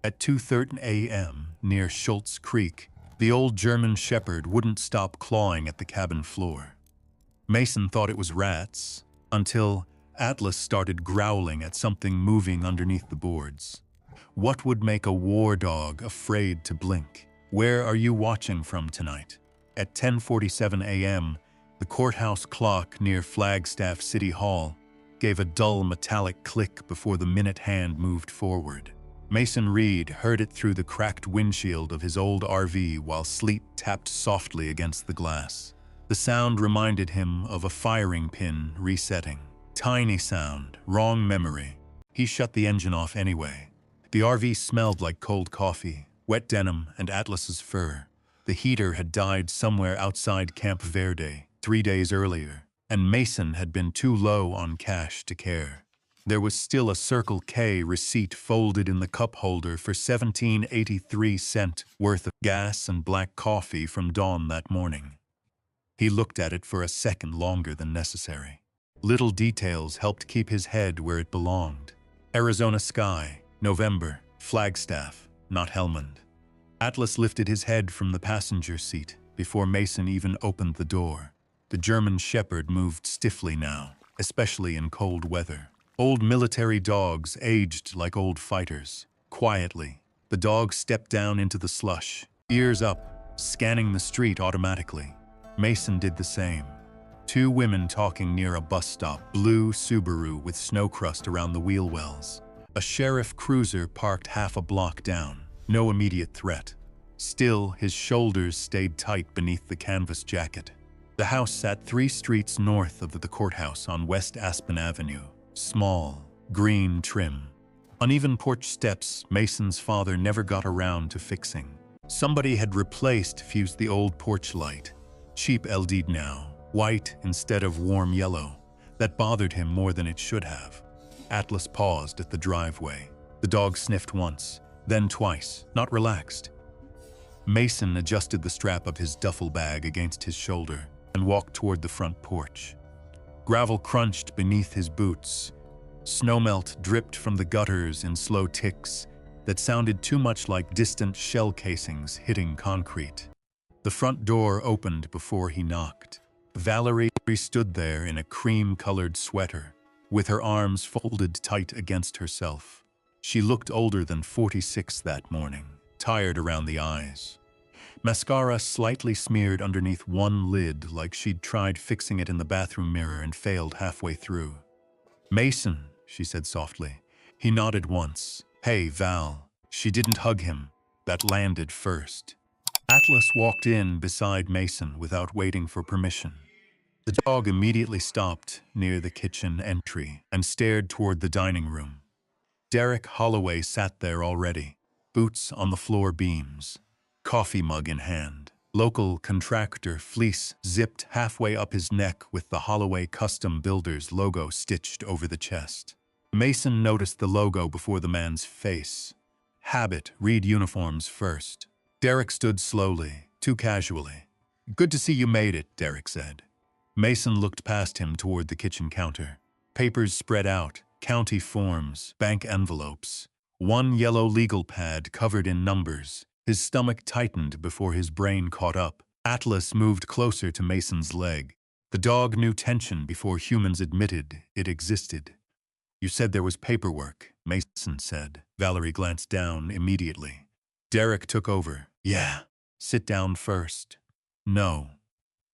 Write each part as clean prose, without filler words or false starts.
At 2:30 a.m., near Schultz Creek, the old German shepherd wouldn't stop clawing at the cabin floor. Mason thought it was rats, until Atlas started growling at something moving underneath the boards. What would make a war dog afraid to blink? Where are you watching from tonight? At 10:47 a.m., the courthouse clock near Flagstaff City Hall gave a dull metallic click before the minute hand moved forward. Mason Reed heard it through the cracked windshield of his old RV while sleet tapped softly against the glass. The sound reminded him of a firing pin resetting. Tiny sound, wrong memory. He shut the engine off anyway. The RV smelled like cold coffee, wet denim, and Atlas's fur. The heater had died somewhere outside Camp Verde 3 days earlier, and Mason had been too low on cash to care. There was still a Circle K receipt folded in the cup holder for 17.83 worth of gas and black coffee from Dawn that morning. He looked at it for a second longer than necessary. Little details helped keep his head where it belonged. Arizona sky, November, Flagstaff, not Helmand. Atlas lifted his head from the passenger seat before Mason even opened the door. The German shepherd moved stiffly now, especially in cold weather. Old military dogs aged like old fighters. Quietly, the dog stepped down into the slush, ears up, scanning the street automatically. Mason did the same. 2 women talking near a bus stop, blue Subaru with snow crust around the wheel wells. A sheriff cruiser parked half a block down. No immediate threat. Still, his shoulders stayed tight beneath the canvas jacket. The house sat 3 streets north of the courthouse on West Aspen Avenue. Small, green trim. Uneven porch steps Mason's father never got around to fixing. Somebody had fused the old porch light. Cheap LED'd now, white instead of warm yellow. That bothered him more than it should have. Atlas paused at the driveway. The dog sniffed once, then twice, not relaxed. Mason adjusted the strap of his duffel bag against his shoulder and walked toward the front porch. Gravel crunched beneath his boots. Snowmelt dripped from the gutters in slow ticks that sounded too much like distant shell casings hitting concrete. The front door opened before he knocked. Valerie stood there in a cream-colored sweater, with her arms folded tight against herself. She looked older than 46 that morning, tired around the eyes. Mascara slightly smeared underneath one lid like she'd tried fixing it in the bathroom mirror and failed halfway through. "Mason," she said softly. He nodded once. "Hey, Val." She didn't hug him. That landed first. Atlas walked in beside Mason without waiting for permission. The dog immediately stopped near the kitchen entry and stared toward the dining room. Derek Holloway sat there already, boots on the floor beams, coffee mug in hand. Local contractor fleece zipped halfway up his neck with the Holloway Custom Builders logo stitched over the chest. Mason noticed the logo before the man's face. Habit, read uniforms first. Derek stood slowly, too casually. "Good to see you made it," Derek said. Mason looked past him toward the kitchen counter. Papers spread out, county forms, bank envelopes. One yellow legal pad covered in numbers. His stomach tightened before his brain caught up. Atlas moved closer to Mason's leg. The dog knew tension before humans admitted it existed. "You said there was paperwork," Mason said. Valerie glanced down immediately. Derek took over. "Yeah. Sit down first." "No."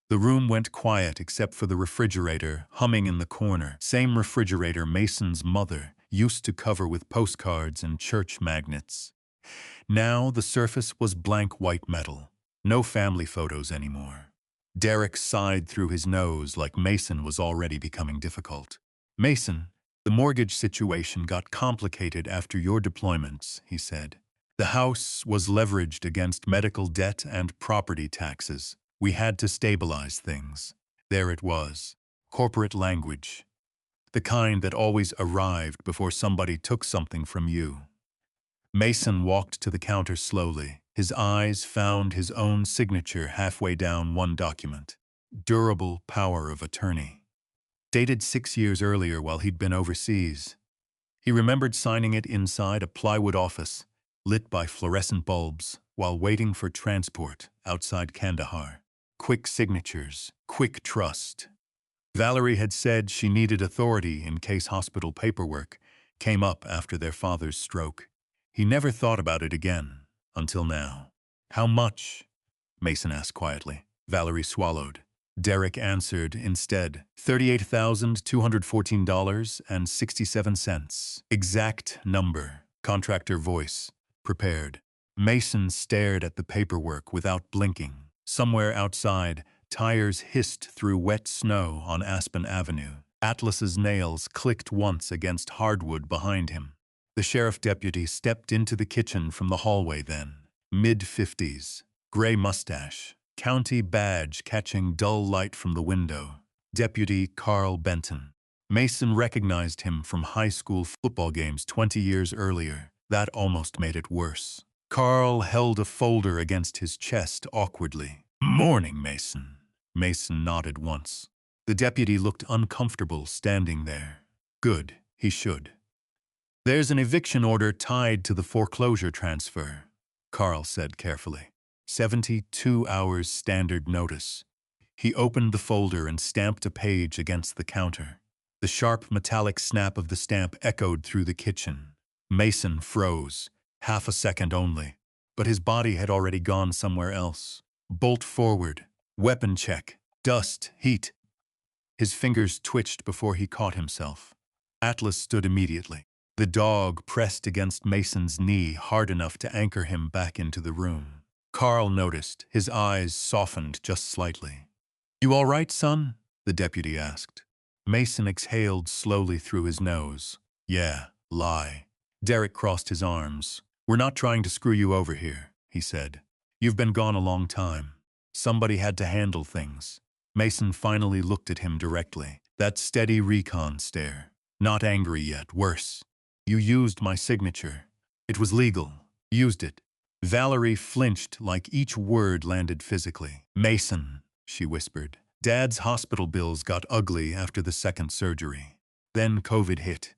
The room went quiet except for the refrigerator humming in the corner. Same refrigerator Mason's mother used to cover with postcards and church magnets. Now the surface was blank white metal. No family photos anymore. Derek sighed through his nose like Mason was already becoming difficult. "Mason, the mortgage situation got complicated after your deployments," he said. "The house was leveraged against medical debt and property taxes. We had to stabilize things." There it was. Corporate language. The kind that always arrived before somebody took something from you. Mason walked to the counter slowly. His eyes found his own signature halfway down one document. Durable power of attorney. Dated 6 years earlier while he'd been overseas. He remembered signing it inside a plywood office, lit by fluorescent bulbs while waiting for transport outside Kandahar. Quick signatures, quick trust. Valerie had said she needed authority in case hospital paperwork came up after their father's stroke. He never thought about it again, until now. How much? Mason asked quietly. Valerie swallowed. Derek answered instead, $38,214.67. Exact number. Contractor voice. Prepared. Mason stared at the paperwork without blinking. Somewhere outside, tires hissed through wet snow on Aspen Avenue. Atlas's nails clicked once against hardwood behind him. The sheriff deputy stepped into the kitchen from the hallway then. Mid-50s. Gray mustache. County badge catching dull light from the window. Deputy Carl Benton. Mason recognized him from high school football games 20 years earlier. That almost made it worse. Carl held a folder against his chest awkwardly. "Morning, Mason." Mason nodded once. The deputy looked uncomfortable standing there. Good, he should. "There's an eviction order tied to the foreclosure transfer," Carl said carefully. 72 hours standard notice. He opened the folder and stamped a page against the counter. The sharp metallic snap of the stamp echoed through the kitchen. Mason froze, half a second only, but his body had already gone somewhere else. Bolt forward, weapon check, dust, heat. His fingers twitched before he caught himself. Atlas stood immediately. The dog pressed against Mason's knee hard enough to anchor him back into the room. Carl noticed, his eyes softened just slightly. "You all right, son?" the deputy asked. Mason exhaled slowly through his nose. "Yeah, lie." Derek crossed his arms. "We're not trying to screw you over here," he said. "You've been gone a long time. Somebody had to handle things." Mason finally looked at him directly. That steady recon stare. Not angry yet, worse. "You used my signature. It was legal. Used it." Valerie flinched like each word landed physically. "Mason," she whispered. "Dad's hospital bills got ugly after the second surgery. Then COVID hit.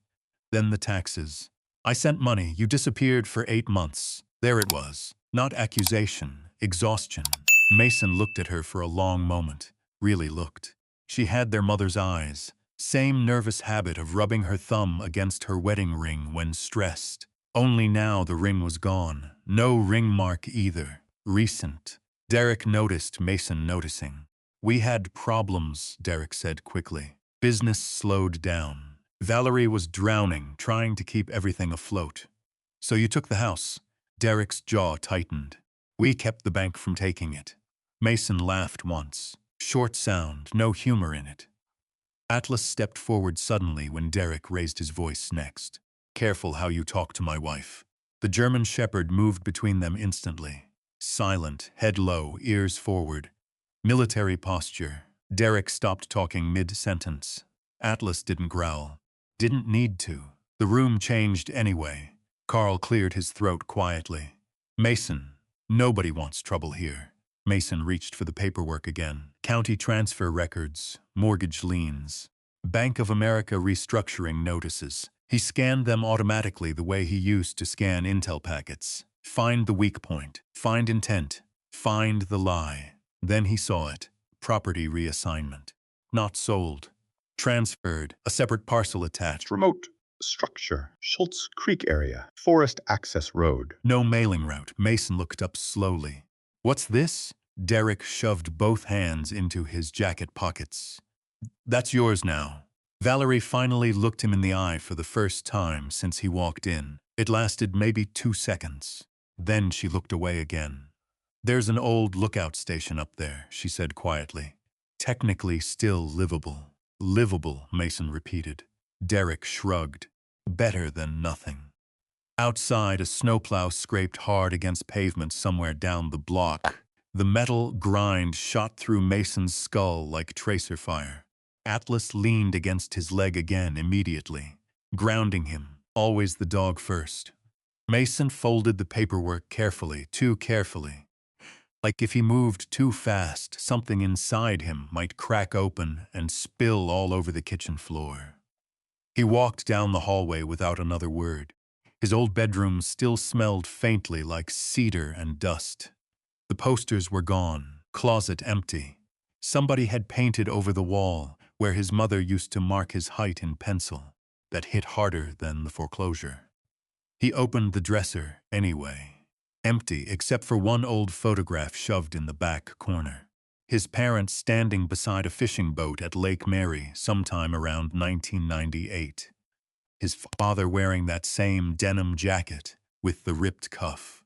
Then the taxes. I sent money. You disappeared for 8 months. There it was. Not accusation, exhaustion." Mason looked at her for a long moment. Really looked. She had their mother's eyes. Same nervous habit of rubbing her thumb against her wedding ring when stressed. Only now the ring was gone. No ring mark either. Recent. Derek noticed Mason noticing. "We had problems," Derek said quickly. Business slowed down. Valerie was drowning, trying to keep everything afloat. "So you took the house?" Derek's jaw tightened. "We kept the bank from taking it." Mason laughed once. Short sound, no humor in it. Atlas stepped forward suddenly when Derek raised his voice next. "Careful how you talk to my wife." The German shepherd moved between them instantly. Silent, head low, ears forward. Military posture. Derek stopped talking mid-sentence. Atlas didn't growl. Didn't need to. The room changed anyway. Carl cleared his throat quietly. "Mason, nobody wants trouble here." Mason reached for the paperwork again. County transfer records, mortgage liens, Bank of America restructuring notices. He scanned them automatically the way he used to scan intel packets. Find the weak point, find intent, find the lie. Then he saw it. Property reassignment. Not sold. Transferred. A separate parcel attached. Remote structure. Schultz Creek area. Forest access road. No mailing route. Mason looked up slowly. "What's this?" Derek shoved both hands into his jacket pockets. "That's yours now." Valerie finally looked him in the eye for the first time since he walked in. It lasted maybe 2 seconds. Then she looked away again. "There's an old lookout station up there," she said quietly. "Technically still livable." "Livable," Mason repeated. Derek shrugged. "Better than nothing." Outside, a snowplow scraped hard against pavement somewhere down the block. The metal grind shot through Mason's skull like tracer fire. Atlas leaned against his leg again immediately, grounding him, always the dog first. Mason folded the paperwork carefully, too carefully. Like if he moved too fast, something inside him might crack open and spill all over the kitchen floor. He walked down the hallway without another word. His old bedroom still smelled faintly like cedar and dust. The posters were gone, closet empty. Somebody had painted over the wall where his mother used to mark his height in pencil. That hit harder than the foreclosure. He opened the dresser anyway. Empty except for one old photograph shoved in the back corner. His parents standing beside a fishing boat at Lake Mary sometime around 1998. His father wearing that same denim jacket with the ripped cuff.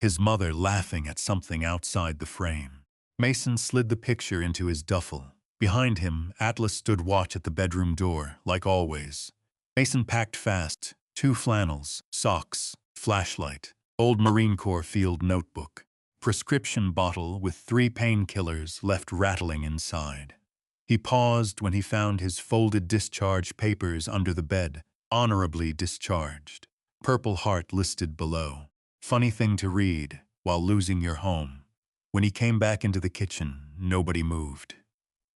His mother laughing at something outside the frame. Mason slid the picture into his duffel. Behind him, Atlas stood watch at the bedroom door, like always. Mason packed fast, 2 flannels, socks, flashlight, old Marine Corps field notebook, prescription bottle with 3 painkillers left rattling inside. He paused when he found his folded discharge papers under the bed, honorably discharged. Purple Heart listed below. Funny thing to read while losing your home. When he came back into the kitchen, nobody moved.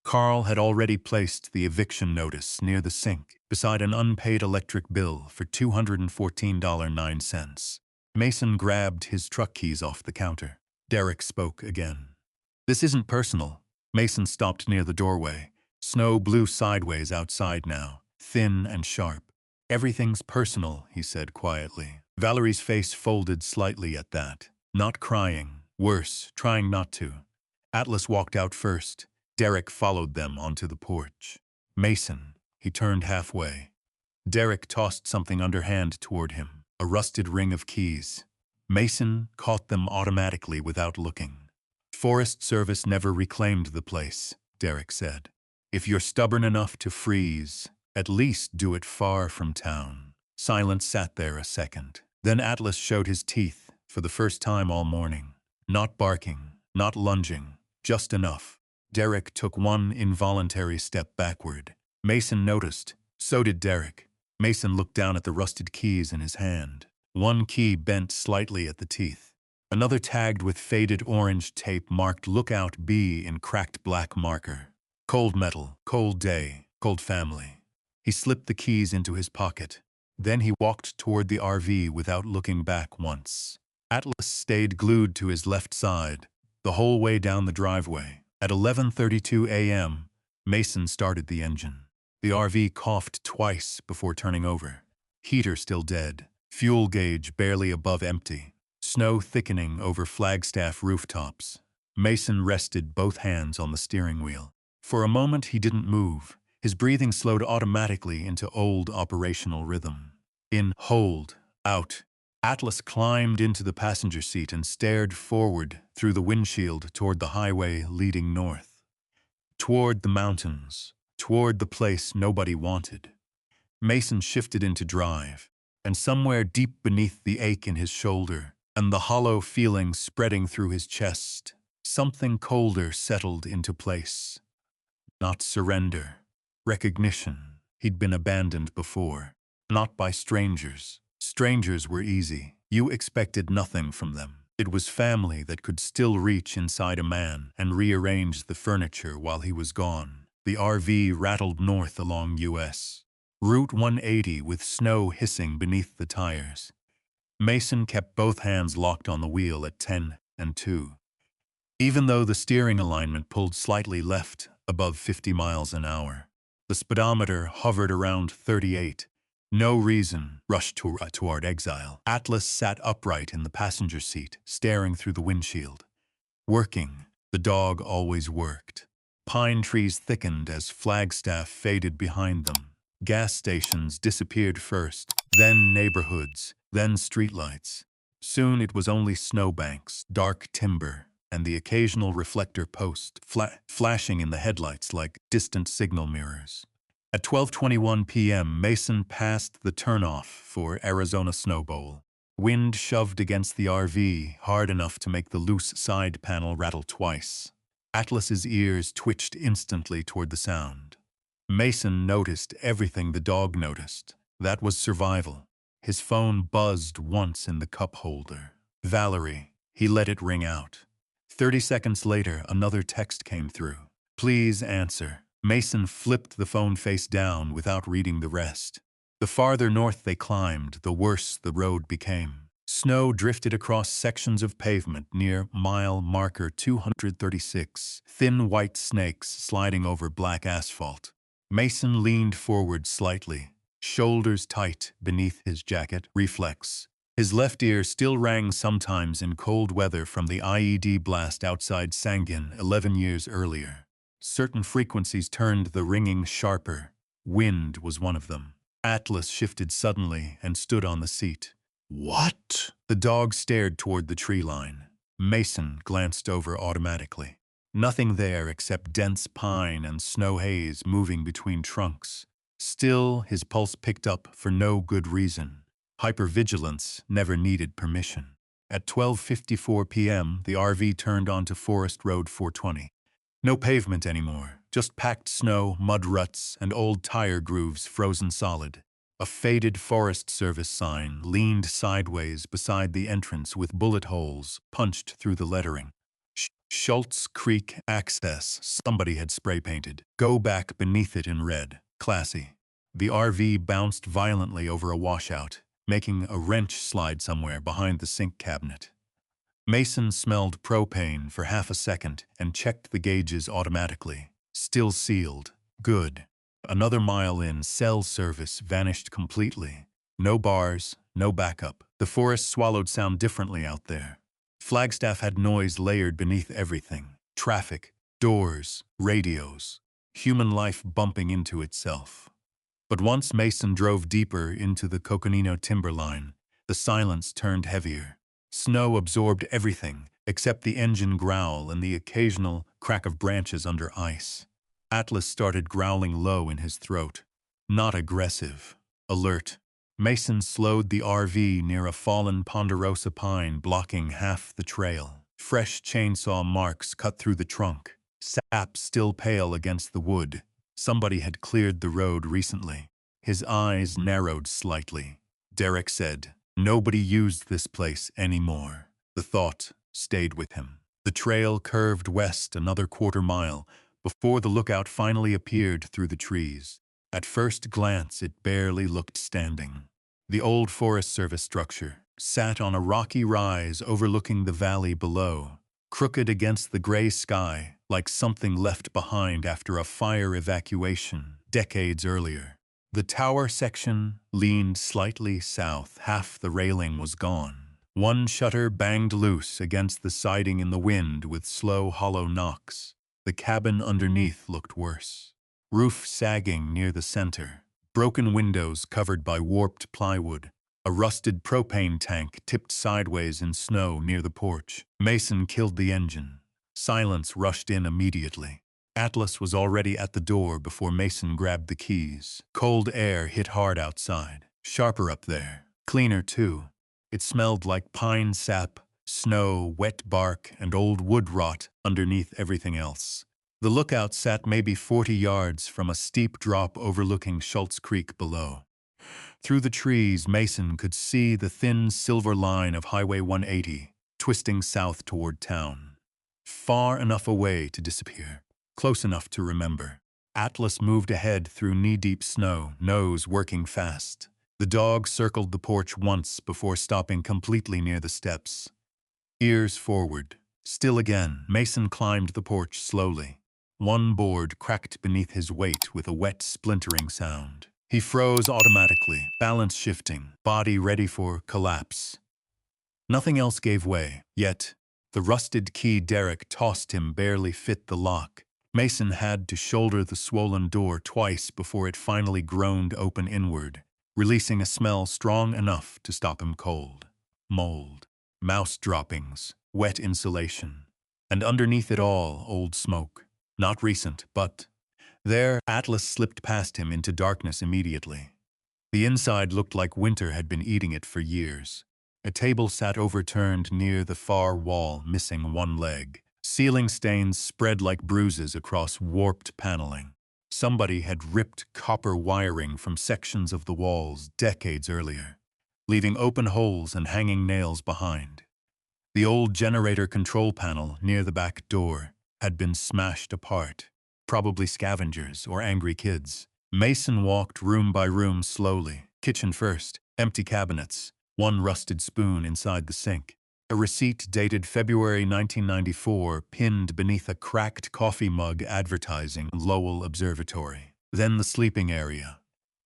Carl had already placed the eviction notice near the sink beside an unpaid electric bill for $214.09. Mason grabbed his truck keys off the counter. Derek spoke again. "This isn't personal." Mason stopped near the doorway. Snow blew sideways outside now, thin and sharp. "Everything's personal," he said quietly. Valerie's face folded slightly at that. Not crying. Worse, trying not to. Atlas walked out first. Derek followed them onto the porch. "Mason." He turned halfway. Derek tossed something underhand toward him, a rusted ring of keys. Mason caught them automatically without looking. "Forest Service never reclaimed the place," Derek said. "If you're stubborn enough to freeze, at least do it far from town." Silence sat there a second. Then Atlas showed his teeth for the first time all morning. Not barking, not lunging, just enough. Derek took one involuntary step backward. Mason noticed. So did Derek. Mason looked down at the rusted keys in his hand. One key bent slightly at the teeth. Another tagged with faded orange tape marked "Lookout B" in cracked black marker. Cold metal, cold day, cold family. He slipped the keys into his pocket. Then he walked toward the RV without looking back once. Atlas stayed glued to his left side the whole way down the driveway. At 11:32 a.m., Mason started the engine. The RV coughed twice before turning over. Heater still dead. Fuel gauge barely above empty. Snow thickening over Flagstaff rooftops. Mason rested both hands on the steering wheel. For a moment he didn't move. His breathing slowed automatically into old operational rhythm. In, hold, out. Atlas climbed into the passenger seat and stared forward through the windshield toward the highway leading north. Toward the mountains. Toward the place nobody wanted. Mason shifted into drive, and somewhere deep beneath the ache in his shoulder and the hollow feeling spreading through his chest, something colder settled into place. Not surrender. Recognition. He'd been abandoned before. Not by strangers. Strangers were easy. You expected nothing from them. It was family that could still reach inside a man and rearrange the furniture while he was gone. The RV rattled north along US. Route 180 with snow hissing beneath the tires. Mason kept both hands locked on the wheel at 10 and 2. Even though the steering alignment pulled slightly left above 50 miles an hour. The speedometer hovered around 38. No reason rushed toward exile. Atlas sat upright in the passenger seat, staring through the windshield. Working. The dog always worked. Pine trees thickened as Flagstaff faded behind them. Gas stations disappeared first, then neighborhoods, then streetlights. Soon it was only snowbanks, dark timber, and the occasional reflector post flashing in the headlights like distant signal mirrors. At 12:21 p.m., Mason passed the turnoff for Arizona Snow Bowl. Wind shoved against the RV hard enough to make the loose side panel rattle twice. Atlas's ears twitched instantly toward the sound. Mason noticed everything the dog noticed. That was survival. His phone buzzed once in the cup holder. Valerie. He let it ring out. 30 seconds later, another text came through. "Please answer." Mason flipped the phone face down without reading the rest. The farther north they climbed, the worse the road became. Snow drifted across sections of pavement near mile marker 236, thin white snakes sliding over black asphalt. Mason leaned forward slightly, shoulders tight beneath his jacket reflex. His left ear still rang sometimes in cold weather from the IED blast outside Sangin 11 years earlier. Certain frequencies turned the ringing sharper. Wind was one of them. Atlas shifted suddenly and stood on the seat. What? The dog stared toward the tree line. Mason glanced over automatically. Nothing there except dense pine and snow haze moving between trunks. Still, his pulse picked up for no good reason. Hypervigilance never needed permission. At 12:54 p.m., the RV turned onto Forest Road 420. No pavement anymore, just packed snow, mud ruts, and old tire grooves frozen solid. A faded Forest Service sign leaned sideways beside the entrance with bullet holes punched through the lettering. Schultz Creek Access, somebody had spray-painted. Go back beneath it in red. Classy. The RV bounced violently over a washout, making a wrench slide somewhere behind the sink cabinet. Mason smelled propane for half a second and checked the gauges automatically. Still sealed. Good. Another mile in, cell service vanished completely. No bars, no backup. The forest swallowed sound differently out there. Flagstaff had noise layered beneath everything. Traffic, doors, radios, human life bumping into itself. But once Mason drove deeper into the Coconino timberline, the silence turned heavier. Snow absorbed everything except the engine growl and the occasional crack of branches under ice. Atlas started growling low in his throat. Not aggressive. Alert. Mason slowed the RV near a fallen ponderosa pine blocking half the trail. Fresh chainsaw marks cut through the trunk. Sap still pale against the wood. Somebody had cleared the road recently. His eyes narrowed slightly. Derek said, "Nobody used this place anymore." The thought stayed with him. The trail curved west another quarter mile before the lookout finally appeared through the trees. At first glance, it barely looked standing. The old Forest Service structure sat on a rocky rise overlooking the valley below, crooked against the gray sky like something left behind after a fire evacuation decades earlier. The tower section leaned slightly south. Half the railing was gone. One shutter banged loose against the siding in the wind with slow, hollow knocks. The cabin underneath looked worse. Roof sagging near the center. Broken windows covered by warped plywood. A rusted propane tank tipped sideways in snow near the porch. Mason killed the engine. Silence rushed in immediately. Atlas was already at the door before Mason grabbed the keys. Cold air hit hard outside. Sharper up there. Cleaner, too. It smelled like pine sap, snow, wet bark, and old wood rot underneath everything else. The lookout sat maybe 40 yards from a steep drop overlooking Schultz Creek below. Through the trees, Mason could see the thin silver line of Highway 180, twisting south toward town. Far enough away to disappear. Close enough to remember. Atlas moved ahead through knee-deep snow, nose working fast. The dog circled the porch once before stopping completely near the steps. Ears forward. Still again, Mason climbed the porch slowly. One board cracked beneath his weight with a wet, splintering sound. He froze automatically, balance shifting, body ready for collapse. Nothing else gave way, yet the rusted key Derek tossed him barely fit the lock. Mason had to shoulder the swollen door twice before it finally groaned open inward, releasing a smell strong enough to stop him cold. Mold, mouse droppings, wet insulation, and underneath it all, old smoke. Not recent, but there, Atlas slipped past him into darkness immediately. The inside looked like winter had been eating it for years. A table sat overturned near the far wall, missing one leg. Ceiling stains spread like bruises across warped paneling. Somebody had ripped copper wiring from sections of the walls decades earlier, leaving open holes and hanging nails behind. The old generator control panel near the back door had been smashed apart, probably scavengers or angry kids. Mason walked room by room slowly, Kitchen first, empty cabinets, one rusted spoon inside the sink. A receipt dated February 1994 pinned beneath a cracked coffee mug advertising Lowell Observatory. Then the sleeping area.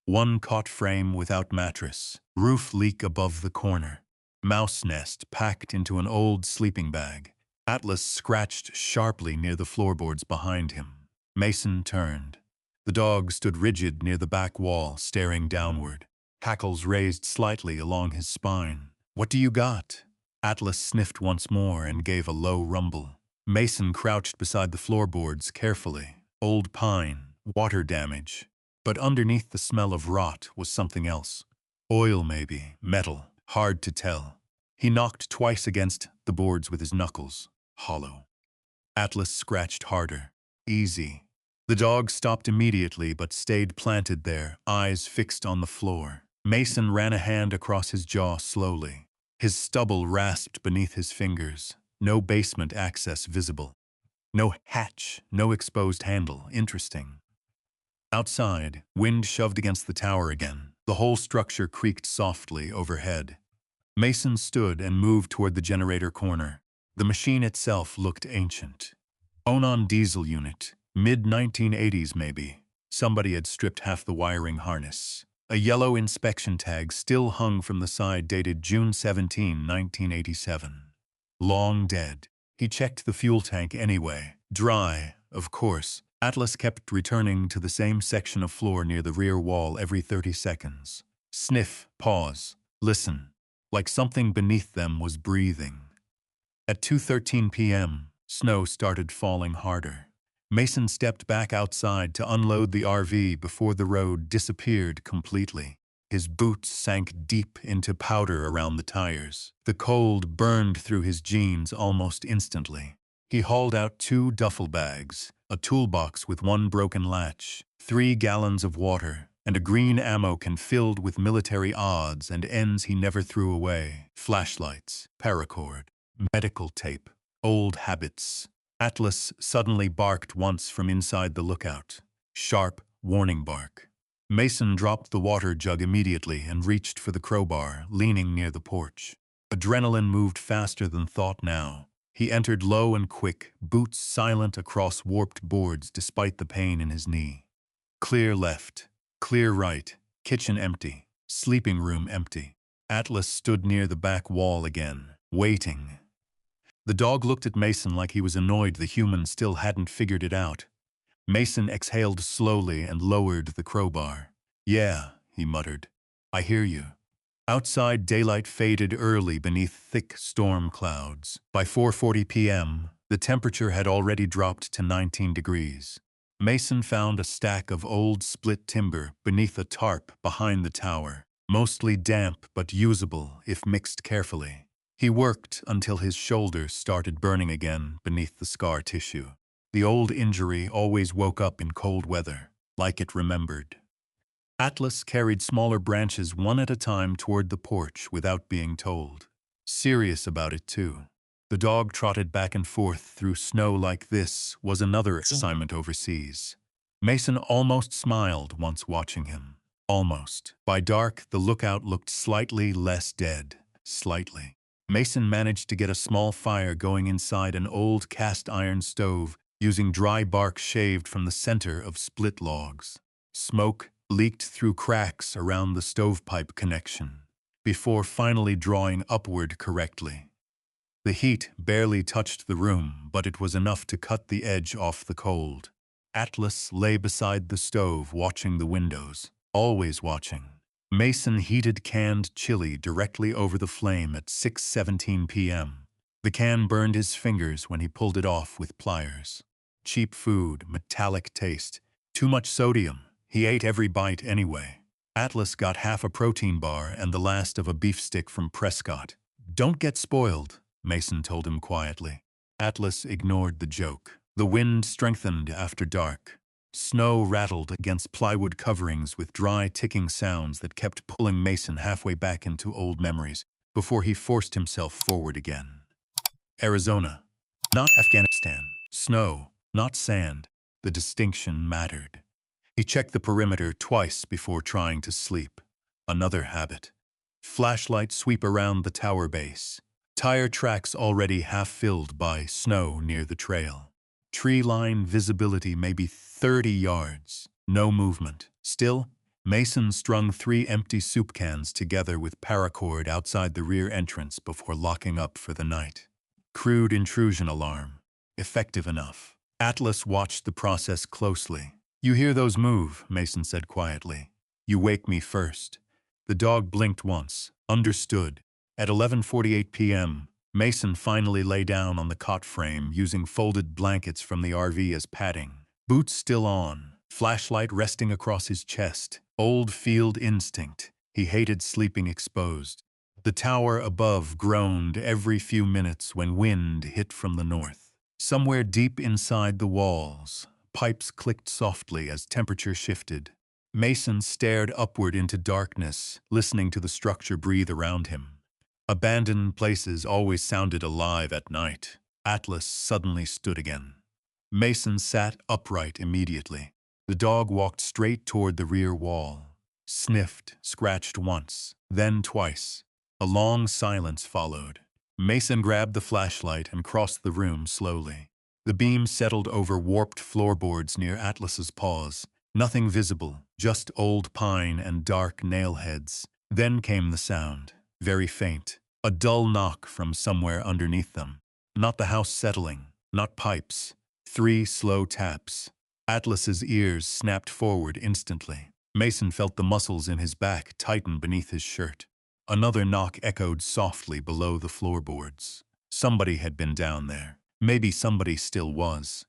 One cot frame without mattress, roof leak above the corner. Mouse nest packed into an old sleeping bag. Atlas scratched sharply near the floorboards behind him. Mason turned. The dog stood rigid near the back wall, staring downward. Hackles raised slightly along his spine. "What do you got?" Atlas sniffed once more and gave a low rumble. Mason crouched beside the floorboards carefully. Old pine, water damage. But underneath the smell of rot was something else. Oil maybe, metal, hard to tell. He knocked twice against the boards with his knuckles. Hollow. Atlas scratched harder. Easy. The dog stopped immediately but stayed planted there, eyes fixed on the floor. Mason ran a hand across his jaw slowly. His stubble rasped beneath his fingers. No basement access visible. No hatch, no exposed handle. Interesting. Outside, wind shoved against the tower again. The whole structure creaked softly overhead. Mason stood and moved toward the generator corner. The machine itself looked ancient. Onan diesel unit, mid-1980s maybe. Somebody had stripped half the wiring harness. A yellow inspection tag still hung from the side dated June 17, 1987. Long dead. He checked the fuel tank anyway. Dry, of course. Atlas kept returning to the same section of floor near the rear wall every 30 seconds. Sniff, pause, listen. Like something beneath them was breathing. At 2:13 p.m., snow started falling harder. Mason stepped back outside to unload the RV before the road disappeared completely. His boots sank deep into powder around the tires. The cold burned through his jeans almost instantly. He hauled out 2 duffel bags, a toolbox with 1 broken latch, 3 gallons of water, and a green ammo can filled with military odds and ends he never threw away. Flashlights, paracord, medical tape, old habits. Atlas suddenly barked once from inside the lookout. Sharp, warning bark. Mason dropped the water jug immediately and reached for the crowbar, leaning near the porch. Adrenaline moved faster than thought now. He entered low and quick, boots silent across warped boards despite the pain in his knee. Clear left, clear right, kitchen empty, sleeping room empty. Atlas stood near the back wall again, waiting. The dog looked at Mason like he was annoyed the human still hadn't figured it out. Mason exhaled slowly and lowered the crowbar. "Yeah," he muttered. "I hear you." Outside, daylight faded early beneath thick storm clouds. By 4:40 p.m., the temperature had already dropped to 19 degrees. Mason found a stack of old split timber beneath a tarp behind the tower, mostly damp but usable if mixed carefully. He worked until his shoulders started burning again beneath the scar tissue. The old injury always woke up in cold weather, like it remembered. Atlas carried smaller branches one at a time toward the porch without being told. Serious about it, too. The dog trotted back and forth through snow like this was another assignment overseas. Mason almost smiled once watching him. Almost. By dark, the lookout looked slightly less dead. Slightly. Mason managed to get a small fire going inside an old cast-iron stove using dry bark shaved from the center of split logs. Smoke leaked through cracks around the stovepipe connection, before finally drawing upward correctly. The heat barely touched the room, but it was enough to cut the edge off the cold. Atlas lay beside the stove watching the windows, always watching. Mason heated canned chili directly over the flame at 6:17 p.m. The can burned his fingers when he pulled it off with pliers. Cheap food, metallic taste, too much sodium. He ate every bite anyway. Atlas got half a protein bar and the last of a beef stick from Prescott. "Don't get spoiled," Mason told him quietly. Atlas ignored the joke. The wind strengthened after dark. Snow rattled against plywood coverings with dry ticking sounds that kept pulling Mason halfway back into old memories before he forced himself forward again. Arizona, not Afghanistan. Snow, not sand. The distinction mattered. He checked the perimeter twice before trying to sleep. Another habit. Flashlight sweep around the tower base. Tire tracks already half filled by snow near the trail. Tree line visibility maybe 30 yards. No movement. Still, Mason strung 3 empty soup cans together with paracord outside the rear entrance before locking up for the night. Crude intrusion alarm. Effective enough. Atlas watched the process closely. "You hear those move," Mason said quietly. "You wake me first." The dog blinked once. Understood. At 11:48 p.m., Mason finally lay down on the cot frame using folded blankets from the RV as padding. Boots still on, flashlight resting across his chest. Old field instinct. He hated sleeping exposed. The tower above groaned every few minutes when wind hit from the north. Somewhere deep inside the walls, pipes clicked softly as temperature shifted. Mason stared upward into darkness, listening to the structure breathe around him. Abandoned places always sounded alive at night. Atlas suddenly stood again. Mason sat upright immediately. The dog walked straight toward the rear wall. Sniffed, scratched once, then twice. A long silence followed. Mason grabbed the flashlight and crossed the room slowly. The beam settled over warped floorboards near Atlas's paws. Nothing visible, just old pine and dark nail heads. Then came the sound, very faint. A dull knock from somewhere underneath them. Not the house settling, not pipes. 3 slow taps. Atlas's ears snapped forward instantly. Mason felt the muscles in his back tighten beneath his shirt. Another knock echoed softly below the floorboards. Somebody had been down there. Maybe somebody still was.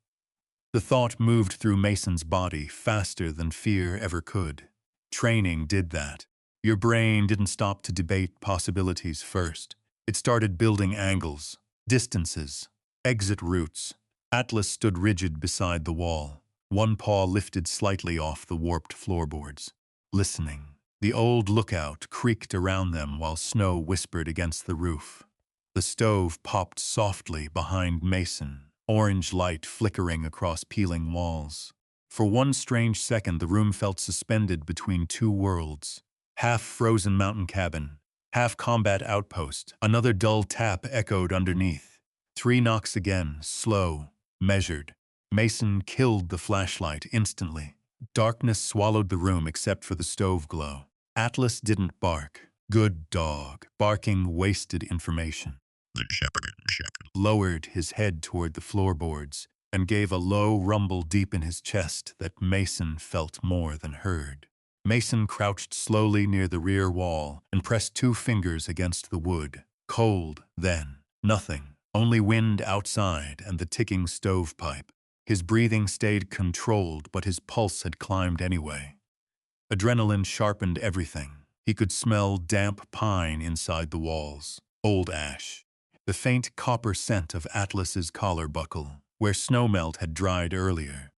The thought moved through Mason's body faster than fear ever could. Training did that. Your brain didn't stop to debate possibilities first. It started building angles, distances, exit routes. Atlas stood rigid beside the wall, one paw lifted slightly off the warped floorboards, listening. The old lookout creaked around them while snow whispered against the roof. The stove popped softly behind Mason, orange light flickering across peeling walls. For one strange second, the room felt suspended between 2 worlds. Half frozen mountain cabin, half combat outpost. Another dull tap echoed underneath. 3 knocks again, slow, measured. Mason killed the flashlight instantly. Darkness swallowed the room except for the stove glow. Atlas didn't bark. Good dog. Barking wasted information. The shepherd lowered his head toward the floorboards and gave a low rumble deep in his chest that Mason felt more than heard. Mason crouched slowly near the rear wall and pressed 2 fingers against the wood. Cold, then. Nothing. Only wind outside and the ticking stovepipe. His breathing stayed controlled, but his pulse had climbed anyway. Adrenaline sharpened everything. He could smell damp pine inside the walls. Old ash. The faint copper scent of Atlas's collar buckle, where snowmelt had dried earlier.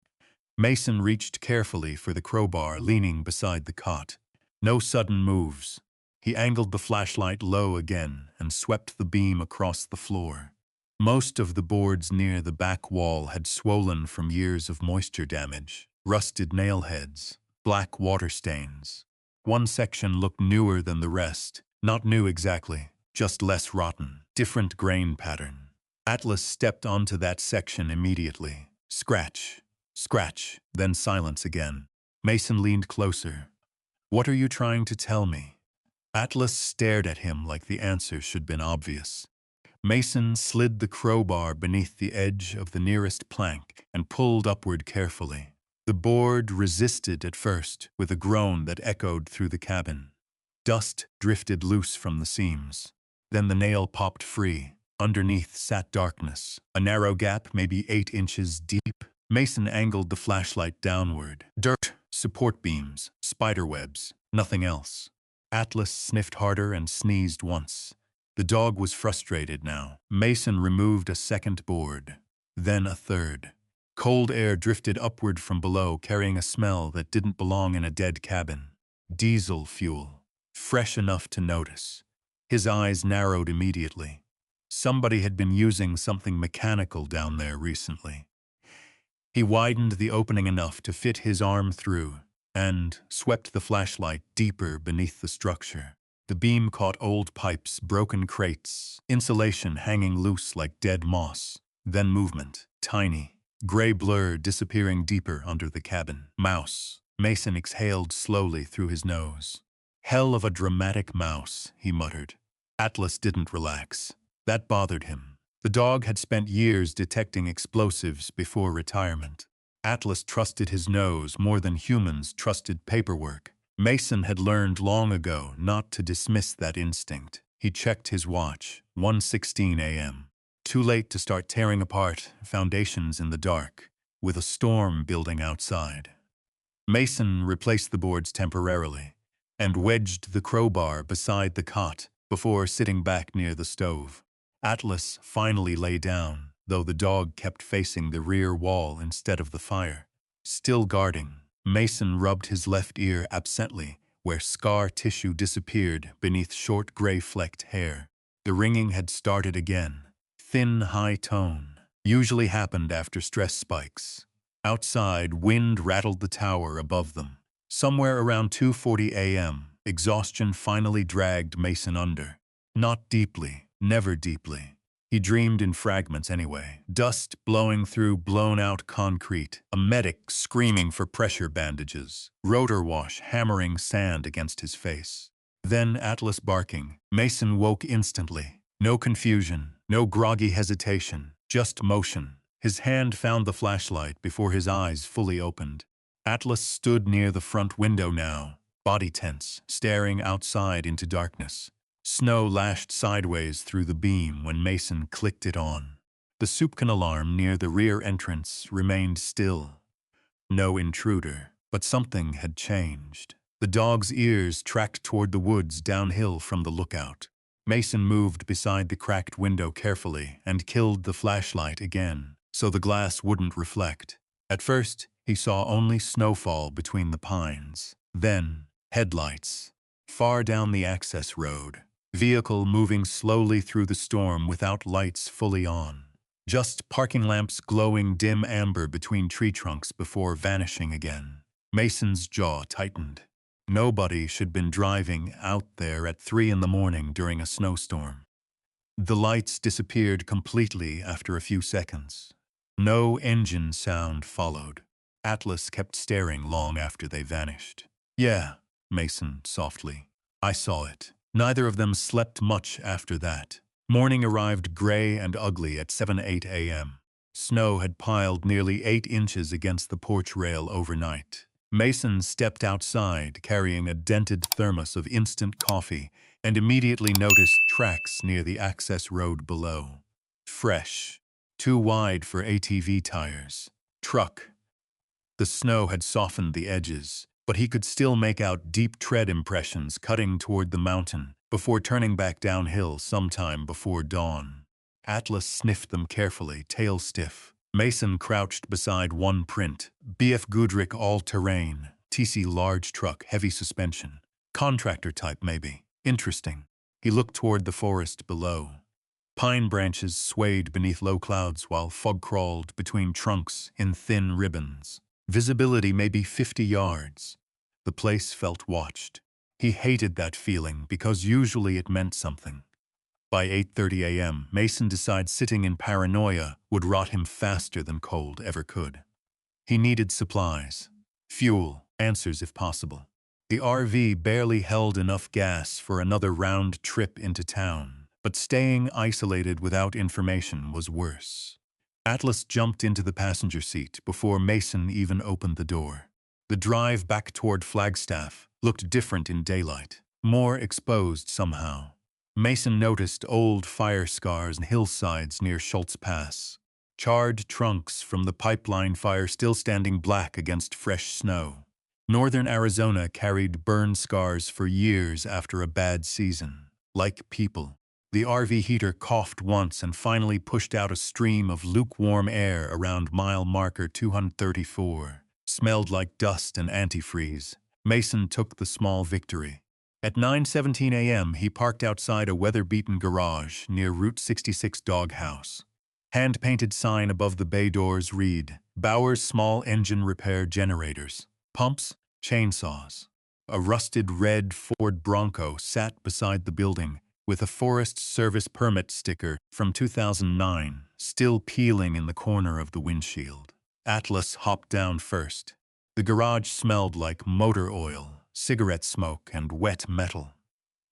Mason reached carefully for the crowbar leaning beside the cot. No sudden moves. He angled the flashlight low again and swept the beam across the floor. Most of the boards near the back wall had swollen from years of moisture damage. Rusted nail heads, black water stains. One section looked newer than the rest. Not new exactly, just less rotten. Different grain pattern. Atlas stepped onto that section immediately. Scratch. Scratch, then silence again. Mason leaned closer. "What are you trying to tell me?" Atlas stared at him like the answer should been obvious. Mason slid the crowbar beneath the edge of the nearest plank and pulled upward carefully. The board resisted at first, with a groan that echoed through the cabin. Dust drifted loose from the seams. Then the nail popped free. Underneath sat darkness, a narrow gap maybe 8 inches deep. Mason angled the flashlight downward. Dirt, support beams, spider webs, nothing else. Atlas sniffed harder and sneezed once. The dog was frustrated now. Mason removed a second board, then a third. Cold air drifted upward from below, carrying a smell that didn't belong in a dead cabin. Diesel fuel, fresh enough to notice. His eyes narrowed immediately. Somebody had been using something mechanical down there recently. He widened the opening enough to fit his arm through. and swept the flashlight deeper beneath the structure. The beam caught old pipes, broken crates, insulation hanging loose like dead moss. Then movement, tiny, gray blur disappearing deeper under the cabin. Mouse. Mason exhaled slowly through his nose. Hell of a dramatic mouse, he muttered. Atlas didn't relax. That bothered him. The dog had spent years detecting explosives before retirement. Atlas trusted his nose more than humans trusted paperwork. Mason had learned long ago not to dismiss that instinct. He checked his watch, 1:16 a.m. Too late to start tearing apart foundations in the dark, with a storm building outside. Mason replaced the boards temporarily and wedged the crowbar beside the cot before sitting back near the stove. Atlas finally lay down, though the dog kept facing the rear wall instead of the fire. Still guarding, Mason rubbed his left ear absently, where scar tissue disappeared beneath short gray-flecked hair. The ringing had started again. Thin, high tone. Usually happened after stress spikes. Outside, wind rattled the tower above them. Somewhere around 2:40 a.m., exhaustion finally dragged Mason under. Not deeply, never deeply. He dreamed in fragments anyway. Dust blowing through blown-out concrete, a medic screaming for pressure bandages, rotor wash hammering sand against his face. Then Atlas barking. Mason woke instantly. No confusion, no groggy hesitation, just motion. His hand found the flashlight before his eyes fully opened. Atlas stood near the front window now, body tense, staring outside into darkness. Snow lashed sideways through the beam when Mason clicked it on. The Soupcan alarm near the rear entrance remained still. No intruder, but something had changed. The dog's ears tracked toward the woods downhill from the lookout. Mason moved beside the cracked window carefully and killed the flashlight again, so the glass wouldn't reflect. At first, he saw only snowfall between the pines. Then, headlights. Far down the access road. Vehicle moving slowly through the storm without lights fully on. Just parking lamps glowing dim amber between tree trunks before vanishing again. Mason's jaw tightened. Nobody should been driving out there at 3 in the morning during a snowstorm. The lights disappeared completely after a few seconds. No engine sound followed. Atlas kept staring long after they vanished. "Yeah," Mason softly. "I saw it." Neither of them slept much after that. Morning arrived gray and ugly at 7:08 a.m. Snow had piled nearly 8 inches against the porch rail overnight. Mason stepped outside carrying a dented thermos of instant coffee and immediately noticed tracks near the access road below. Fresh. Too wide for ATV tires. Truck. The snow had softened the edges, but he could still make out deep tread impressions cutting toward the mountain before turning back downhill sometime before dawn. Atlas sniffed them carefully, tail stiff. Mason crouched beside one print, BF Goodrich all-terrain, TC large truck, heavy suspension. Contractor type maybe. Interesting. He looked toward the forest below. Pine branches swayed beneath low clouds while fog crawled between trunks in thin ribbons. Visibility maybe 50 yards. The place felt watched. He hated that feeling because usually it meant something. By 8:30 a.m., Mason decided sitting in paranoia would rot him faster than cold ever could. He needed supplies. Fuel, answers if possible. The RV barely held enough gas for another round trip into town, but staying isolated without information was worse. Atlas jumped into the passenger seat before Mason even opened the door. The drive back toward Flagstaff looked different in daylight, more exposed somehow. Mason noticed old fire scars and hillsides near Schultz Pass. Charred trunks from the pipeline fire still standing black against fresh snow. Northern Arizona carried burn scars for years after a bad season. Like people. The RV heater coughed once and finally pushed out a stream of lukewarm air around mile marker 234. Smelled like dust and antifreeze. Mason took the small victory. At 9:17 a.m., he parked outside a weather-beaten garage near Route 66 Doghouse. Hand-painted sign above the bay doors read, Bauer's Small Engine Repair Generators. Pumps, chainsaws. A rusted red Ford Bronco sat beside the building, with a Forest Service permit sticker from 2009 still peeling in the corner of the windshield. Atlas hopped down first. The garage smelled like motor oil, cigarette smoke, and wet metal.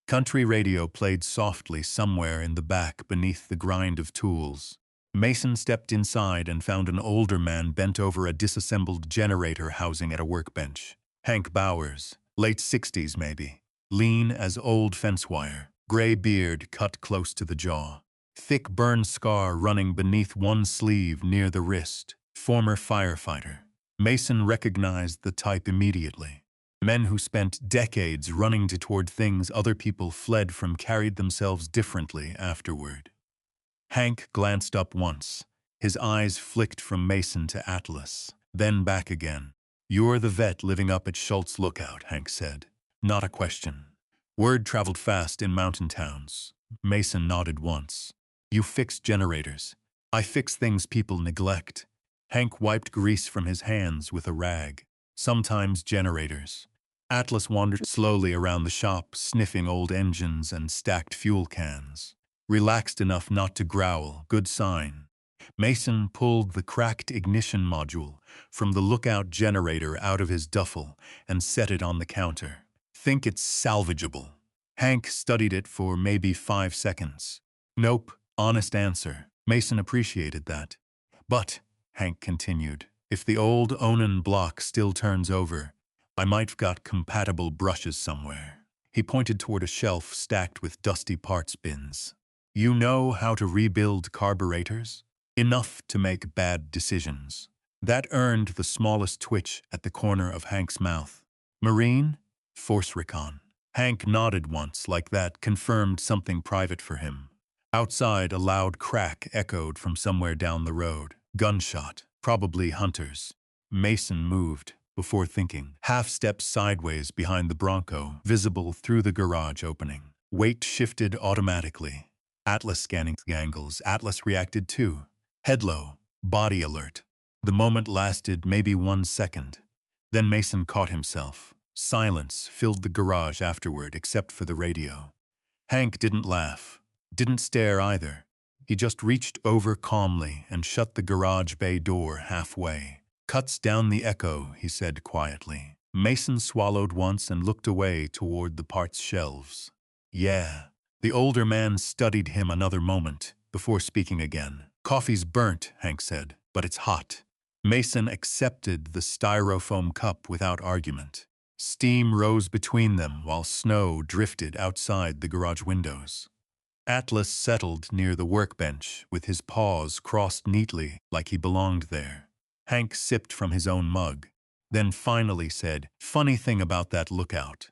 Country radio played softly somewhere in the back beneath the grind of tools. Mason stepped inside and found an older man bent over a disassembled generator housing at a workbench. Hank Bowers, late 60s maybe, lean as old fence wire, gray beard cut close to the jaw, thick burn scar running beneath one sleeve near the wrist. Former firefighter. Mason recognized the type immediately. Men who spent decades running toward things other people fled from carried themselves differently afterward. Hank glanced up once. His eyes flicked from Mason to Atlas, then back again. "You're the vet living up at Schultz Lookout," Hank said. Not a question. Word traveled fast in mountain towns. Mason nodded once. "You fix generators. I fix things people neglect." Hank wiped grease from his hands with a rag. "Sometimes generators." Atlas wandered slowly around the shop, sniffing old engines and stacked fuel cans. Relaxed enough not to growl, good sign. Mason pulled the cracked ignition module from the Lookout generator out of his duffel and set it on the counter. "Think it's salvageable." Hank studied it for maybe 5 seconds. "Nope, honest answer." Mason appreciated that. "But," Hank continued, "if the old Onan block still turns over, I might've got compatible brushes somewhere." He pointed toward a shelf stacked with dusty parts bins. "You know how to rebuild carburetors? Enough to make bad decisions." That earned the smallest twitch at the corner of Hank's mouth. "Marine? Force Recon." Hank nodded once, like that confirmed something private for him. Outside, a loud crack echoed from somewhere down the road. Gunshot. Probably hunters. Mason moved, before thinking. Half stepped sideways behind the Bronco, visible through the garage opening. Weight shifted automatically. Atlas scanning angles. Atlas reacted too. Head low. Body alert. The moment lasted maybe 1 second. Then Mason caught himself. Silence filled the garage afterward, except for the radio. Hank didn't laugh. Didn't stare either. He just reached over calmly and shut the garage bay door halfway. "Cuts down the echo," he said quietly. Mason swallowed once and looked away toward the parts shelves. "Yeah." The older man studied him another moment before speaking again. "Coffee's burnt," Hank said, "but it's hot." Mason accepted the styrofoam cup without argument. Steam rose between them while snow drifted outside the garage windows. Atlas settled near the workbench with his paws crossed neatly like he belonged there. Hank sipped from his own mug, then finally said, "Funny thing about that lookout."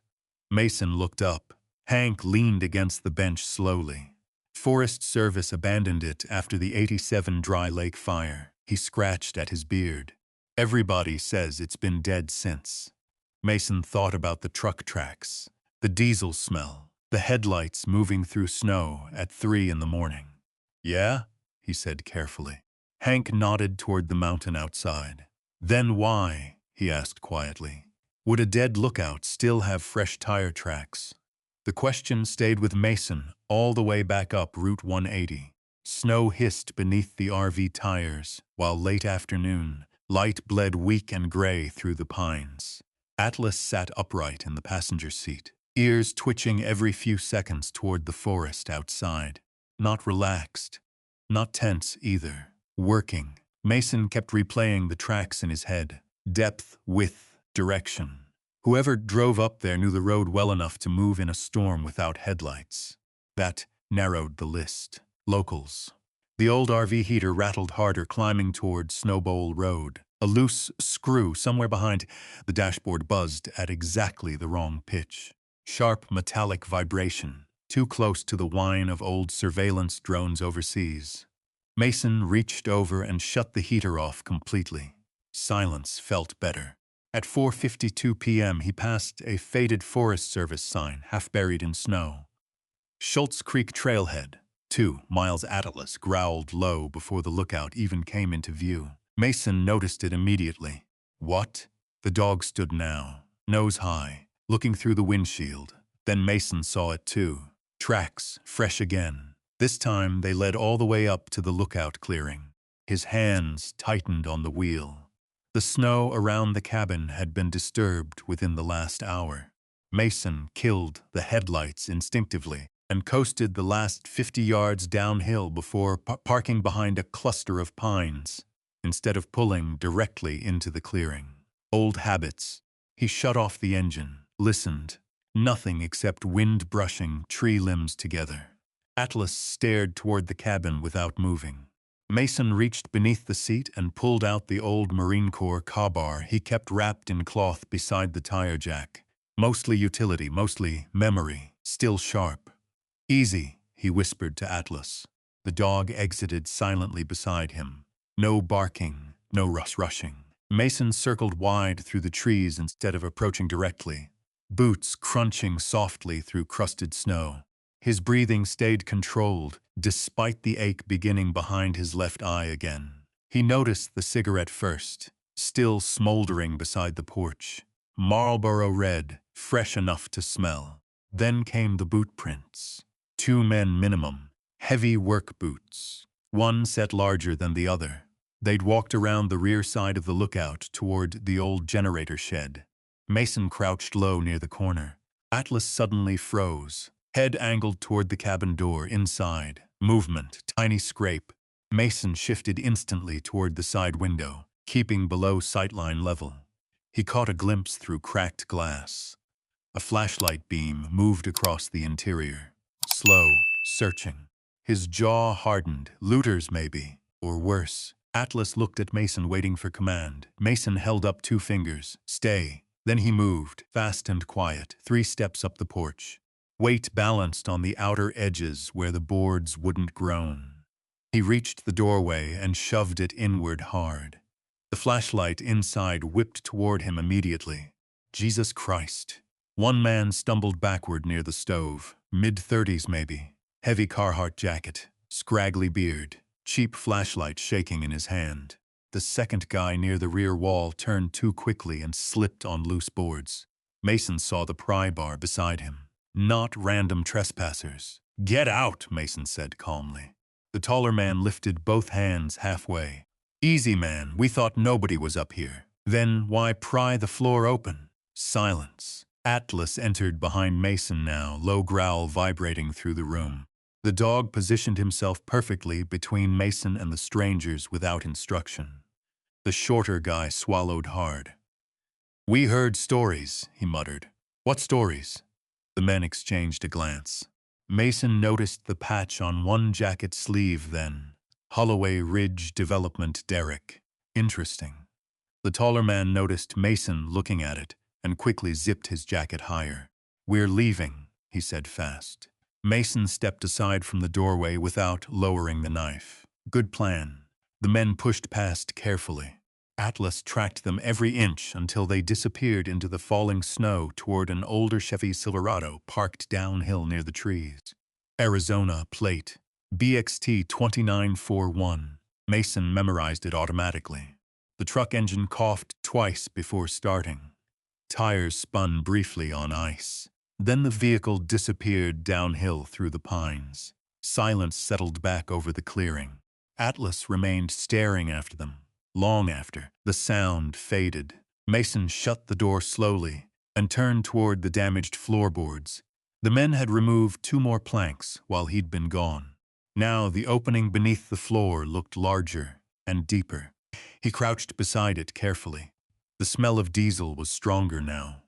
Mason looked up. Hank leaned against the bench slowly. "Forest Service abandoned it after the '87 Dry Lake fire." He scratched at his beard. "Everybody says it's been dead since." Mason thought about the truck tracks, the diesel smell, the headlights moving through snow at 3 in the morning. "Yeah?" he said carefully. Hank nodded toward the mountain outside. "Then why," he asked quietly, "would a dead lookout still have fresh tire tracks?" The question stayed with Mason all the way back up Route 180. Snow hissed beneath the RV tires, while late afternoon, light bled weak and gray through the pines. Atlas sat upright in the passenger seat, ears twitching every few seconds toward the forest outside. Not relaxed, not tense either. Working. Mason kept replaying the tracks in his head. Depth, width, direction. Whoever drove up there knew the road well enough to move in a storm without headlights. That narrowed the list. Locals. The old RV heater rattled harder climbing toward Snowbowl Road. A loose screw somewhere behind the dashboard buzzed at exactly the wrong pitch. Sharp metallic vibration, too close to the whine of old surveillance drones overseas. Mason reached over and shut the heater off completely. Silence felt better. At 4:52 p.m. he passed a faded Forest Service sign half buried in snow. Schultz Creek Trailhead. 2 miles. Atlas growled low before the lookout even came into view. Mason noticed it immediately. "What?" The dog stood now, nose high, looking through the windshield. Then Mason saw it too. Tracks, fresh again. This time they led all the way up to the lookout clearing. His hands tightened on the wheel. The snow around the cabin had been disturbed within the last hour. Mason killed the headlights instinctively and coasted the last 50 yards downhill before parking behind a cluster of pines, instead of pulling directly into the clearing. Old habits. He shut off the engine, listened. Nothing except wind brushing tree limbs together. Atlas stared toward the cabin without moving. Mason reached beneath the seat and pulled out the old Marine Corps car he kept wrapped in cloth beside the tire jack. Mostly utility, mostly memory, still sharp. "Easy," he whispered to Atlas. The dog exited silently beside him. No barking, no rushing. Mason circled wide through the trees instead of approaching directly, boots crunching softly through crusted snow. His breathing stayed controlled, despite the ache beginning behind his left eye again. He noticed the cigarette first, still smoldering beside the porch. Marlboro red, fresh enough to smell. Then came the boot prints. 2 men minimum, heavy work boots, one set larger than the other. They'd walked around the rear side of the lookout toward the old generator shed. Mason crouched low near the corner. Atlas suddenly froze, head angled toward the cabin door inside. Movement, tiny scrape. Mason shifted instantly toward the side window, keeping below sightline level. He caught a glimpse through cracked glass. A flashlight beam moved across the interior. Slow, searching. His jaw hardened. Looters, maybe. Or worse. Atlas looked at Mason, waiting for command. Mason held up 2 fingers. "Stay." Then he moved, fast and quiet, 3 steps up the porch. Weight balanced on the outer edges where the boards wouldn't groan. He reached the doorway and shoved it inward hard. The flashlight inside whipped toward him immediately. Jesus Christ. One man stumbled backward near the stove. Mid-30s maybe. Heavy Carhartt jacket. Scraggly beard. Cheap flashlight shaking in his hand. The second guy near the rear wall turned too quickly and slipped on loose boards. Mason saw the pry bar beside him. Not random trespassers. "Get out," Mason said calmly. The taller man lifted both hands halfway. "Easy, man, we thought nobody was up here." "Then why pry the floor open?" Silence. Atlas entered behind Mason now, low growl vibrating through the room. The dog positioned himself perfectly between Mason and the strangers without instruction. The shorter guy swallowed hard. "We heard stories," he muttered. "What stories?" The men exchanged a glance. Mason noticed the patch on one jacket sleeve then. Holloway Ridge Development Derrick. Interesting. The taller man noticed Mason looking at it and quickly zipped his jacket higher. "We're leaving," he said fast. Mason stepped aside from the doorway without lowering the knife. "Good plan." The men pushed past carefully. Atlas tracked them every inch until they disappeared into the falling snow toward an older Chevy Silverado parked downhill near the trees. Arizona plate. BXT 2941. Mason memorized it automatically. The truck engine coughed twice before starting. Tires spun briefly on ice. Then the vehicle disappeared downhill through the pines. Silence settled back over the clearing. Atlas remained staring after them. Long after, the sound faded. Mason shut the door slowly and turned toward the damaged floorboards. The men had removed 2 more planks while he'd been gone. Now the opening beneath the floor looked larger and deeper. He crouched beside it carefully. The smell of diesel was stronger now.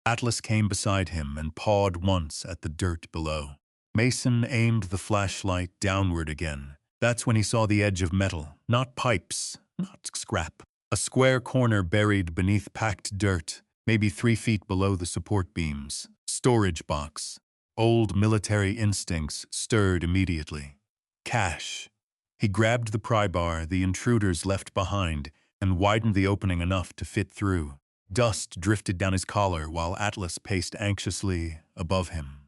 Atlas came beside him and pawed once at the dirt below. Mason aimed the flashlight downward again. That's when he saw the edge of metal, not pipes, not scrap. A square corner buried beneath packed dirt, maybe 3 feet below the support beams. Storage box. Old military instincts stirred immediately. Cash. He grabbed the pry bar the intruders left behind and widened the opening enough to fit through. Dust drifted down his collar while Atlas paced anxiously above him.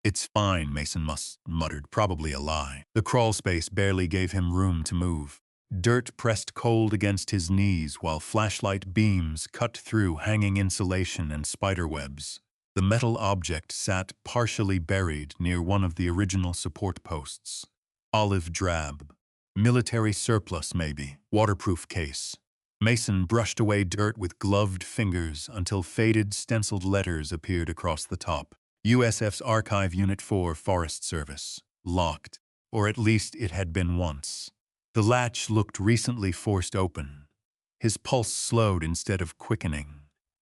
"It's fine," Mason muttered, probably a lie. The crawl space barely gave him room to move. Dirt pressed cold against his knees while flashlight beams cut through hanging insulation and spiderwebs. The metal object sat partially buried near one of the original support posts. Olive drab. Military surplus, maybe. Waterproof case. Mason brushed away dirt with gloved fingers until faded stenciled letters appeared across the top. USF's Archive Unit 4 Forest Service. Locked. Or at least it had been once. The latch looked recently forced open. His pulse slowed instead of quickening.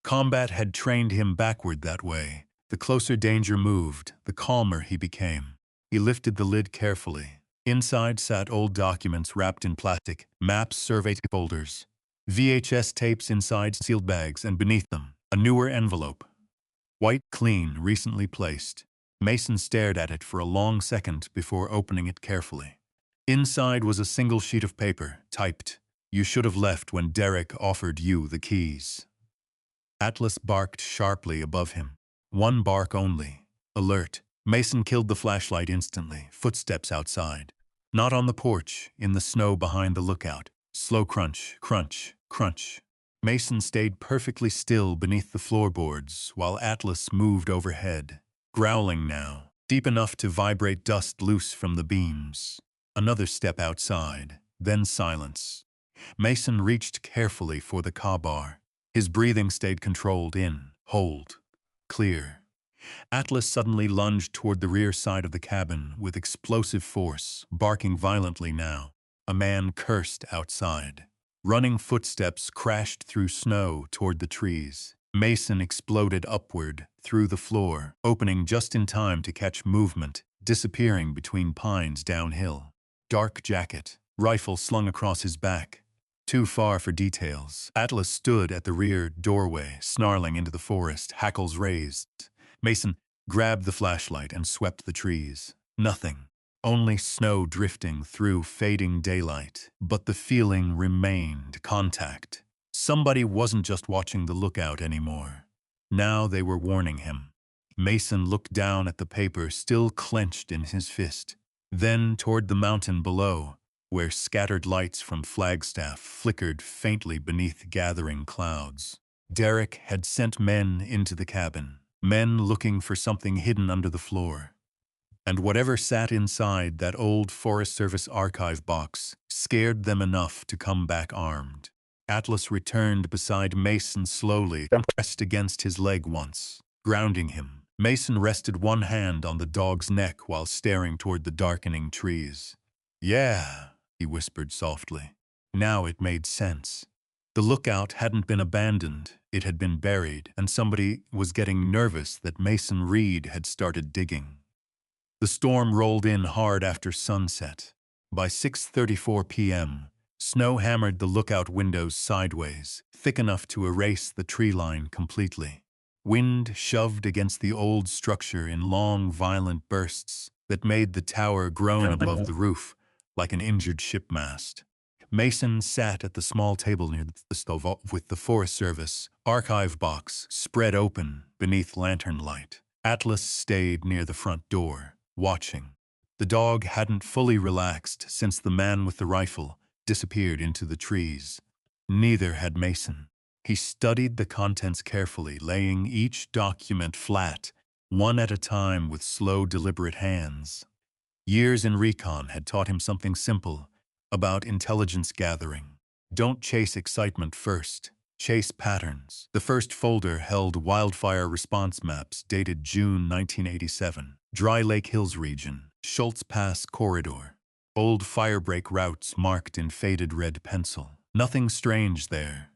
Combat had trained him backward that way. The closer danger moved, the calmer he became. He lifted the lid carefully. Inside sat old documents wrapped in plastic, maps, survey folders, VHS tapes inside sealed bags, and beneath them, a newer envelope. White, clean, recently placed. Mason stared at it for a long second before opening it carefully. Inside was a single sheet of paper, typed, "You should have left when Derek offered you the keys." Atlas barked sharply above him. One bark only. Alert. Mason killed the flashlight instantly. Footsteps outside. Not on the porch, in the snow behind the lookout. Slow crunch, crunch, crunch. Mason stayed perfectly still beneath the floorboards while Atlas moved overhead. Growling now, deep enough to vibrate dust loose from the beams. Another step outside, then silence. Mason reached carefully for the car bar. His breathing stayed controlled in, hold, clear. Atlas suddenly lunged toward the rear side of the cabin with explosive force, barking violently now. A man cursed outside. Running footsteps crashed through snow toward the trees. Mason exploded upward, through the floor, opening just in time to catch movement, disappearing between pines downhill. Dark jacket, rifle slung across his back. Too far for details. Atlas stood at the rear doorway, snarling into the forest, hackles raised. Mason grabbed the flashlight and swept the trees. Nothing. Only snow drifting through fading daylight. But the feeling remained. Contact. Somebody wasn't just watching the lookout anymore. Now they were warning him. Mason looked down at the paper still clenched in his fist. Then toward the mountain below, where scattered lights from Flagstaff flickered faintly beneath gathering clouds. Derek had sent men into the cabin, men looking for something hidden under the floor. And whatever sat inside that old Forest Service archive box scared them enough to come back armed. Atlas returned beside Mason slowly and pressed against his leg once, grounding him. Mason rested one hand on the dog's neck while staring toward the darkening trees. "Yeah," he whispered softly. Now it made sense. The lookout hadn't been abandoned, it had been buried, and somebody was getting nervous that Mason Reed had started digging. The storm rolled in hard after sunset. By 6:34 p.m., snow hammered the lookout windows sideways, thick enough to erase the tree line completely. Wind shoved against the old structure in long, violent bursts that made the tower groan above the roof, like an injured shipmast. Mason sat at the small table near the stove with the Forest Service archive box spread open beneath lantern light. Atlas stayed near the front door, watching. The dog hadn't fully relaxed since the man with the rifle disappeared into the trees. Neither had Mason. He studied the contents carefully, laying each document flat, one at a time with slow, deliberate hands. Years in recon had taught him something simple about intelligence gathering. Don't chase excitement first. Chase patterns. The first folder held wildfire response maps dated June 1987. Dry Lake Hills region. Schultz Pass corridor. Old firebreak routes marked in faded red pencil. Nothing strange there.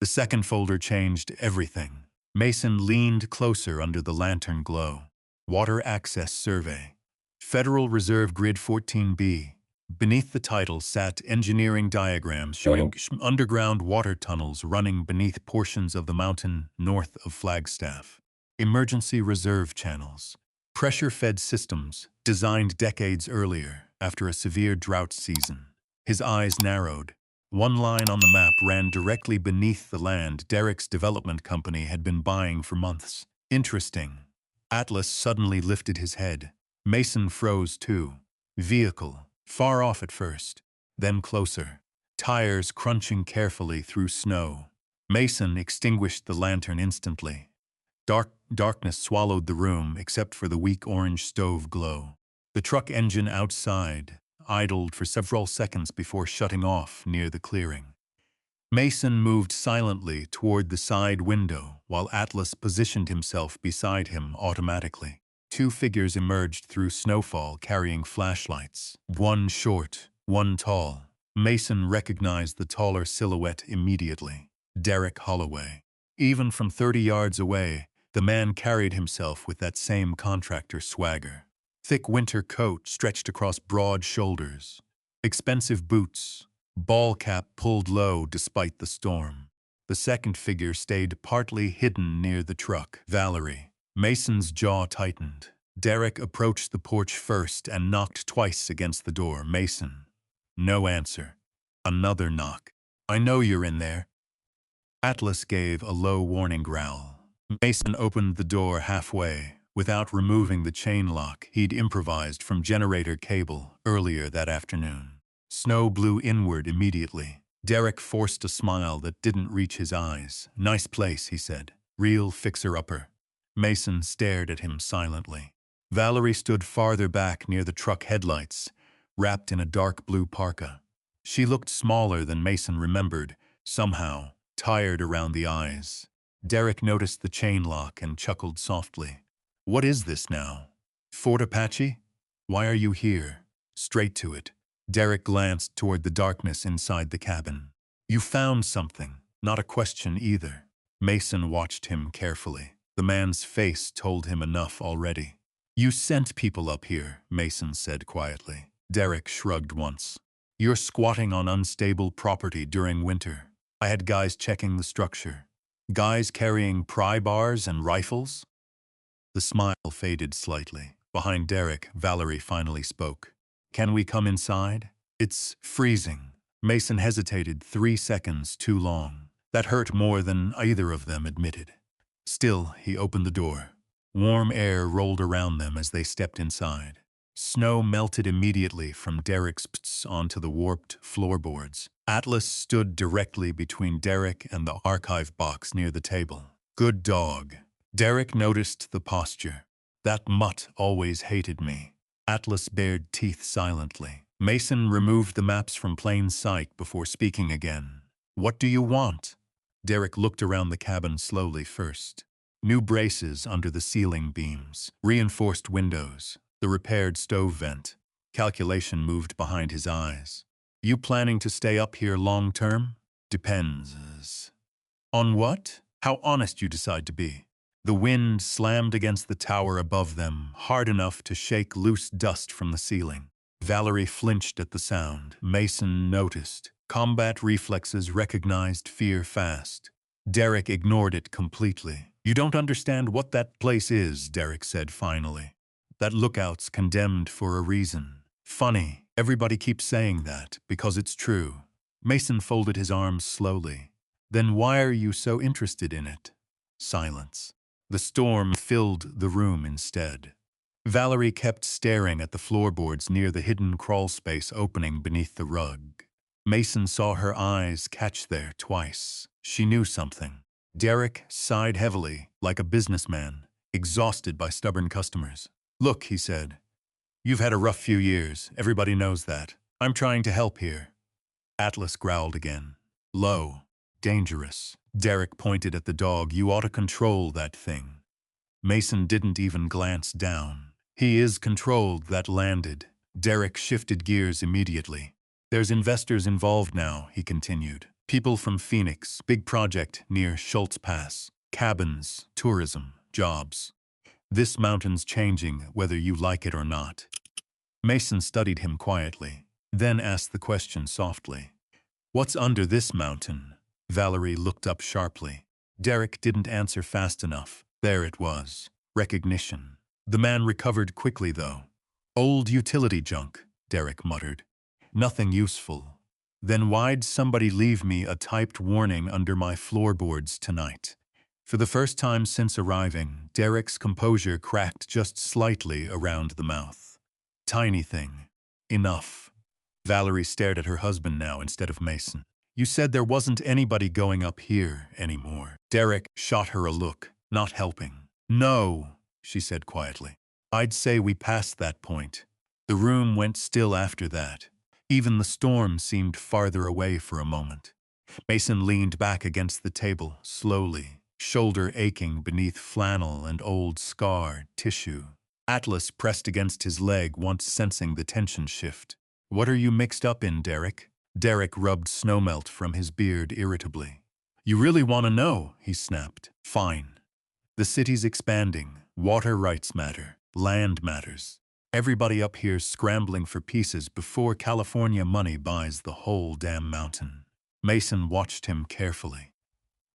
The second folder changed everything. Mason leaned closer under the lantern glow. Water Access Survey. Federal Reserve Grid 14B. Beneath the title sat engineering diagrams showing underground water tunnels running beneath portions of the mountain north of Flagstaff. Emergency reserve channels. Pressure-fed systems designed decades earlier after a severe drought season. His eyes narrowed. One line on the map ran directly beneath the land Derek's development company had been buying for months. Interesting. Atlas suddenly lifted his head. Mason froze too. Vehicle. Far off at first, then closer. tires crunching carefully through snow. Mason extinguished the lantern instantly. Darkness swallowed the room except for the weak orange stove glow. The truck engine outside idled for several seconds before shutting off near the clearing. Mason moved silently toward the side window while Atlas positioned himself beside him automatically. Two figures emerged through snowfall carrying flashlights. One short, one tall. Mason recognized the taller silhouette immediately. Derek Holloway. Even from 30 yards away, the man carried himself with that same contractor swagger. Thick winter coat stretched across broad shoulders. Expensive boots. Ball cap pulled low despite the storm. The second figure stayed partly hidden near the truck. Valerie. Mason's jaw tightened. Derek approached the porch first and knocked twice against the door. Mason. No answer. Another knock. I know you're in there. Atlas gave a low warning growl. Mason opened the door halfway, without removing the chain lock he'd improvised from generator cable earlier that afternoon. Snow blew inward immediately. Derek forced a smile that didn't reach his eyes. Nice place, he said. Real fixer-upper. Mason stared at him silently. Valerie stood farther back near the truck headlights, wrapped in a dark blue parka. She looked smaller than Mason remembered, somehow, tired around the eyes. Derek noticed the chain lock and chuckled softly. What is this now? Fort Apache? Why are you here? Straight to it. Derek glanced toward the darkness inside the cabin. You found something, not a question either. Mason watched him carefully. The man's face told him enough already. You sent people up here, Mason said quietly. Derek shrugged once. You're squatting on unstable property during winter. I had guys checking the structure. Guys carrying pry bars and rifles? The smile faded slightly. Behind Derek, Valerie finally spoke. Can we come inside? It's freezing. Mason hesitated 3 seconds too long. That hurt more than either of them admitted. Still, he opened the door. Warm air rolled around them as they stepped inside. Snow melted immediately from Derek's pts onto the warped floorboards. Atlas stood directly between Derek and the archive box near the table. Good dog. Derek noticed the posture. That mutt always hated me. Atlas bared teeth silently. Mason removed the maps from plain sight before speaking again. What do you want? Derek looked around the cabin slowly first. New braces under the ceiling beams, reinforced windows, the repaired stove vent. Calculation moved behind his eyes. You planning to stay up here long term? Depends. On what? How honest you decide to be. The wind slammed against the tower above them, hard enough to shake loose dust from the ceiling. Valerie flinched at the sound. Mason noticed. Combat reflexes recognized fear fast. Derek ignored it completely. You don't understand what that place is, Derek said finally. That lookout's condemned for a reason. Funny, everybody keeps saying that, because it's true. Mason folded his arms slowly. Then why are you so interested in it? Silence. The storm filled the room instead. Valerie kept staring at the floorboards near the hidden crawl space opening beneath the rug. Mason saw her eyes catch there twice. She knew something. Derek sighed heavily, like a businessman, exhausted by stubborn customers. Look, he said. You've had a rough few years. Everybody knows that. I'm trying to help here. Atlas growled again. Low. Dangerous. Derek pointed at the dog. You ought to control that thing. Mason didn't even glance down. He is controlled, that landed. Derek shifted gears immediately. There's investors involved now, he continued. People from Phoenix, big project near Schultz Pass. Cabins, tourism, jobs. This mountain's changing whether you like it or not. Mason studied him quietly, then asked the question softly. What's under this mountain? Valerie looked up sharply. Derek didn't answer fast enough. There it was. Recognition. The man recovered quickly, though. Old utility junk, Derek muttered. Nothing useful. Then why'd somebody leave me a typed warning under my floorboards tonight? For the first time since arriving, Derek's composure cracked just slightly around the mouth. Tiny thing. Enough. Valerie stared at her husband now instead of Mason. You said there wasn't anybody going up here anymore. Derek shot her a look, not helping. No, she said quietly. I'd say we passed that point. The room went still after that. Even the storm seemed farther away for a moment. Mason leaned back against the table, slowly, shoulder aching beneath flannel and old scar tissue. Atlas pressed against his leg, once sensing the tension shift. What are you mixed up in, Derek? Derek rubbed snowmelt from his beard irritably. You really want to know, he snapped. Fine. The city's expanding. Water rights matter. Land matters. Everybody up here's scrambling for pieces before California money buys the whole damn mountain. Mason watched him carefully.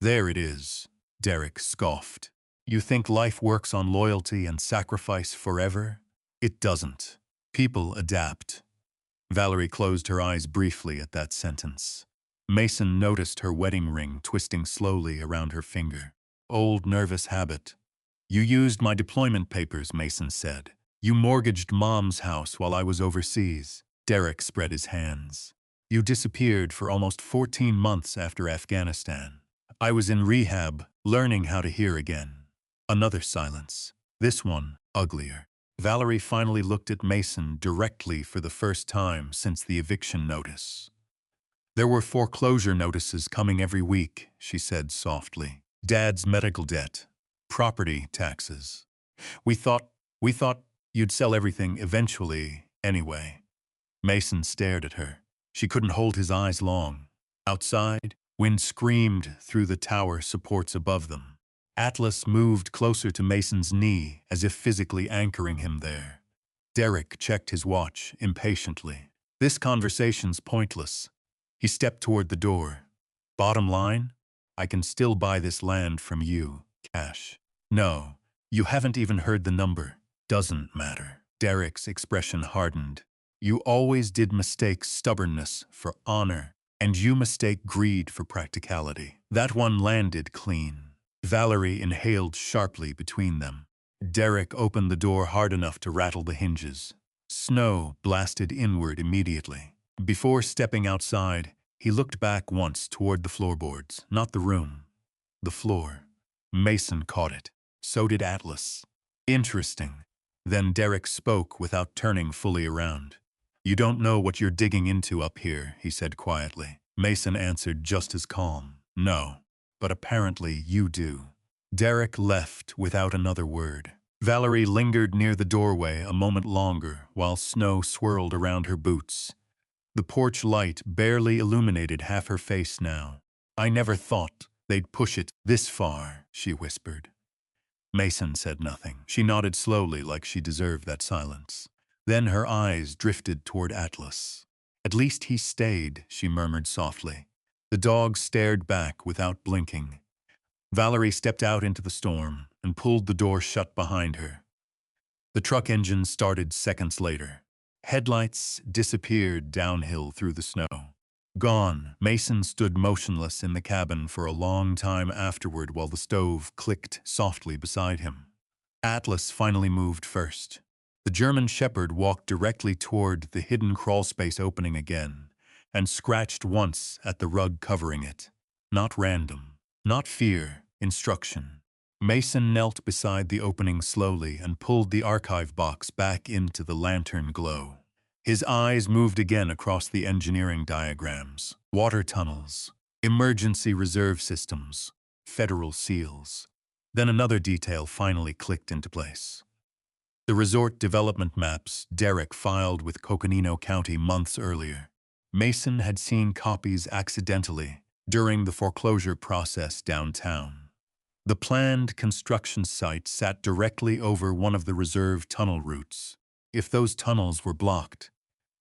There it is, Derek scoffed. You think life works on loyalty and sacrifice forever? It doesn't. People adapt. Valerie closed her eyes briefly at that sentence. Mason noticed her wedding ring twisting slowly around her finger. Old nervous habit. You used my deployment papers, Mason said. You mortgaged Mom's house while I was overseas. Derek spread his hands. You disappeared for almost 14 months after Afghanistan. I was in rehab, learning how to hear again. Another silence. This one, uglier. Valerie finally looked at Mason directly for the first time since the eviction notice. There were foreclosure notices coming every week, she said softly. Dad's medical debt. Property taxes. We thought you'd sell everything eventually, anyway. Mason stared at her. She couldn't hold his eyes long. Outside, wind screamed through the tower supports above them. Atlas moved closer to Mason's knee, as if physically anchoring him there. Derek checked his watch impatiently. This conversation's pointless. He stepped toward the door. Bottom line, I can still buy this land from you, cash. No, you haven't even heard the number. Doesn't matter. Derek's expression hardened. You always did mistake stubbornness for honor, and you mistake greed for practicality. That one landed clean. Valerie inhaled sharply between them. Derek opened the door hard enough to rattle the hinges. Snow blasted inward immediately. Before stepping outside, he looked back once toward the floorboards, not the room. The floor. Mason caught it. So did Atlas. Interesting. Then Derek spoke without turning fully around. You don't know what you're digging into up here, he said quietly. Mason answered just as calm. No, but apparently you do. Derek left without another word. Valerie lingered near the doorway a moment longer while snow swirled around her boots. The porch light barely illuminated half her face now. I never thought they'd push it this far, she whispered. Mason said nothing. She nodded slowly like she deserved that silence. Then her eyes drifted toward Atlas. At least he stayed, she murmured softly. The dog stared back without blinking. Valerie stepped out into the storm and pulled the door shut behind her. The truck engine started seconds later. Headlights disappeared downhill through the snow. Gone. Mason stood motionless in the cabin for a long time afterward while the stove clicked softly beside him. Atlas finally moved first. The German shepherd walked directly toward the hidden crawlspace opening again and scratched once at the rug covering it. Not random, not fear, instruction. Mason knelt beside the opening slowly and pulled the archive box back into the lantern glow. His eyes moved again across the engineering diagrams. Water tunnels, emergency reserve systems, federal seals. Then another detail finally clicked into place. The resort development maps Derek filed with Coconino County months earlier. Mason had seen copies accidentally during the foreclosure process downtown. The planned construction site sat directly over one of the reserve tunnel routes. If those tunnels were blocked,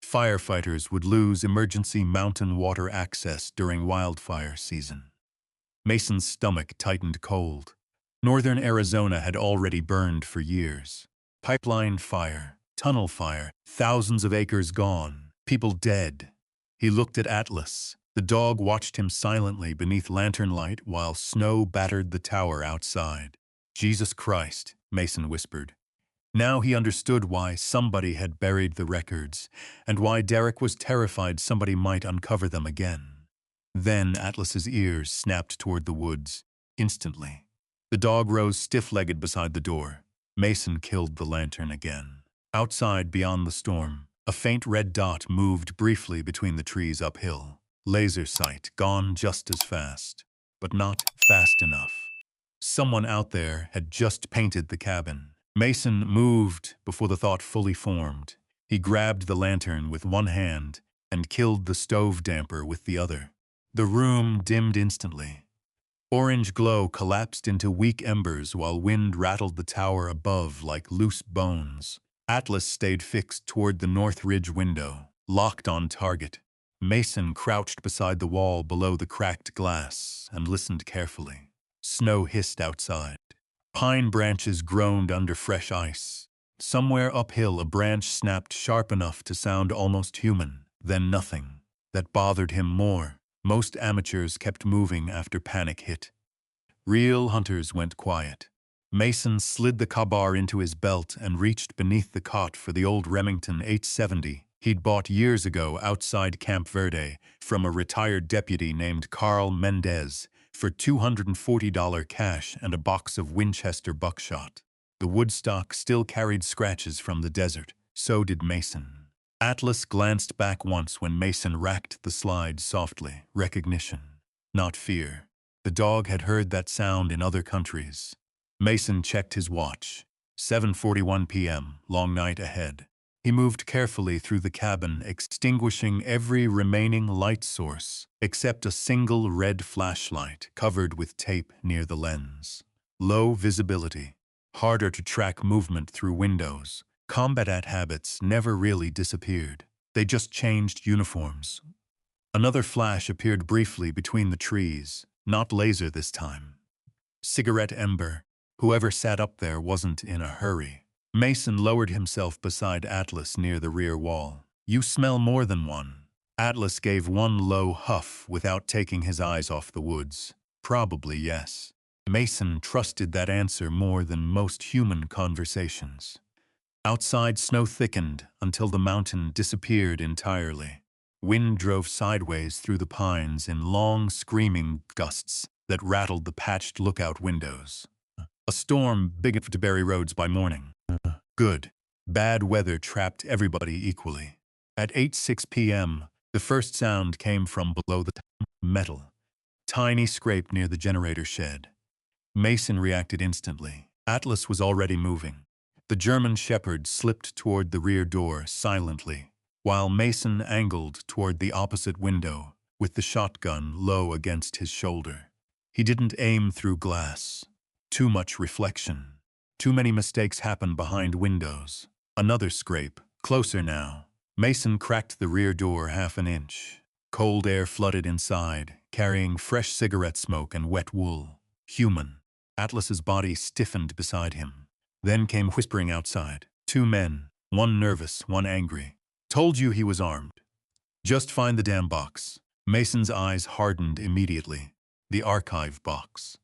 firefighters would lose emergency mountain water access during wildfire season. Mason's stomach tightened cold. Northern Arizona had already burned for years. Pipeline fire, tunnel fire, thousands of acres gone, people dead. He looked at Atlas. The dog watched him silently beneath lantern light while snow battered the tower outside. Jesus Christ, Mason whispered. Now he understood why somebody had buried the records, and why Derek was terrified somebody might uncover them again. Then Atlas's ears snapped toward the woods. Instantly, the dog rose stiff-legged beside the door. Mason killed the lantern again. Outside, beyond the storm, a faint red dot moved briefly between the trees uphill. Laser sight, gone just as fast, but not fast enough. Someone out there had just painted the cabin. Mason moved before the thought fully formed. He grabbed the lantern with one hand and killed the stove damper with the other. The room dimmed instantly. Orange glow collapsed into weak embers while wind rattled the tower above like loose bones. Atlas stayed fixed toward the north ridge window, locked on target. Mason crouched beside the wall below the cracked glass and listened carefully. Snow hissed outside. Pine branches groaned under fresh ice. Somewhere uphill, a branch snapped sharp enough to sound almost human. Then nothing. That bothered him more. Most amateurs kept moving after panic hit. Real hunters went quiet. Mason slid the kabar into his belt and reached beneath the cot for the old Remington 870 he'd bought years ago outside Camp Verde from a retired deputy named Carl Mendez for $240 cash and a box of Winchester buckshot. The woodstock still carried scratches from the desert. So did Mason. Atlas glanced back once when Mason racked the slide softly. Recognition, not fear. The dog had heard that sound in other countries. Mason checked his watch. 7:41 p.m., long night ahead. He moved carefully through the cabin, extinguishing every remaining light source, except a single red flashlight covered with tape near the lens. Low visibility, harder to track movement through windows. Combat habits never really disappeared. They just changed uniforms. Another flash appeared briefly between the trees, not laser this time. Cigarette ember. Whoever sat up there wasn't in a hurry. Mason lowered himself beside Atlas near the rear wall. "You smell more than one." Atlas gave one low huff without taking his eyes off the woods. "Probably yes." Mason trusted that answer more than most human conversations. Outside, snow thickened until the mountain disappeared entirely. Wind drove sideways through the pines in long, screaming gusts that rattled the patched lookout windows. A storm big enough to bury roads by morning. Good. Bad weather trapped everybody equally. At 8:06 p.m., the first sound came from below the metal. Tiny scrape near the generator shed. Mason reacted instantly. Atlas was already moving. The German shepherd slipped toward the rear door silently, while Mason angled toward the opposite window with the shotgun low against his shoulder. He didn't aim through glass. Too much reflection. Too many mistakes happen behind windows. Another scrape. Closer now. Mason cracked the rear door half an inch. Cold air flooded inside, carrying fresh cigarette smoke and wet wool. Human. Atlas's body stiffened beside him. Then came whispering outside. Two men. One nervous, one angry. "Told you he was armed. Just find the damn box." Mason's eyes hardened immediately. The archive box.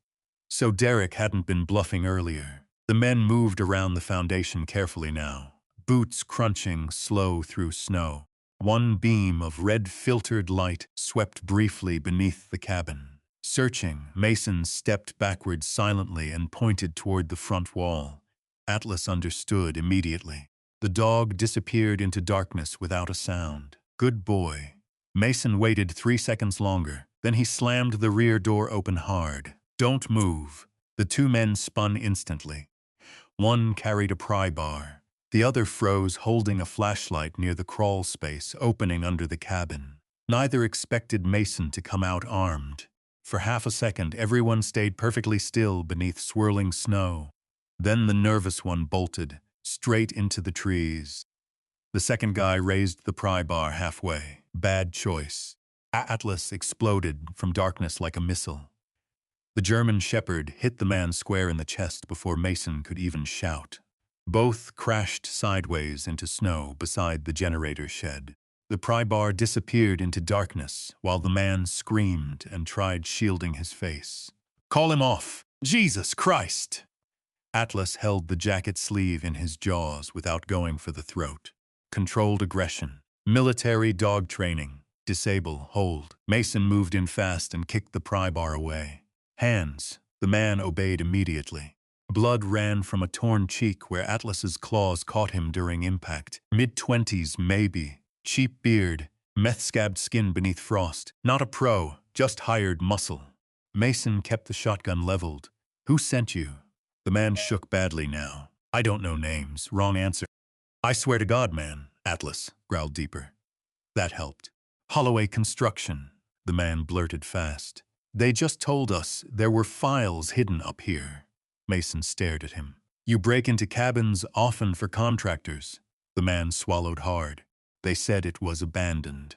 So Derek hadn't been bluffing earlier. The men moved around the foundation carefully now, boots crunching slow through snow. One beam of red-filtered light swept briefly beneath the cabin. Searching, Mason stepped backwards silently and pointed toward the front wall. Atlas understood immediately. The dog disappeared into darkness without a sound. Good boy. Mason waited 3 seconds longer. Then he slammed the rear door open hard. "Don't move." The two men spun instantly. One carried a pry bar. The other froze holding a flashlight near the crawl space opening under the cabin. Neither expected Mason to come out armed. For half a second, everyone stayed perfectly still beneath swirling snow. Then the nervous one bolted, straight into the trees. The second guy raised the pry bar halfway. Bad choice. Atlas exploded from darkness like a missile. The German shepherd hit the man square in the chest before Mason could even shout. Both crashed sideways into snow beside the generator shed. The pry bar disappeared into darkness while the man screamed and tried shielding his face. "Call him off! Jesus Christ!" Atlas held the jacket sleeve in his jaws without going for the throat. Controlled aggression. Military dog training. Disable, hold. Mason moved in fast and kicked the pry bar away. Hands. The man obeyed immediately. Blood ran from a torn cheek where Atlas's claws caught him during impact. Mid-20s, maybe. Cheap beard. Meth-scabbed skin beneath frost. Not a pro, just hired muscle. Mason kept the shotgun leveled. Who sent you? The man shook badly now. I don't know names. Wrong answer. I swear to God, man, Atlas growled deeper. That helped. Holloway Construction, the man blurted fast. They just told us there were files hidden up here. Mason stared at him. You break into cabins often for contractors. The man swallowed hard. They said it was abandoned.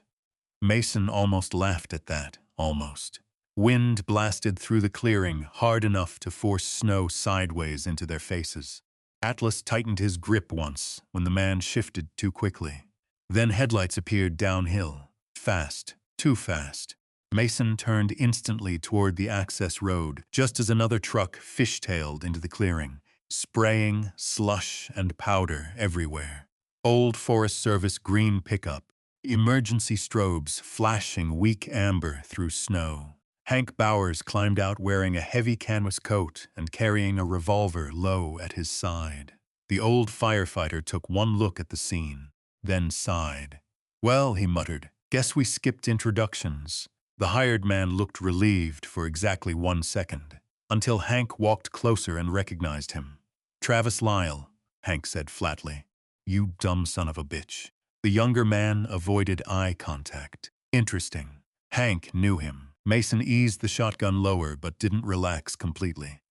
Mason almost laughed at that, almost. Wind blasted through the clearing hard enough to force snow sideways into their faces. Atlas tightened his grip once when the man shifted too quickly. Then headlights appeared downhill. Fast, too fast. Mason turned instantly toward the access road just as another truck fishtailed into the clearing, spraying slush and powder everywhere. Old Forest Service green pickup, emergency strobes flashing weak amber through snow. Hank Bowers climbed out wearing a heavy canvas coat and carrying a revolver low at his side. The old firefighter took one look at the scene, then sighed. Well, he muttered, guess we skipped introductions. The hired man looked relieved for exactly 1 second, until Hank walked closer and recognized him. Travis Lyle, Hank said flatly. You dumb son of a bitch. The younger man avoided eye contact. Interesting. Hank knew him. Mason eased the shotgun lower but didn't relax completely.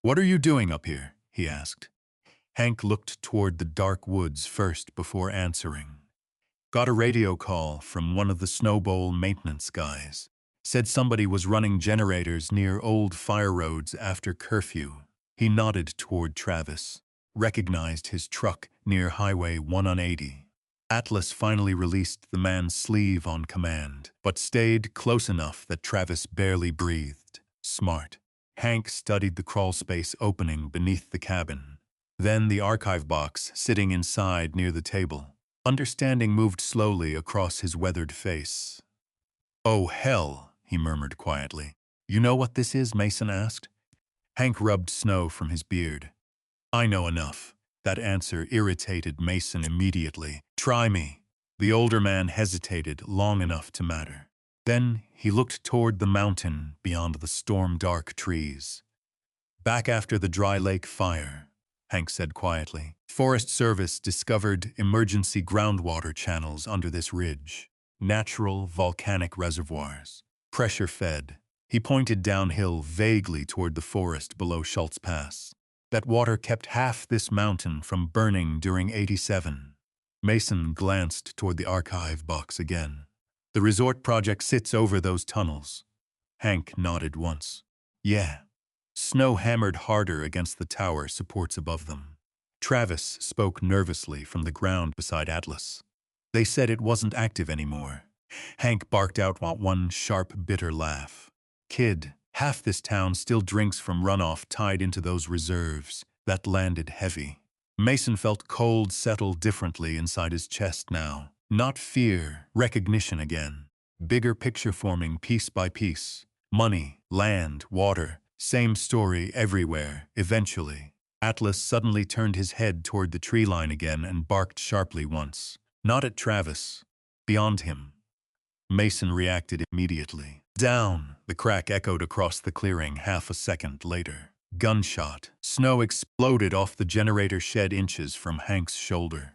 What are you doing up here? He asked. Hank looked toward the dark woods first before answering. Got a radio call from one of the Snowbowl maintenance guys. Said somebody was running generators near old fire roads after curfew. He nodded toward Travis, recognized his truck near Highway 180. Atlas finally released the man's sleeve on command, but stayed close enough that Travis barely breathed. Smart. Hank studied the crawlspace opening beneath the cabin, then the archive box sitting inside near the table. Understanding moved slowly across his weathered face. Oh, hell, he murmured quietly. You know what this is? Mason asked. Hank rubbed snow from his beard. I know enough. That answer irritated Mason immediately. Try me. The older man hesitated long enough to matter. Then he looked toward the mountain beyond the storm-dark trees. Back after the Dry Lake fire, Hank said quietly. Forest Service discovered emergency groundwater channels under this ridge. Natural volcanic reservoirs. Pressure-fed. He pointed downhill vaguely toward the forest below Schultz Pass. That water kept half this mountain from burning during '87. Mason glanced toward the archive box again. The resort project sits over those tunnels. Hank nodded once. Yeah. Snow hammered harder against the tower supports above them. Travis spoke nervously from the ground beside Atlas. They said it wasn't active anymore. Hank barked out one sharp, bitter laugh. Kid, half this town still drinks from runoff tied into those reserves. That landed heavy. Mason felt cold settle differently inside his chest now. Not fear, recognition again. Bigger picture forming piece by piece. Money, land, water. Same story everywhere, eventually. Atlas suddenly turned his head toward the tree line again and barked sharply once. Not at Travis. Beyond him. Mason reacted immediately. Down, the crack echoed across the clearing half a second later. Gunshot. Snow exploded off the generator shed inches from Hank's shoulder.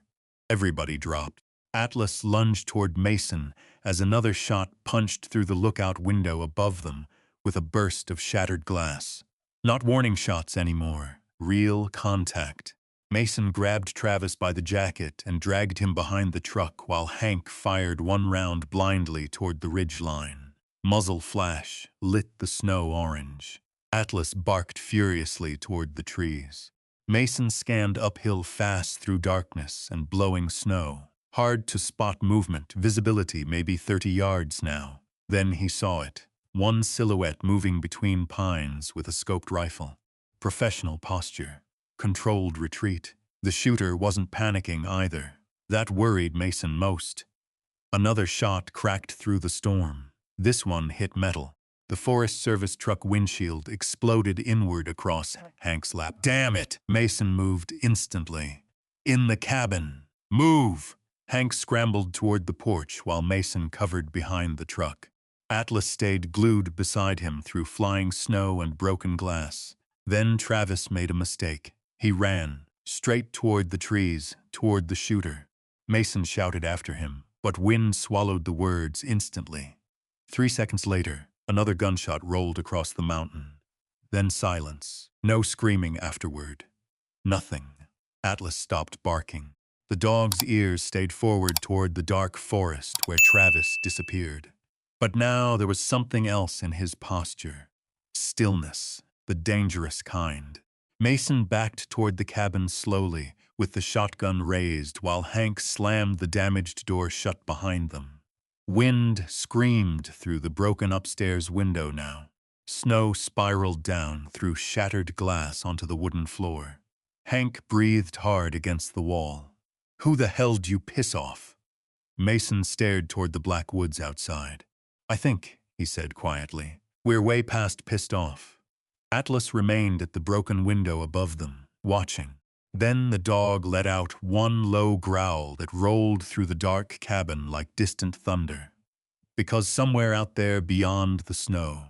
Everybody dropped. Atlas lunged toward Mason as another shot punched through the lookout window above them with a burst of shattered glass. Not warning shots anymore. Real contact. Mason grabbed Travis by the jacket and dragged him behind the truck while Hank fired one round blindly toward the ridge line. Muzzle flash lit the snow orange. Atlas barked furiously toward the trees. Mason scanned uphill fast through darkness and blowing snow. Hard to spot movement, visibility maybe 30 yards now. Then he saw it. One silhouette moving between pines with a scoped rifle. Professional posture. controlled retreat. The shooter wasn't panicking either. That worried Mason most. Another shot cracked through the storm. This one hit metal. The Forest Service truck windshield exploded inward across Hank's lap. Damn it! Mason moved instantly. In the cabin. Move! Hank scrambled toward the porch while Mason covered behind the truck. Atlas stayed glued beside him through flying snow and broken glass. Then Travis made a mistake. He ran, straight toward the trees, toward the shooter. Mason shouted after him, but wind swallowed the words instantly. 3 seconds later, another gunshot rolled across the mountain. Then silence. No screaming afterward. Nothing. Atlas stopped barking. The dog's ears stayed forward toward the dark forest where Travis disappeared. But now there was something else in his posture. Stillness, the dangerous kind. Mason backed toward the cabin slowly, with the shotgun raised, while Hank slammed the damaged door shut behind them. Wind screamed through the broken upstairs window now. Snow spiraled down through shattered glass onto the wooden floor. Hank breathed hard against the wall. "Who the hell do you piss off?" Mason stared toward the black woods outside. "I think," he said quietly, "we're way past pissed off." Atlas remained at the broken window above them, watching. Then the dog let out one low growl that rolled through the dark cabin like distant thunder. Because somewhere out there beyond the snow,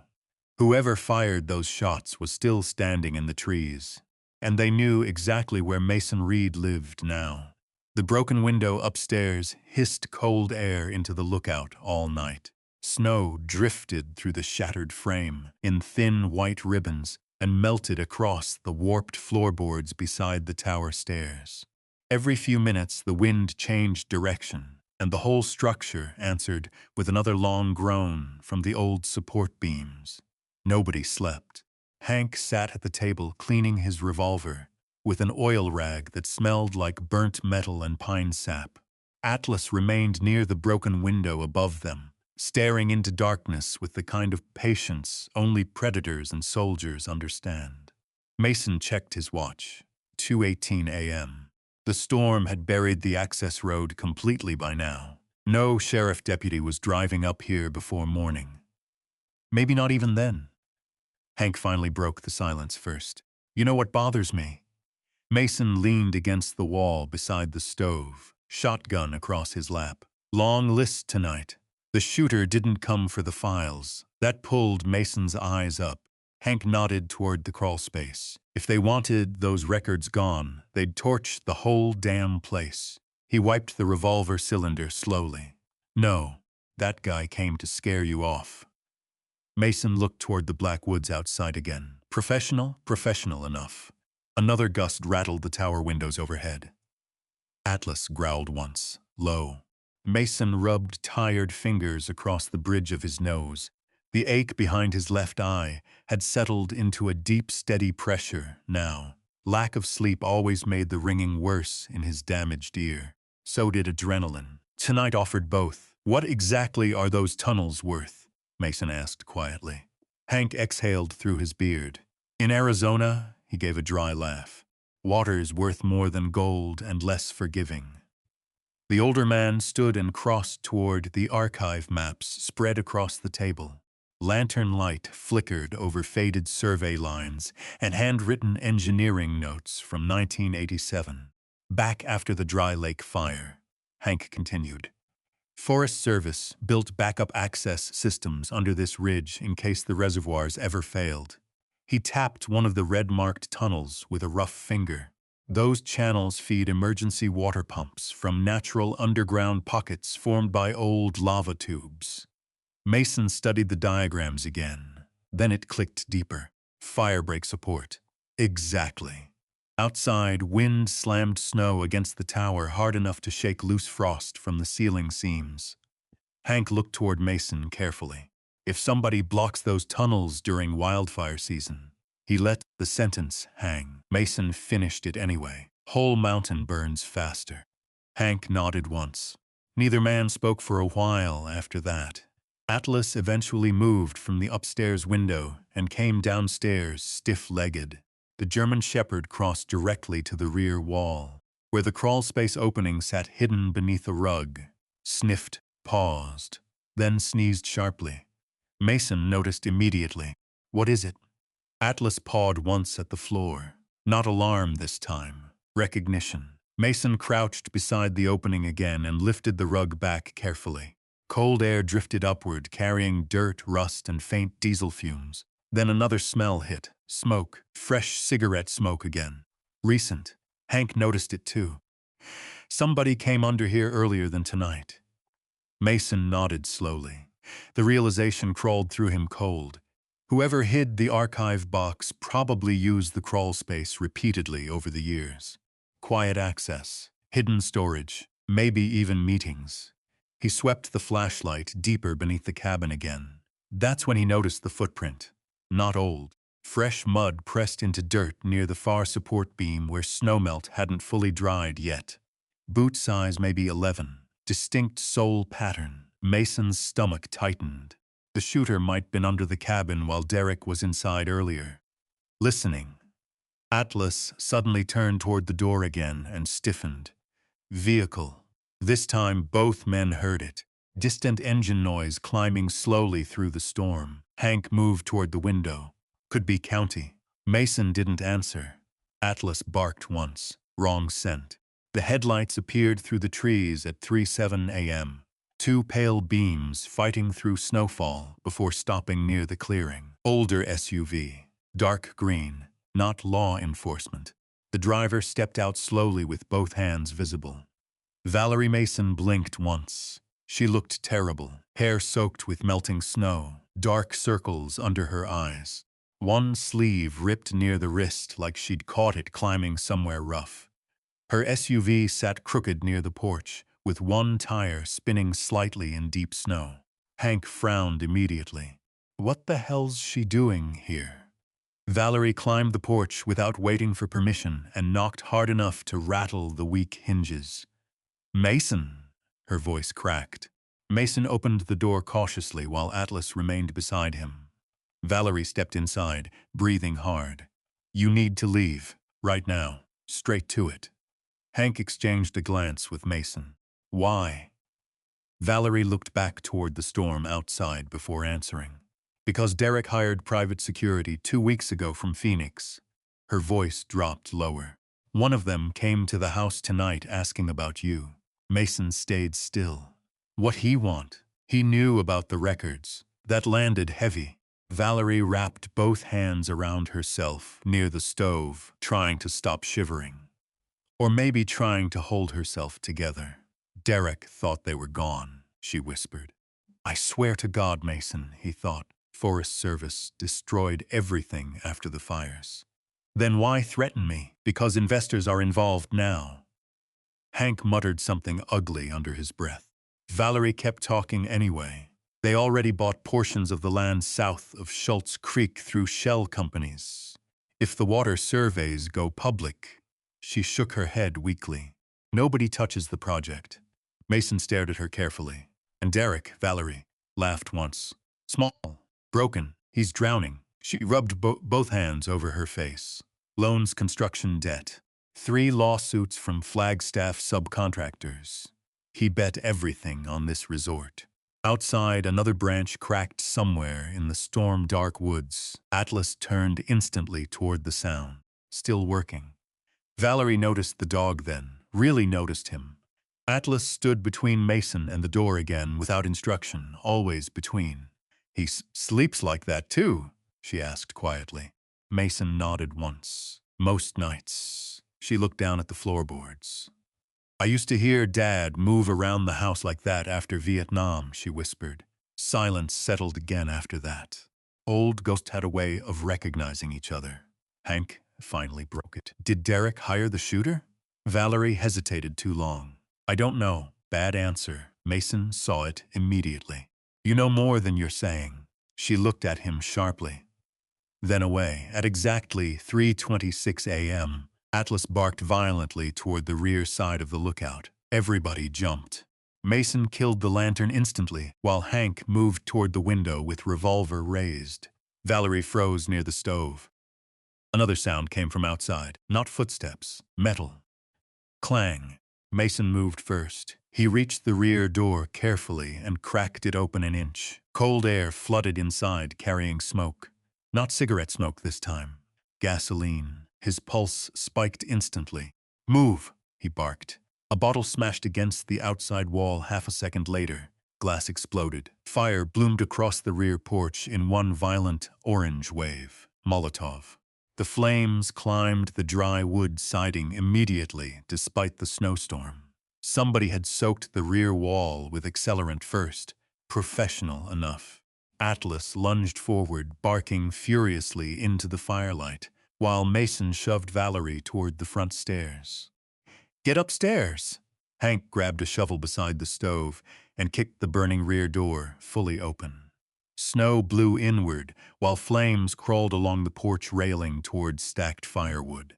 whoever fired those shots was still standing in the trees, and they knew exactly where Mason Reed lived now. The broken window upstairs hissed cold air into the lookout all night. Snow drifted through the shattered frame in thin white ribbons and melted across the warped floorboards beside the tower stairs. Every few minutes the wind changed direction, and the whole structure answered with another long groan from the old support beams. Nobody slept. Hank sat at the table cleaning his revolver with an oil rag that smelled like burnt metal and pine sap. Atlas remained near the broken window above them, staring into darkness with the kind of patience only predators and soldiers understand. Mason checked his watch. 2:18 a.m. The storm had buried the access road completely by now. No sheriff deputy was driving up here before morning. Maybe not even then. Hank finally broke the silence first. "You know what bothers me?" Mason leaned against the wall beside the stove, shotgun across his lap. "Long list tonight. The shooter didn't come for the files." That pulled Mason's eyes up. Hank nodded toward the crawl space. If they wanted those records gone, they'd torch the whole damn place. He wiped the revolver cylinder slowly. "No, that guy came to scare you off." Mason looked toward the black woods outside again. Professional enough. Another gust rattled the tower windows overhead. Atlas growled once, low. Mason rubbed tired fingers across the bridge of his nose. The ache behind his left eye had settled into a deep, steady pressure now. Lack of sleep always made the ringing worse in his damaged ear. So did adrenaline. Tonight offered both. "What exactly are those tunnels worth?" Mason asked quietly. Hank exhaled through his beard. "In Arizona," he gave a dry laugh, "water's worth more than gold and less forgiving." The older man stood and crossed toward the archive maps spread across the table. Lantern light flickered over faded survey lines and handwritten engineering notes from 1987. "Back after the Dry Lake fire," Hank continued. "Forest Service built backup access systems under this ridge in case the reservoirs ever failed." He tapped one of the red-marked tunnels with a rough finger. "Those channels feed emergency water pumps from natural underground pockets formed by old lava tubes." Mason studied the diagrams again. Then it clicked deeper. Firebreak support. Exactly. Outside, wind slammed snow against the tower hard enough to shake loose frost from the ceiling seams. Hank looked toward Mason carefully. "If somebody blocks those tunnels during wildfire season," he let the sentence hang. Mason finished it anyway. "Whole mountain burns faster." Hank nodded once. Neither man spoke for a while after that. Atlas eventually moved from the upstairs window and came downstairs stiff-legged. The German Shepherd crossed directly to the rear wall, where the crawlspace opening sat hidden beneath a rug, sniffed, paused, then sneezed sharply. Mason noticed immediately. "What is it?" Atlas pawed once at the floor. Not alarm this time. Recognition. Mason crouched beside the opening again and lifted the rug back carefully. Cold air drifted upward, carrying dirt, rust, and faint diesel fumes. Then another smell hit. Smoke. Fresh cigarette smoke again. Recent. Hank noticed it too. Somebody came under here earlier than tonight. Mason nodded slowly. The realization crawled through him cold. Whoever hid the archive box probably used the crawl space repeatedly over the years. Quiet access, hidden storage, maybe even meetings. He swept the flashlight deeper beneath the cabin again. That's when he noticed the footprint. Not old. Fresh mud pressed into dirt near the far support beam where snowmelt hadn't fully dried yet. Boot size maybe 11. Distinct sole pattern. Mason's stomach tightened. The shooter might been under the cabin while Derek was inside earlier. Listening. Atlas suddenly turned toward the door again and stiffened. Vehicle. This time both men heard it. Distant engine noise climbing slowly through the storm. Hank moved toward the window. Could be county. Mason didn't answer. Atlas barked once. Wrong scent. The headlights appeared through the trees at 3:07 a.m. Two pale beams fighting through snowfall before stopping near the clearing. Older SUV. Dark green. Not law enforcement. The driver stepped out slowly with both hands visible. Valerie Mason blinked once. She looked terrible. Hair soaked with melting snow. Dark circles under her eyes. One sleeve ripped near the wrist like she'd caught it climbing somewhere rough. Her SUV sat crooked near the porch, with one tire spinning slightly in deep snow. Hank frowned immediately. What the hell's she doing here? Valerie climbed the porch without waiting for permission and knocked hard enough to rattle the weak hinges. "Mason!" Her voice cracked. Mason opened the door cautiously while Atlas remained beside him. Valerie stepped inside, breathing hard. "You need to leave. Right now. Straight to it." Hank exchanged a glance with Mason. "Why?" Valerie looked back toward the storm outside before answering. "Because Derek hired private security 2 weeks ago from Phoenix." Her voice dropped lower. "One of them came to the house tonight asking about you." Mason stayed still. What he want? He knew about the records. That landed heavy. Valerie wrapped both hands around herself near the stove, trying to stop shivering. Or maybe trying to hold herself together. Derek thought they were gone, she whispered. "I swear to God, Mason," he thought. Forest Service destroyed everything after the fires. "Then why threaten me? Because investors are involved now." Hank muttered something ugly under his breath. Valerie kept talking anyway. They already bought portions of the land south of Schultz Creek through shell companies. If the water surveys go public. She shook her head weakly. "Nobody touches the project." Mason stared at her carefully. "And Derek," Valerie laughed once. "Small. Broken. He's drowning." She rubbed both hands over her face. "Loans, construction debt. 3 lawsuits from Flagstaff subcontractors. He bet everything on this resort." Outside, another branch cracked somewhere in the storm-dark woods. Atlas turned instantly toward the sound. Still working. Valerie noticed the dog then, really noticed him. Atlas stood between Mason and the door again without instruction, always between. "He sleeps like that too?" she asked quietly. Mason nodded once. "Most nights." She looked down at the floorboards. "I used to hear Dad move around the house like that after Vietnam," she whispered. Silence settled again after that. Old ghosts had a way of recognizing each other. Hank finally broke it. "Did Derek hire the shooter?" Valerie hesitated too long. "I don't know." Bad answer. Mason saw it immediately. "You know more than you're saying." She looked at him sharply. Then away. At exactly 3:26 a.m., Atlas barked violently toward the rear side of the lookout. Everybody jumped. Mason killed the lantern instantly, while Hank moved toward the window with revolver raised. Valerie froze near the stove. Another sound came from outside. Not footsteps. Metal. Clang. Mason moved first. He reached the rear door carefully and cracked it open an inch. Cold air flooded inside, carrying smoke. Not cigarette smoke this time. Gasoline. His pulse spiked instantly. "Move!" he barked. A bottle smashed against the outside wall half a second later. Glass exploded. Fire bloomed across the rear porch in one violent orange wave. Molotov. The flames climbed the dry wood siding immediately, despite the snowstorm. Somebody had soaked the rear wall with accelerant first. Professional enough. Atlas lunged forward, barking furiously into the firelight, while Mason shoved Valerie toward the front stairs. "Get upstairs!" Hank grabbed a shovel beside the stove and kicked the burning rear door fully open. Snow blew inward, while flames crawled along the porch railing toward stacked firewood.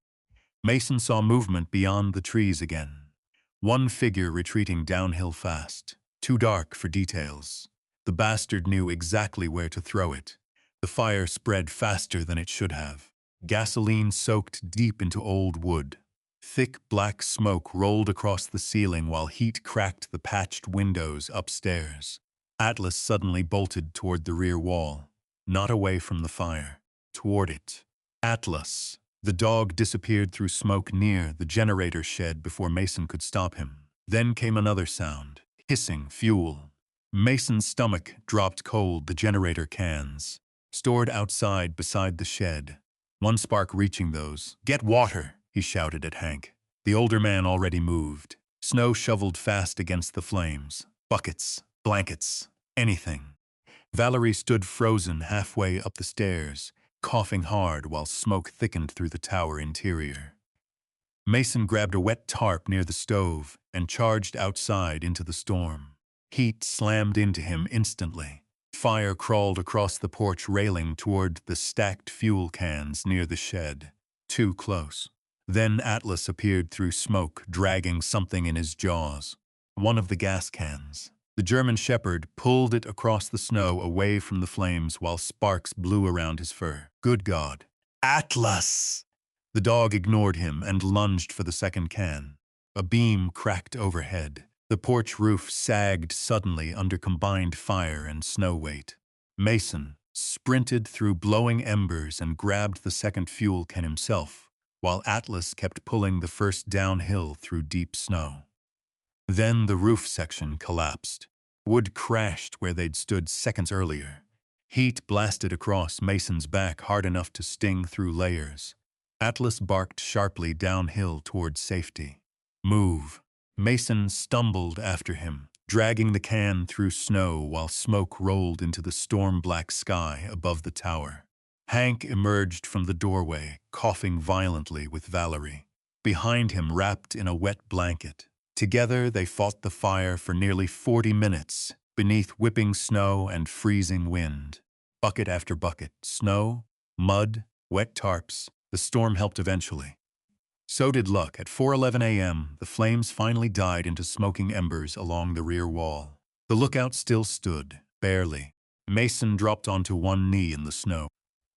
Mason saw movement beyond the trees again. One figure retreating downhill fast, too dark for details. The bastard knew exactly where to throw it. The fire spread faster than it should have. Gasoline soaked deep into old wood. Thick black smoke rolled across the ceiling while heat cracked the patched windows upstairs. Atlas suddenly bolted toward the rear wall, not away from the fire, toward it. Atlas. The dog disappeared through smoke near the generator shed before Mason could stop him. Then came another sound, hissing fuel. Mason's stomach dropped cold, the generator cans, stored outside beside the shed. One spark reaching those. "Get water!" he shouted at Hank. The older man already moved. Snow shoveled fast against the flames. Buckets, blankets, anything. Valerie stood frozen halfway up the stairs, coughing hard while smoke thickened through the tower interior. Mason grabbed a wet tarp near the stove and charged outside into the storm. Heat slammed into him instantly. Fire crawled across the porch railing toward the stacked fuel cans near the shed. Too close. Then Atlas appeared through smoke, dragging something in his jaws. One of the gas cans. The German shepherd pulled it across the snow away from the flames while sparks blew around his fur. Good God. "Atlas!" The dog ignored him and lunged for the second can. A beam cracked overhead. The porch roof sagged suddenly under combined fire and snow weight. Mason sprinted through blowing embers and grabbed the second fuel can himself, while Atlas kept pulling the first downhill through deep snow. Then the roof section collapsed. Wood crashed where they'd stood seconds earlier. Heat blasted across Mason's back hard enough to sting through layers. Atlas barked sharply downhill toward safety. "Move." Mason stumbled after him, dragging the can through snow while smoke rolled into the storm-black sky above the tower. Hank emerged from the doorway, coughing violently with Valerie. Behind him, wrapped in a wet blanket. Together, they fought the fire for nearly 40 minutes, beneath whipping snow and freezing wind. Bucket after bucket, snow, mud, wet tarps. The storm helped eventually. So did luck. At 4:11 a.m., the flames finally died into smoking embers along the rear wall. The lookout still stood, barely. Mason dropped onto one knee in the snow,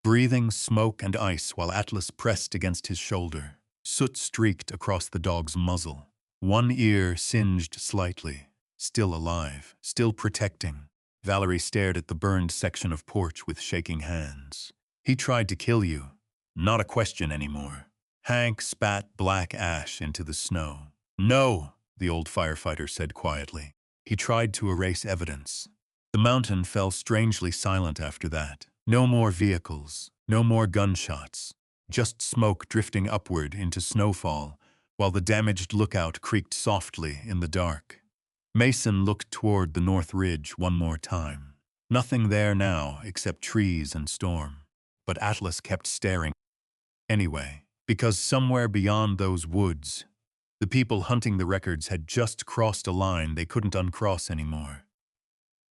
breathing smoke and ice while Atlas pressed against his shoulder. Soot streaked across the dog's muzzle. One ear singed slightly. Still alive, still protecting. Valerie stared at the burned section of porch with shaking hands. "He tried to kill you. Not a question anymore." Hank spat black ash into the snow. "No," the old firefighter said quietly. He tried to erase evidence. The mountain fell strangely silent after that. No more vehicles, no more gunshots. Just smoke drifting upward into snowfall, while the damaged lookout creaked softly in the dark. Mason looked toward the north ridge one more time. Nothing there now except trees and storm. But Atlas kept staring anyway, because somewhere beyond those woods, the people hunting the records had just crossed a line they couldn't uncross anymore.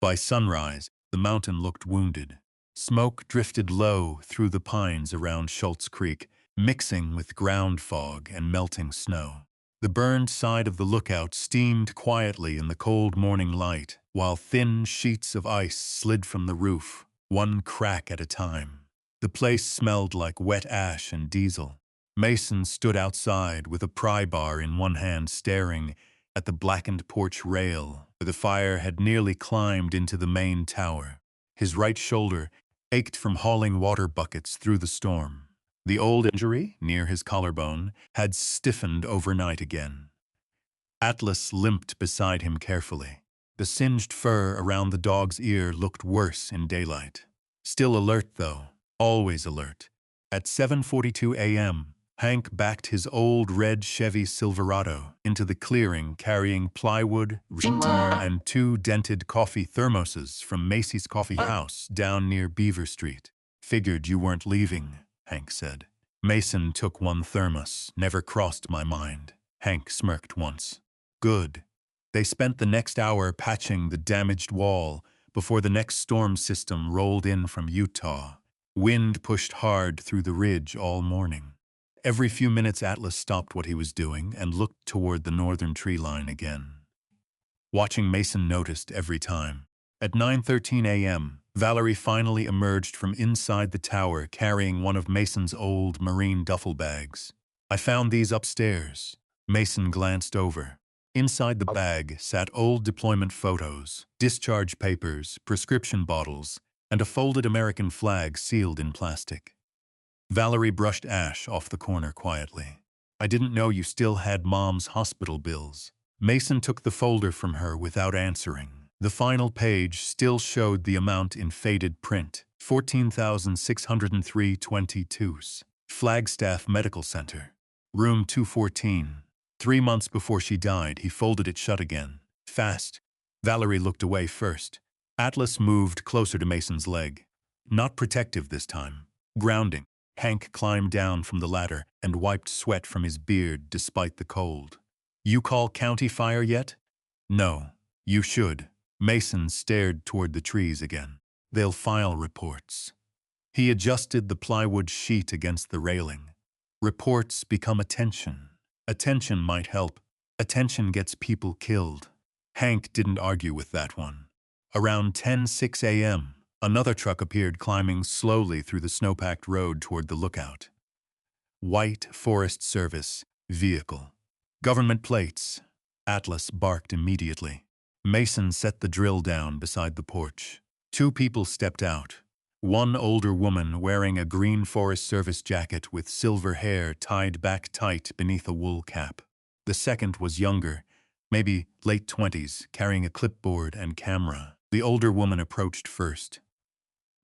By sunrise, the mountain looked wounded. Smoke drifted low through the pines around Schultz Creek, mixing with ground fog and melting snow. The burned side of the lookout steamed quietly in the cold morning light, while thin sheets of ice slid from the roof, one crack at a time. The place smelled like wet ash and diesel. Mason stood outside with a pry bar in one hand staring at the blackened porch rail where the fire had nearly climbed into the main tower. His right shoulder ached from hauling water buckets through the storm. The old injury, near his collarbone, had stiffened overnight again. Atlas limped beside him carefully. The singed fur around the dog's ear looked worse in daylight. Still alert, though, always alert. At 7:42 a.m., Hank backed his old red Chevy Silverado into the clearing carrying plywood, and 2 dented coffee thermoses from Macy's Coffee House down near Beaver Street. "Figured you weren't leaving," Hank said. "Mason took 1 thermos, never crossed my mind." Hank smirked once. "Good." They spent the next hour patching the damaged wall before the next storm system rolled in from Utah. Wind pushed hard through the ridge all morning. Every few minutes Atlas stopped what he was doing and looked toward the northern tree line again. Watching Mason noticed every time. At 9:13 a.m., Valerie finally emerged from inside the tower carrying one of Mason's old marine duffel bags. "I found these upstairs." Mason glanced over. Inside the bag sat old deployment photos, discharge papers, prescription bottles, and a folded American flag sealed in plastic. Valerie brushed ash off the corner quietly. "I didn't know you still had Mom's hospital bills." Mason took the folder from her without answering. The final page still showed the amount in faded print, $14,603.22. Flagstaff Medical Center, room 214. 3 months before she died, he folded it shut again. Fast. Valerie looked away first. Atlas moved closer to Mason's leg. Not protective this time. Grounding. Hank climbed down from the ladder and wiped sweat from his beard despite the cold. "You call county fire yet?" "No. You should." Mason stared toward the trees again. "They'll file reports." He adjusted the plywood sheet against the railing. Reports become attention. Attention might help. Attention gets people killed. Hank didn't argue with that one. Around 10:06 a.m., another truck appeared climbing slowly through the snow-packed road toward the lookout. White Forest Service vehicle. Government plates. Atlas barked immediately. Mason set the drill down beside the porch. 2 people stepped out. One older woman wearing a green Forest Service jacket with silver hair tied back tight beneath a wool cap. The second was younger, maybe late 20s, carrying a clipboard and camera. The older woman approached first.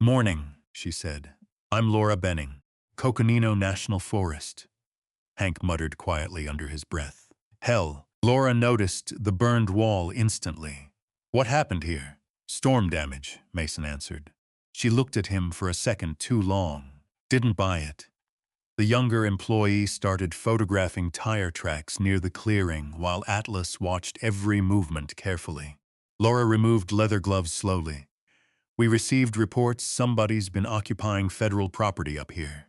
"Morning," she said. "I'm Laura Benning, Coconino National Forest." Hank muttered quietly under his breath. "Hell." Laura noticed the burned wall instantly. "What happened here?" "Storm damage," Mason answered. She looked at him for a second too long. Didn't buy it. The younger employee started photographing tire tracks near the clearing while Atlas watched every movement carefully. Laura removed leather gloves slowly. "We received reports somebody's been occupying federal property up here."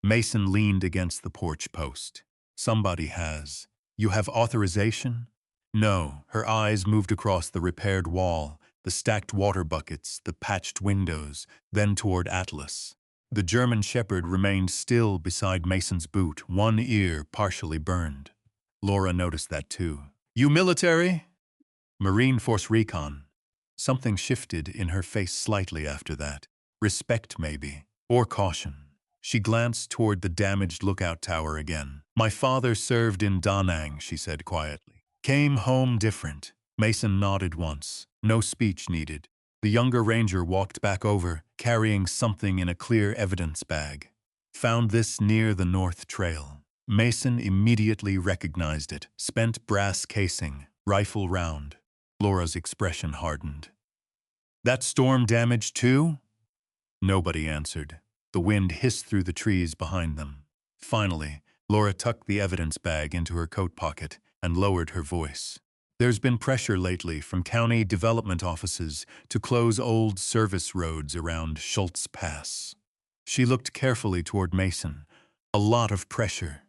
Mason leaned against the porch post. "Somebody has. You have authorization?" "No." Her eyes moved across the repaired wall, the stacked water buckets, the patched windows, then toward Atlas. The German Shepherd remained still beside Mason's boot, one ear partially burned. Laura noticed that too. "You military?" "Marine Force Recon." Something shifted in her face slightly after that. Respect, maybe. Or caution. She glanced toward the damaged lookout tower again. "My father served in Da Nang," she said quietly. "Came home different." Mason nodded once. No speech needed. The younger ranger walked back over, carrying something in a clear evidence bag. "Found this near the North Trail." Mason immediately recognized it. Spent brass casing, rifle round. Laura's expression hardened. "That storm damage too?" Nobody answered. The wind hissed through the trees behind them. Finally, Laura tucked the evidence bag into her coat pocket and lowered her voice. "There's been pressure lately from county development offices to close old service roads around Schultz Pass." She looked carefully toward Mason. "A lot of pressure."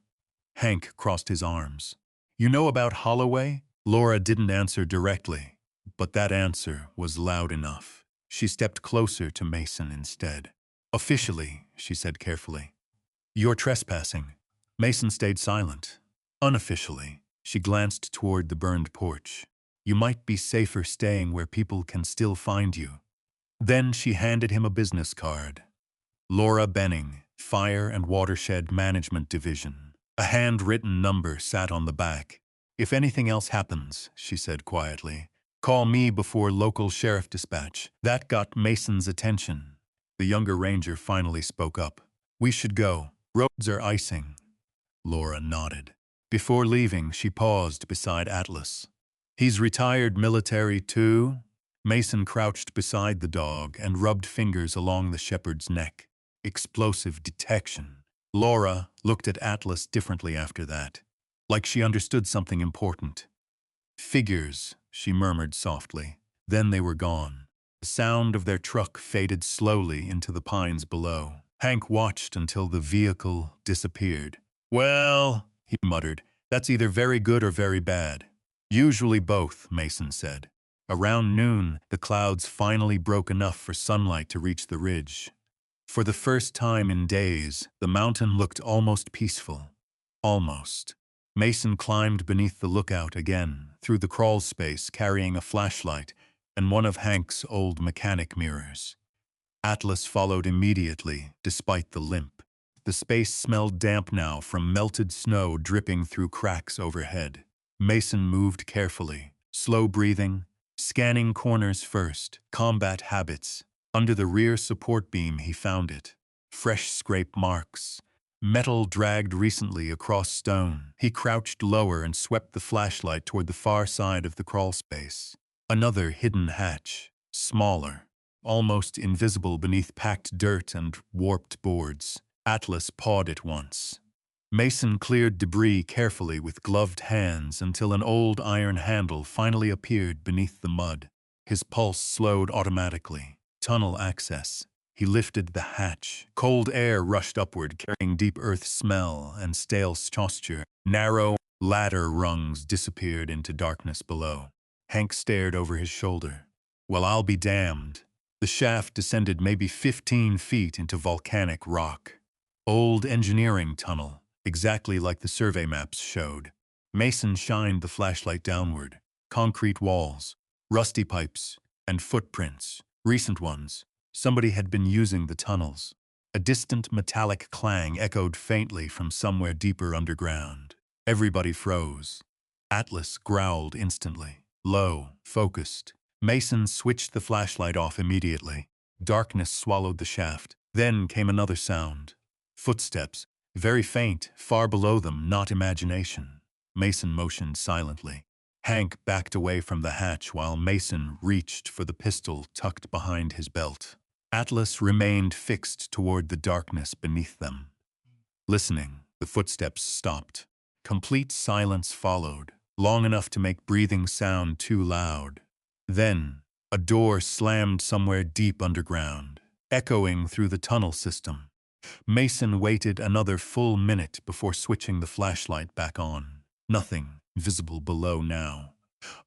Hank crossed his arms. "You know about Holloway?" Laura didn't answer directly, but that answer was loud enough. She stepped closer to Mason instead. Officially, she said carefully. You're trespassing. Mason stayed silent. Unofficially, she glanced toward the burned porch. You might be safer staying where people can still find you. Then she handed him a business card. Laura Benning, Fire and Watershed Management Division. A handwritten number sat on the back. If anything else happens, she said quietly, call me before local sheriff dispatch. That got Mason's attention. The younger ranger finally spoke up. We should go. Roads are icing. Laura nodded. Before leaving, she paused beside Atlas. He's retired military too? Mason crouched beside the dog and rubbed fingers along the shepherd's neck. Explosive detection. Laura looked at Atlas differently after that, like she understood something important. Figures, she murmured softly. Then they were gone. The sound of their truck faded slowly into the pines below. Hank watched until the vehicle disappeared. Well, he muttered, that's either very good or very bad. Usually both, Mason said. Around noon, the clouds finally broke enough for sunlight to reach the ridge. For the first time in days, the mountain looked almost peaceful. Almost. Mason climbed beneath the lookout again, through the crawl space carrying a flashlight and one of Hank's old mechanic mirrors. Atlas followed immediately, despite the limp. The space smelled damp now from melted snow dripping through cracks overhead. Mason moved carefully, slow breathing, scanning corners first, combat habits. Under the rear support beam he found it. Fresh scrape marks. Metal dragged recently across stone. He crouched lower and swept the flashlight toward the far side of the crawl space. Another hidden hatch, smaller, almost invisible beneath packed dirt and warped boards. Atlas pawed it once. Mason cleared debris carefully with gloved hands until an old iron handle finally appeared beneath the mud. His pulse slowed automatically. Tunnel access. He lifted the hatch. Cold air rushed upward, carrying deep earth smell and stale posture. Narrow ladder rungs disappeared into darkness below. Hank stared over his shoulder. Well, I'll be damned. The shaft descended maybe 15 feet into volcanic rock. Old engineering tunnel, exactly like the survey maps showed. Mason shined the flashlight downward. Concrete walls, rusty pipes, and footprints. Recent ones. Somebody had been using the tunnels. A distant metallic clang echoed faintly from somewhere deeper underground. Everybody froze. Atlas growled instantly. Low, focused. Mason switched the flashlight off immediately. Darkness swallowed the shaft. Then came another sound. Footsteps, very faint, far below them, not imagination. Mason motioned silently. Hank backed away from the hatch while Mason reached for the pistol tucked behind his belt. Atlas remained fixed toward the darkness beneath them. Listening, the footsteps stopped. Complete silence followed, long enough to make breathing sound too loud. Then, a door slammed somewhere deep underground, echoing through the tunnel system. Mason waited another full minute before switching the flashlight back on. Nothing visible below now.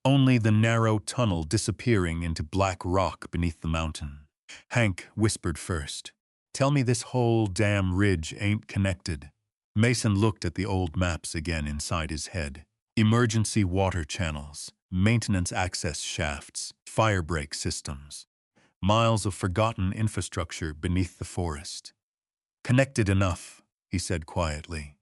Only the narrow tunnel disappearing into black rock beneath the mountain. Hank whispered first. Tell me this whole damn ridge ain't connected. Mason looked at the old maps again inside his head. Emergency water channels, maintenance access shafts, fire break systems. Miles of forgotten infrastructure beneath the forest. Connected enough, he said quietly.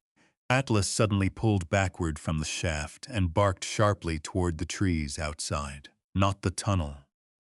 Atlas suddenly pulled backward from the shaft and barked sharply toward the trees outside. Not the tunnel.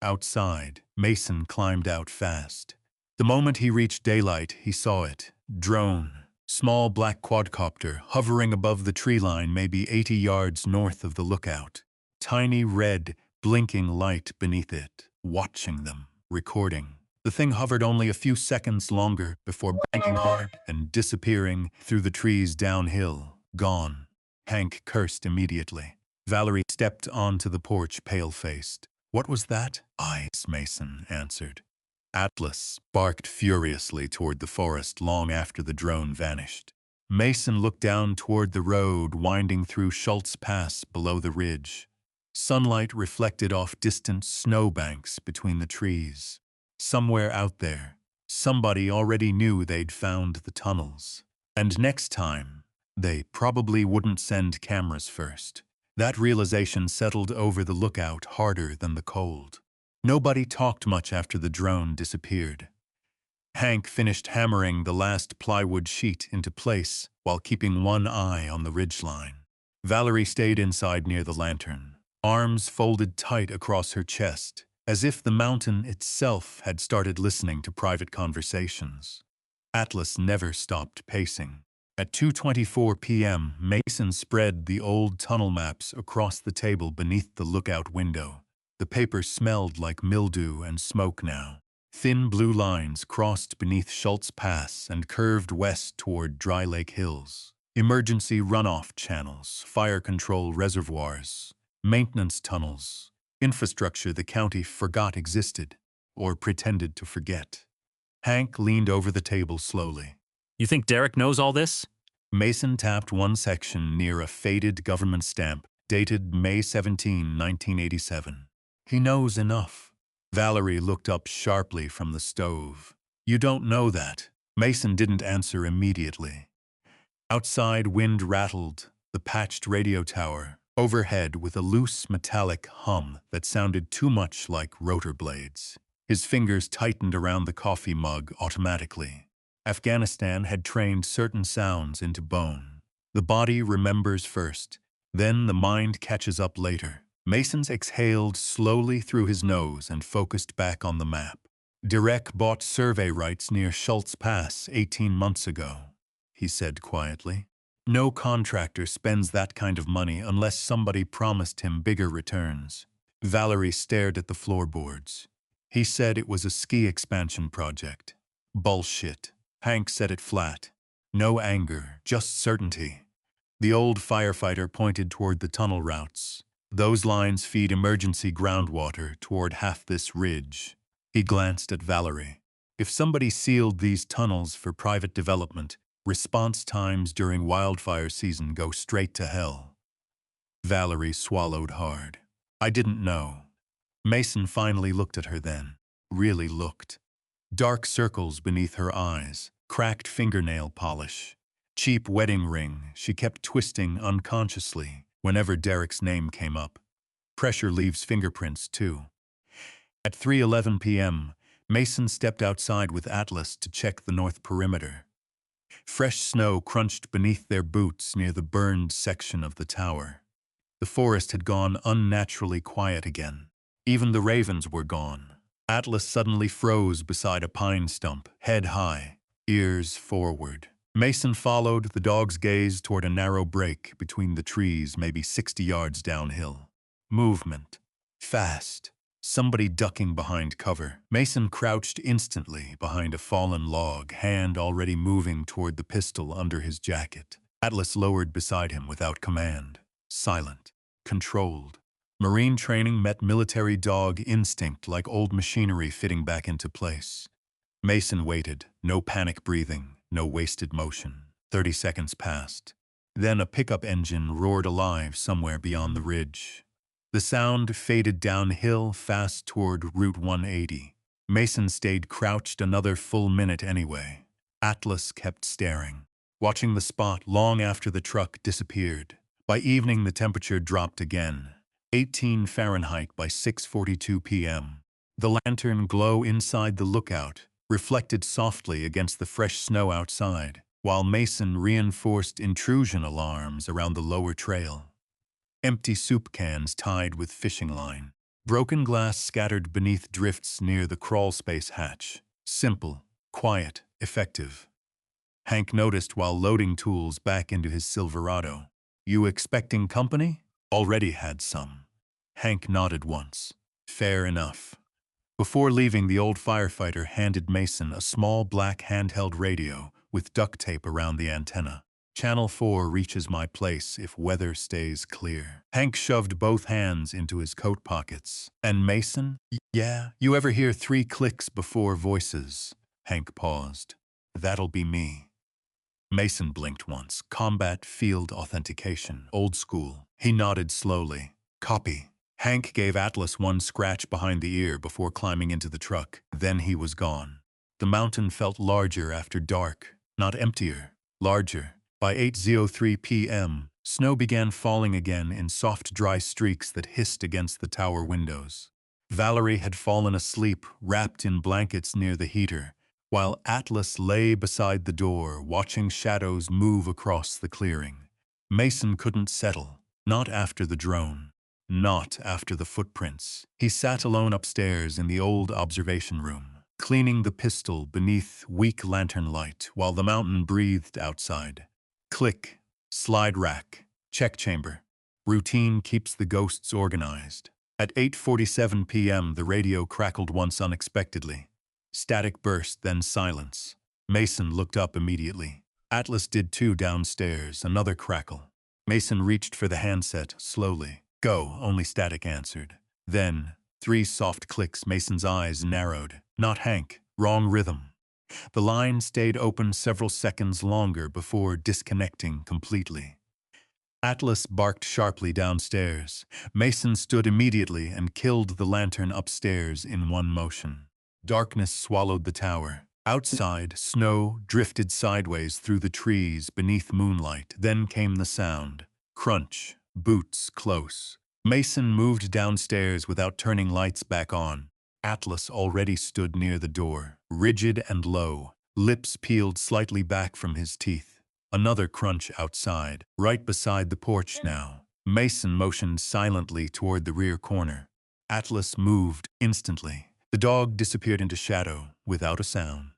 Outside, Mason climbed out fast. The moment he reached daylight, he saw it. Drone. Small black quadcopter hovering above the tree line maybe 80 yards north of the lookout. Tiny red, blinking light beneath it, watching them, recording. The thing hovered only a few seconds longer before banging hard and disappearing through the trees downhill. Gone. Hank cursed immediately. Valerie stepped onto the porch, pale-faced. What was that? Eyes, Mason answered. Atlas barked furiously toward the forest long after the drone vanished. Mason looked down toward the road winding through Schultz Pass below the ridge. Sunlight reflected off distant snowbanks between the trees. Somewhere out there, Somebody already knew they'd found the tunnels. And next time, they probably wouldn't send cameras first. That realization settled over the lookout harder than the cold. Nobody talked much after the drone disappeared. Hank finished hammering the last plywood sheet into place while keeping one eye on the ridgeline. Valerie stayed inside near the lantern, arms folded tight across her chest, as if the mountain itself had started listening to private conversations. Atlas never stopped pacing. At 2:24 p.m., Mason spread the old tunnel maps across the table beneath the lookout window. The paper smelled like mildew and smoke now. Thin blue lines crossed beneath Schultz Pass and curved west toward Dry Lake Hills. Emergency runoff channels, fire control reservoirs, maintenance tunnels, infrastructure the county forgot existed, or pretended to forget. Hank leaned over the table slowly. You think Derek knows all this? Mason tapped one section near a faded government stamp, dated May 17, 1987. He knows enough. Valerie looked up sharply from the stove. You don't know that. Mason didn't answer immediately. Outside, wind rattled the patched radio tower overhead with a loose metallic hum that sounded too much like rotor blades. His fingers tightened around the coffee mug automatically. Afghanistan had trained certain sounds into bone. The body remembers first, then the mind catches up later. Mason's exhaled slowly through his nose and focused back on the map. Derek bought survey rights near Schultz Pass 18 months ago, he said quietly. No contractor spends that kind of money unless somebody promised him bigger returns. Valerie stared at the floorboards. He said it was a ski expansion project. Bullshit. Hank said it flat. No anger, just certainty. The old firefighter pointed toward the tunnel routes. Those lines feed emergency groundwater toward half this ridge. He glanced at Valerie. If somebody sealed these tunnels for private development, response times during wildfire season go straight to hell. Valerie swallowed hard. I didn't know. Mason finally looked at her then. Really looked. Dark circles beneath her eyes, cracked fingernail polish, cheap wedding ring she kept twisting unconsciously whenever Derek's name came up. Pressure leaves fingerprints, too. At 3:11 p.m., Mason stepped outside with Atlas to check the north perimeter. Fresh snow crunched beneath their boots near the burned section of the tower. The forest had gone unnaturally quiet again. Even the ravens were gone. Atlas suddenly froze beside a pine stump, head high, ears forward. Mason followed the dog's gaze toward a narrow break between the trees maybe 60 yards downhill. Movement. Fast. Somebody ducking behind cover. Mason crouched instantly behind a fallen log, hand already moving toward the pistol under his jacket. Atlas lowered beside him without command. Silent. Controlled. Marine training met military dog instinct like old machinery fitting back into place. Mason waited. No panic breathing. No wasted motion. 30 seconds passed. Then a pickup engine roared alive somewhere beyond the ridge. The sound faded downhill fast toward Route 180. Mason stayed crouched another full minute anyway. Atlas kept staring, watching the spot long after the truck disappeared. By evening, the temperature dropped again. 18 Fahrenheit by 6:42 p.m. The lantern glow inside the lookout reflected softly against the fresh snow outside, while Mason reinforced intrusion alarms around the lower trail. Empty soup cans tied with fishing line. Broken glass scattered beneath drifts near the crawlspace hatch. Simple, quiet, effective. Hank noticed while loading tools back into his Silverado. You expecting company? Already had some. Hank nodded once. Fair enough. Before leaving, the old firefighter handed Mason a small black handheld radio with duct tape around the antenna. Channel 4 reaches my place if weather stays clear. Hank shoved both hands into his coat pockets. And Mason? Yeah, you ever hear 3 clicks before voices? Hank paused. That'll be me. Mason blinked once. Combat field authentication. Old school. He nodded slowly. Copy. Hank gave Atlas one scratch behind the ear before climbing into the truck. Then he was gone. The mountain felt larger after dark, not emptier, larger. By 8:03 p.m., snow began falling again in soft, dry streaks that hissed against the tower windows. Valerie had fallen asleep, wrapped in blankets near the heater, while Atlas lay beside the door, watching shadows move across the clearing. Mason couldn't settle, not after the drone, not after the footprints. He sat alone upstairs in the old observation room, cleaning the pistol beneath weak lantern light while the mountain breathed outside. Click, slide rack, check chamber. Routine keeps the ghosts organized. At 8:47 p.m., the radio crackled once unexpectedly. Static burst, then silence. Mason looked up immediately. Atlas did too downstairs, another crackle. Mason reached for the handset, slowly. Go, only static answered. Then, 3 soft clicks. Mason's eyes narrowed. Not Hank, wrong rhythm. The line stayed open several seconds longer before disconnecting completely. Atlas barked sharply downstairs. Mason stood immediately and killed the lantern upstairs in one motion. Darkness swallowed the tower. Outside, snow drifted sideways through the trees beneath moonlight. Then came the sound. Crunch, boots close. Mason moved downstairs without turning lights back on. Atlas already stood near the door, rigid and low, lips peeled slightly back from his teeth. Another crunch outside, right beside the porch now. Mason motioned silently toward the rear corner. Atlas moved instantly. The dog disappeared into shadow without a sound.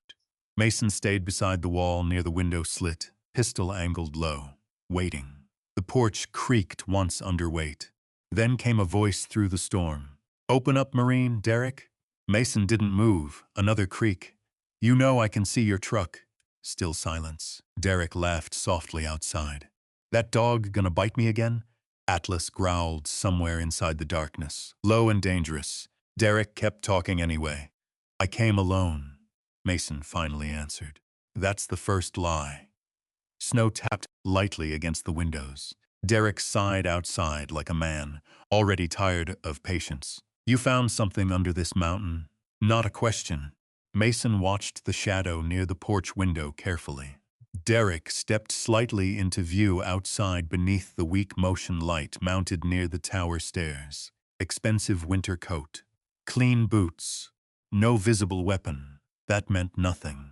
Mason stayed beside the wall near the window slit, pistol angled low, waiting. The porch creaked once under weight. Then came a voice through the storm. Open up, Marine, Derek? Mason didn't move. Another creak. You know I can see your truck. Still silence. Derek laughed softly outside. That dog gonna bite me again? Atlas growled somewhere inside the darkness. Low and dangerous. Derek kept talking anyway. I came alone, Mason finally answered. That's the first lie. Snow tapped lightly against the windows. Derek sighed outside like a man, already tired of patience. You found something under this mountain? Not a question. Mason watched the shadow near the porch window carefully. Derek stepped slightly into view outside beneath the weak motion light mounted near the tower stairs. Expensive winter coat. Clean boots. No visible weapon. That meant nothing.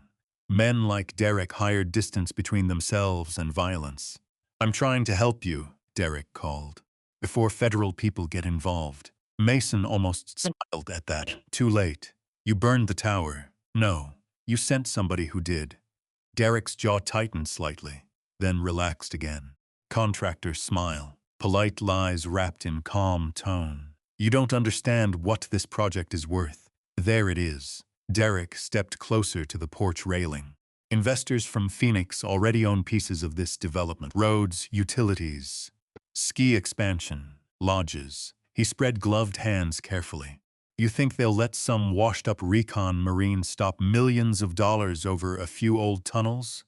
Men like Derek hired distance between themselves and violence. I'm trying to help you, Derek called. Before federal people get involved. Mason almost smiled at that. Too late. You burned the tower. No, you sent somebody who did. Derek's jaw tightened slightly, then relaxed again. Contractor smile. Polite lies wrapped in calm tone. You don't understand what this project is worth. There it is. Derek stepped closer to the porch railing. Investors from Phoenix already own pieces of this development. Roads, utilities, ski expansion, lodges. He spread gloved hands carefully. You think they'll let some washed-up recon marine stop millions of dollars over a few old tunnels?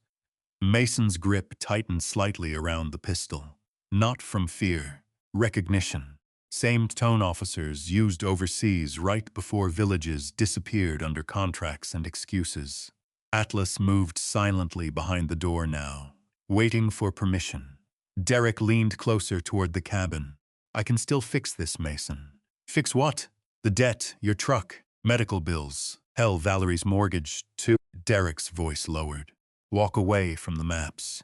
Mason's grip tightened slightly around the pistol. Not from fear. Recognition. Same tone officers used overseas right before villages disappeared under contracts and excuses. Atlas moved silently behind the door now, waiting for permission. Derek leaned closer toward the cabin. I can still fix this, Mason. Fix what? The debt, your truck, medical bills. Hell, Valerie's mortgage, too. Derek's voice lowered. Walk away from the maps.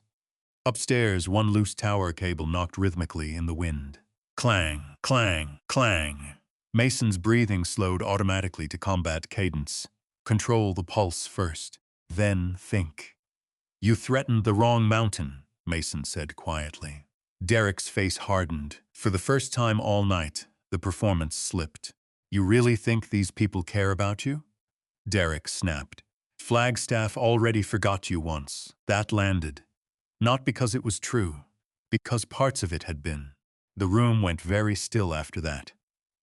Upstairs, one loose tower cable knocked rhythmically in the wind. Clang, clang, clang. Mason's breathing slowed automatically to combat cadence. Control the pulse first, then think. You threatened the wrong mountain, Mason said quietly. Derek's face hardened. For the first time all night, the performance slipped. You really think these people care about you? Derek snapped. Flagstaff already forgot you once. That landed. Not because it was true, because parts of it had been. The room went very still after that.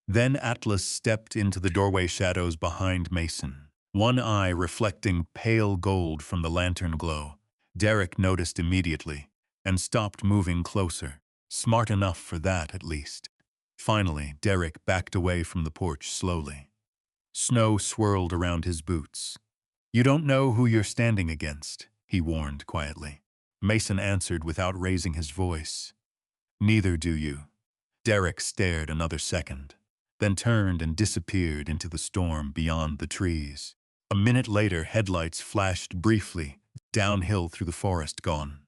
Then Atlas stepped into the doorway shadows behind Mason, one eye reflecting pale gold from the lantern glow. Derek noticed immediately and stopped moving closer. Smart enough for that, at least. Finally, Derek backed away from the porch slowly. Snow swirled around his boots. You don't know who you're standing against, he warned quietly. Mason answered without raising his voice. Neither do you. Derek stared another second, then turned and disappeared into the storm beyond the trees. A minute later, headlights flashed briefly, downhill through the forest, gone.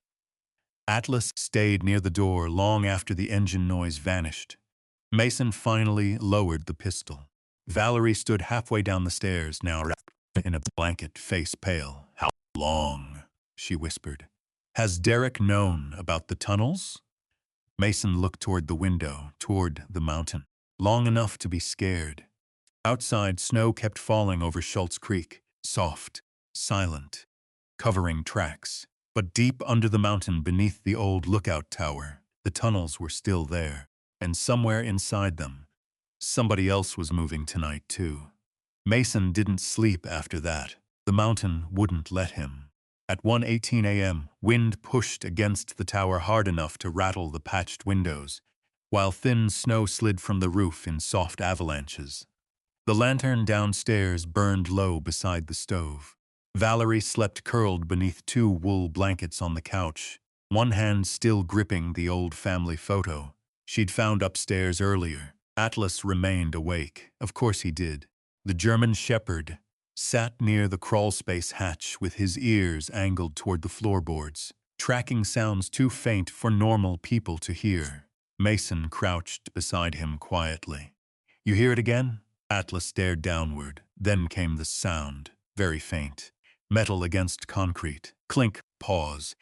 Atlas stayed near the door long after the engine noise vanished. Mason finally lowered the pistol. Valerie stood halfway down the stairs, now wrapped in a blanket, face pale. How long? She whispered. Has Derek known about the tunnels? Mason looked toward the window, toward the mountain. Long enough to be scared. Outside, snow kept falling over Schultz Creek, soft, silent, covering tracks. But deep under the mountain beneath the old lookout tower, the tunnels were still there. And somewhere inside them, somebody else was moving tonight too. Mason didn't sleep after that. The mountain wouldn't let him. At 1:18 a.m., wind pushed against the tower hard enough to rattle the patched windows, while thin snow slid from the roof in soft avalanches. The lantern downstairs burned low beside the stove. Valerie slept curled beneath 2 wool blankets on the couch, one hand still gripping the old family photo she'd found upstairs earlier. Atlas remained awake. Of course he did. The German shepherd sat near the crawlspace hatch with his ears angled toward the floorboards, tracking sounds too faint for normal people to hear. Mason crouched beside him quietly. You hear it again? Atlas stared downward. Then came the sound, very faint. Metal against concrete. Clink, pause.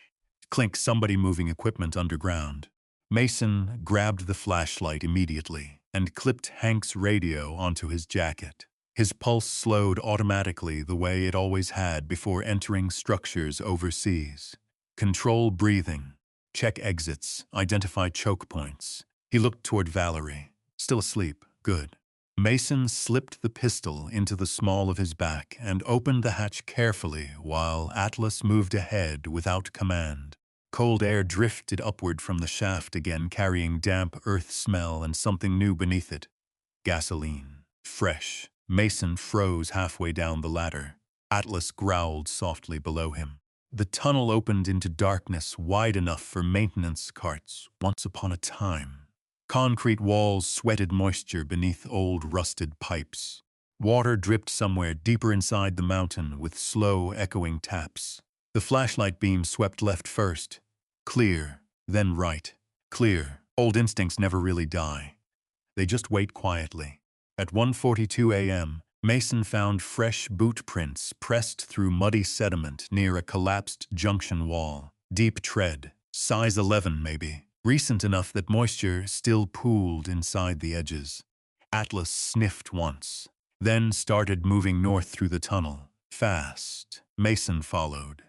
Clink, somebody moving equipment underground. Mason grabbed the flashlight immediately and clipped Hank's radio onto his jacket. His pulse slowed automatically the way it always had before entering structures overseas. Control breathing. Check exits. Identify choke points. He looked toward Valerie. Still asleep. Good. Mason slipped the pistol into the small of his back and opened the hatch carefully while Atlas moved ahead without command. Cold air drifted upward from the shaft again, carrying damp earth smell and something new beneath it. Gasoline. Fresh. Mason froze halfway down the ladder. Atlas growled softly below him. The tunnel opened into darkness wide enough for maintenance carts once upon a time. Concrete walls sweated moisture beneath old rusted pipes. Water dripped somewhere deeper inside the mountain with slow, echoing taps. The flashlight beam swept left first. Clear, then right. Clear. Old instincts never really die. They just wait quietly. At 1:42 a.m., Mason found fresh boot prints pressed through muddy sediment near a collapsed junction wall. Deep tread, size 11 maybe, recent enough that moisture still pooled inside the edges. Atlas sniffed once, then started moving north through the tunnel. Fast. Mason followed.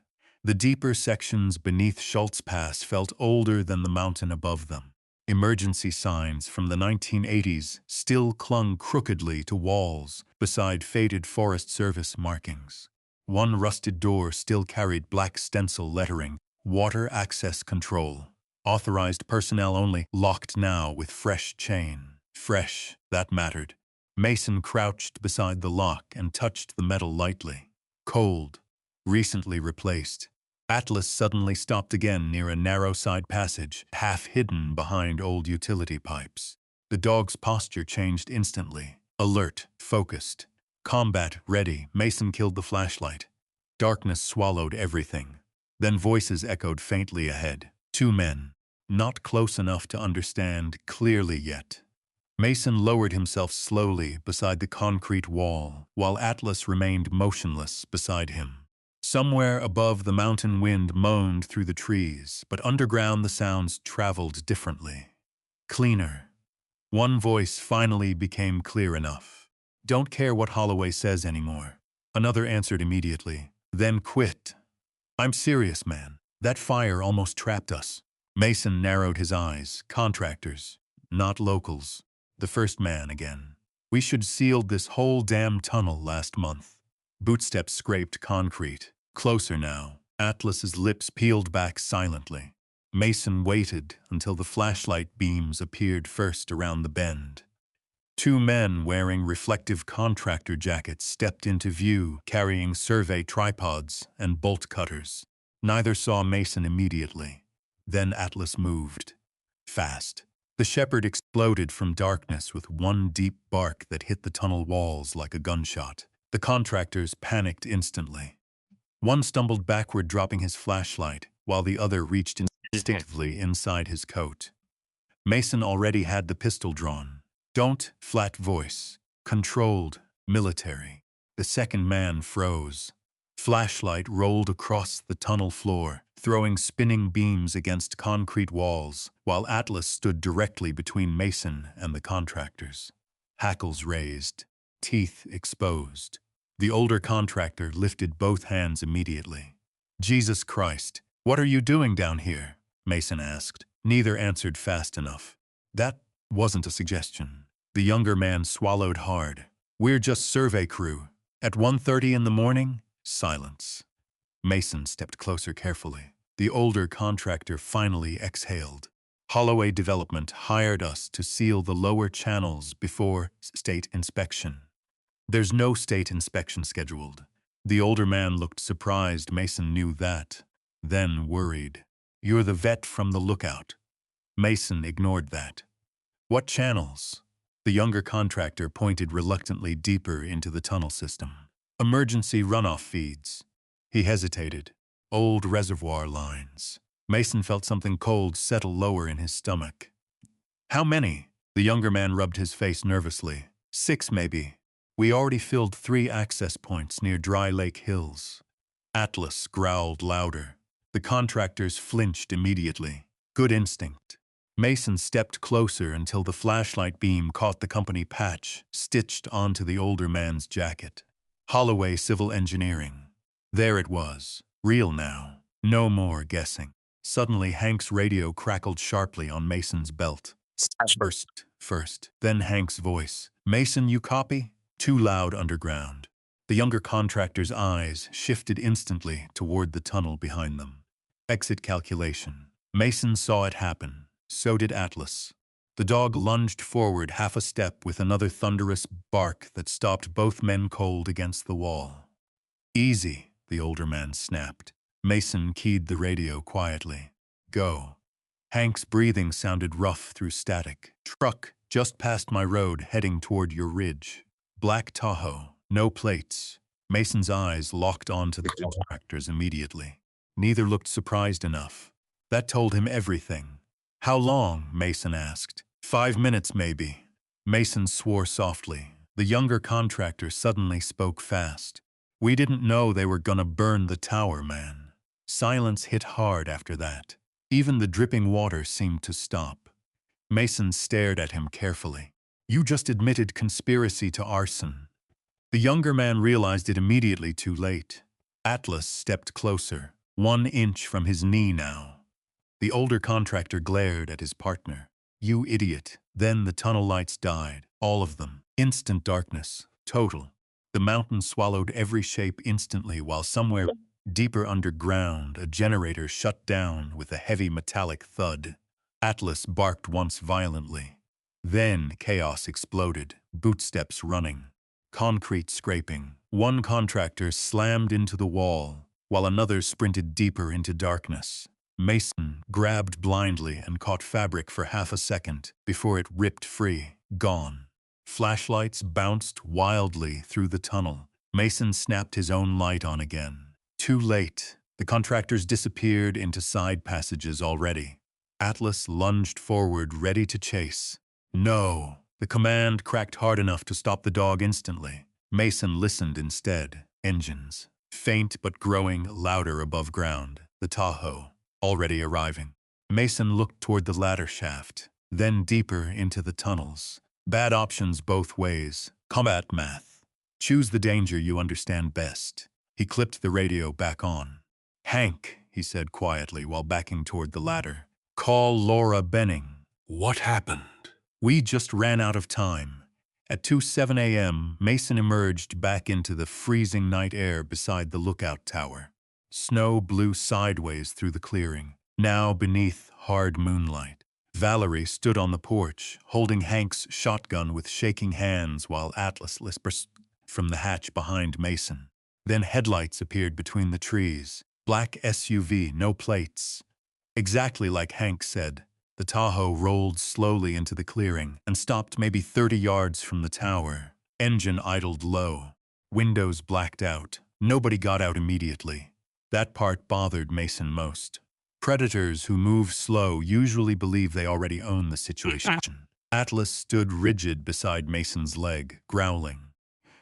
The deeper sections beneath Schultz Pass felt older than the mountain above them. Emergency signs from the 1980s still clung crookedly to walls beside faded Forest Service markings. One rusted door still carried black stencil lettering, Water Access Control. Authorized personnel only, locked now with fresh chain. Fresh, that mattered. Mason crouched beside the lock and touched the metal lightly. Cold. Recently replaced. Atlas suddenly stopped again near a narrow side passage, half hidden behind old utility pipes. The dog's posture changed instantly. Alert, focused, combat ready. Mason killed the flashlight. Darkness swallowed everything. Then voices echoed faintly ahead. 2 men, not close enough to understand clearly yet. Mason lowered himself slowly beside the concrete wall, while Atlas remained motionless beside him. Somewhere above, the mountain wind moaned through the trees, but underground the sounds traveled differently. Cleaner. One voice finally became clear enough. Don't care what Holloway says anymore. Another answered immediately, then quit. I'm serious, man. That fire almost trapped us. Mason narrowed his eyes. Contractors, not locals. The first man again. We should sealed this whole damn tunnel last month. Bootsteps scraped concrete. Closer now. Atlas's lips peeled back silently. Mason waited until the flashlight beams appeared first around the bend. Two men wearing reflective contractor jackets stepped into view, carrying survey tripods and bolt cutters. Neither saw Mason immediately. Then Atlas moved. Fast. The shepherd exploded from darkness with one deep bark that hit the tunnel walls like a gunshot. The contractors panicked instantly. One stumbled backward, dropping his flashlight, while the other reached instinctively inside his coat. Mason already had the pistol drawn. Don't, flat voice. Controlled, military. The second man froze. Flashlight rolled across the tunnel floor, throwing spinning beams against concrete walls, while Atlas stood directly between Mason and the contractors. Hackles raised, teeth exposed. The older contractor lifted both hands immediately. Jesus Christ, what are you doing down here? Mason asked. Neither answered fast enough. That wasn't a suggestion. The younger man swallowed hard. We're just survey crew. At 1:30 in the morning, silence. Mason stepped closer carefully. The older contractor finally exhaled. Holloway Development hired us to seal the lower channels before state inspection. There's no state inspection scheduled. The older man looked surprised. Mason knew that. Then worried. You're the vet from the lookout. Mason ignored that. What channels? The younger contractor pointed reluctantly deeper into the tunnel system. Emergency runoff feeds. He hesitated. Old reservoir lines. Mason felt something cold settle lower in his stomach. How many? The younger man rubbed his face nervously. 6 maybe. We already filled 3 access points near Dry Lake Hills. Atlas growled louder. The contractors flinched immediately. Good instinct. Mason stepped closer until the flashlight beam caught the company patch stitched onto the older man's jacket. Holloway Civil Engineering. There it was. Real now. No more guessing. Suddenly Hank's radio crackled sharply on Mason's belt. First. Then Hank's voice. Mason, you copy? Too loud underground. The younger contractor's eyes shifted instantly toward the tunnel behind them. Exit calculation. Mason saw it happen. So did Atlas. The dog lunged forward half a step with another thunderous bark that stopped both men cold against the wall. Easy, the older man snapped. Mason keyed the radio quietly. Go. Hank's breathing sounded rough through static. Truck, just past my road, heading toward your ridge. Black Tahoe, no plates. Mason's eyes locked onto the contractors immediately. Neither looked surprised enough. That told him everything. How long? Mason asked. 5 minutes, maybe. Mason swore softly. The younger contractor suddenly spoke fast. We didn't know they were gonna burn the tower, man. Silence hit hard after that. Even the dripping water seemed to stop. Mason stared at him carefully. You just admitted conspiracy to arson. The younger man realized it immediately, too late. Atlas stepped closer, 1 inch from his knee now. The older contractor glared at his partner. You idiot. Then the tunnel lights died, all of them. Instant darkness, total. The mountain swallowed every shape instantly, while somewhere deeper underground, a generator shut down with a heavy metallic thud. Atlas barked once violently. Then chaos exploded, bootsteps running, concrete scraping. One contractor slammed into the wall, while another sprinted deeper into darkness. Mason grabbed blindly and caught fabric for half a second before it ripped free, gone. Flashlights bounced wildly through the tunnel. Mason snapped his own light on again. Too late. The contractors disappeared into side passages already. Atlas lunged forward, ready to chase. No. The command cracked hard enough to stop the dog instantly. Mason listened instead. Engines. Faint but growing louder above ground. The Tahoe. Already arriving. Mason looked toward the ladder shaft, then deeper into the tunnels. Bad options both ways. Combat math. Choose the danger you understand best. He clipped the radio back on. Hank, he said quietly while backing toward the ladder. Call Laura Benning. What happened? We just ran out of time. At 2:07 a.m., Mason emerged back into the freezing night air beside the lookout tower. Snow blew sideways through the clearing, now beneath hard moonlight. Valerie stood on the porch, holding Hank's shotgun with shaking hands while Atlas lispers from the hatch behind Mason. Then headlights appeared between the trees. Black SUV, no plates. Exactly like Hank said, the Tahoe rolled slowly into the clearing and stopped maybe 30 yards from the tower. Engine idled low. Windows blacked out. Nobody got out immediately. That part bothered Mason most. Predators who move slow usually believe they already own the situation. Atlas stood rigid beside Mason's leg, growling.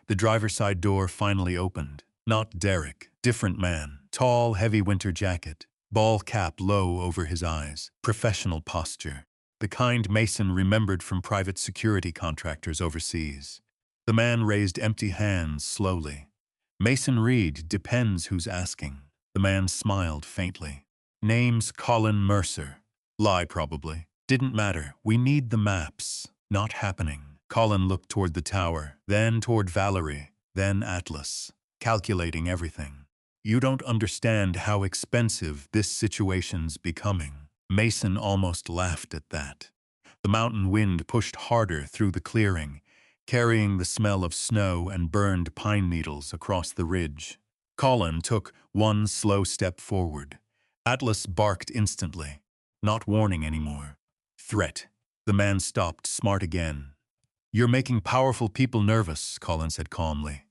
The driver's side door finally opened. Not Derek, different man, tall, heavy winter jacket, ball cap low over his eyes, professional posture. The kind Mason remembered from private security contractors overseas. The man raised empty hands slowly. Mason Reed, depends who's asking. The man smiled faintly. Name's Colin Mercer. Lie, probably. Didn't matter. We need the maps. Not happening. Colin looked toward the tower, then toward Valerie, then Atlas, calculating everything. You don't understand how expensive this situation's becoming. Mason almost laughed at that. The mountain wind pushed harder through the clearing, carrying the smell of snow and burned pine needles across the ridge. Colin took one slow step forward. Atlas barked instantly, not warning anymore. Threat. The man stopped, smart again. You're making powerful people nervous, Colin said calmly.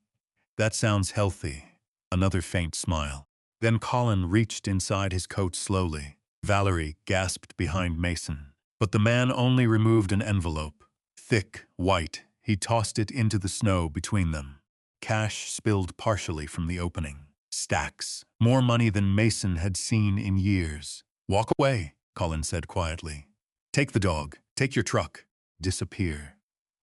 That sounds healthy. Another faint smile. Then Colin reached inside his coat slowly. Valerie gasped behind Mason. But the man only removed an envelope. Thick, white, he tossed it into the snow between them. Cash spilled partially from the opening. Stacks. More money than Mason had seen in years. Walk away, Colin said quietly. Take the dog. Take your truck. Disappear.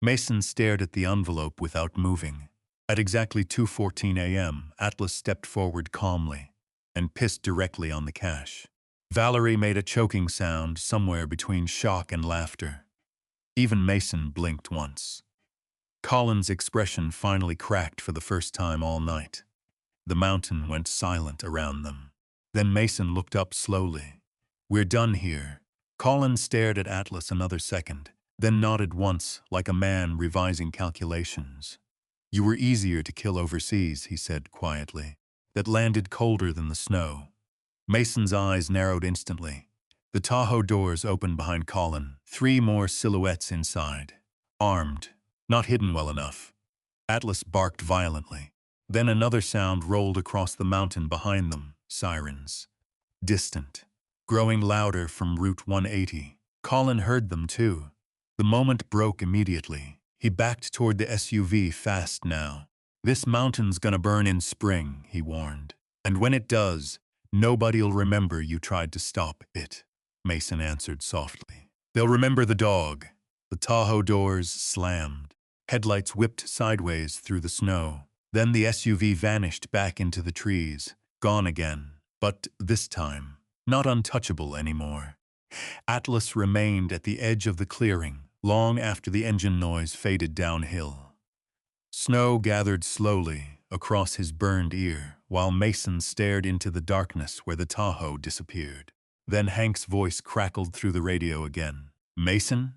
Mason stared at the envelope without moving. At exactly 2:14 a.m., Atlas stepped forward calmly and pissed directly on the cash. Valerie made a choking sound somewhere between shock and laughter. Even Mason blinked once. Colin's expression finally cracked for the first time all night. The mountain went silent around them. Then Mason looked up slowly. We're done here. Colin stared at Atlas another second, then nodded once like a man revising calculations. You were easier to kill overseas, he said quietly. That landed colder than the snow. Mason's eyes narrowed instantly. The Tahoe doors opened behind Colin, 3 more silhouettes inside. Armed, not hidden well enough. Atlas barked violently. Then another sound rolled across the mountain behind them, sirens. Distant, growing louder from Route 180. Colin heard them too. The moment broke immediately. He backed toward the SUV fast now. This mountain's gonna burn in spring, he warned. And when it does, nobody'll remember you tried to stop it, Mason answered softly. They'll remember the dog. The Tahoe doors slammed. Headlights whipped sideways through the snow. Then the SUV vanished back into the trees, gone again, but this time, not untouchable anymore. Atlas remained at the edge of the clearing, long after the engine noise faded downhill. Snow gathered slowly across his burned ear, while Mason stared into the darkness where the Tahoe disappeared. Then Hank's voice crackled through the radio again. Mason?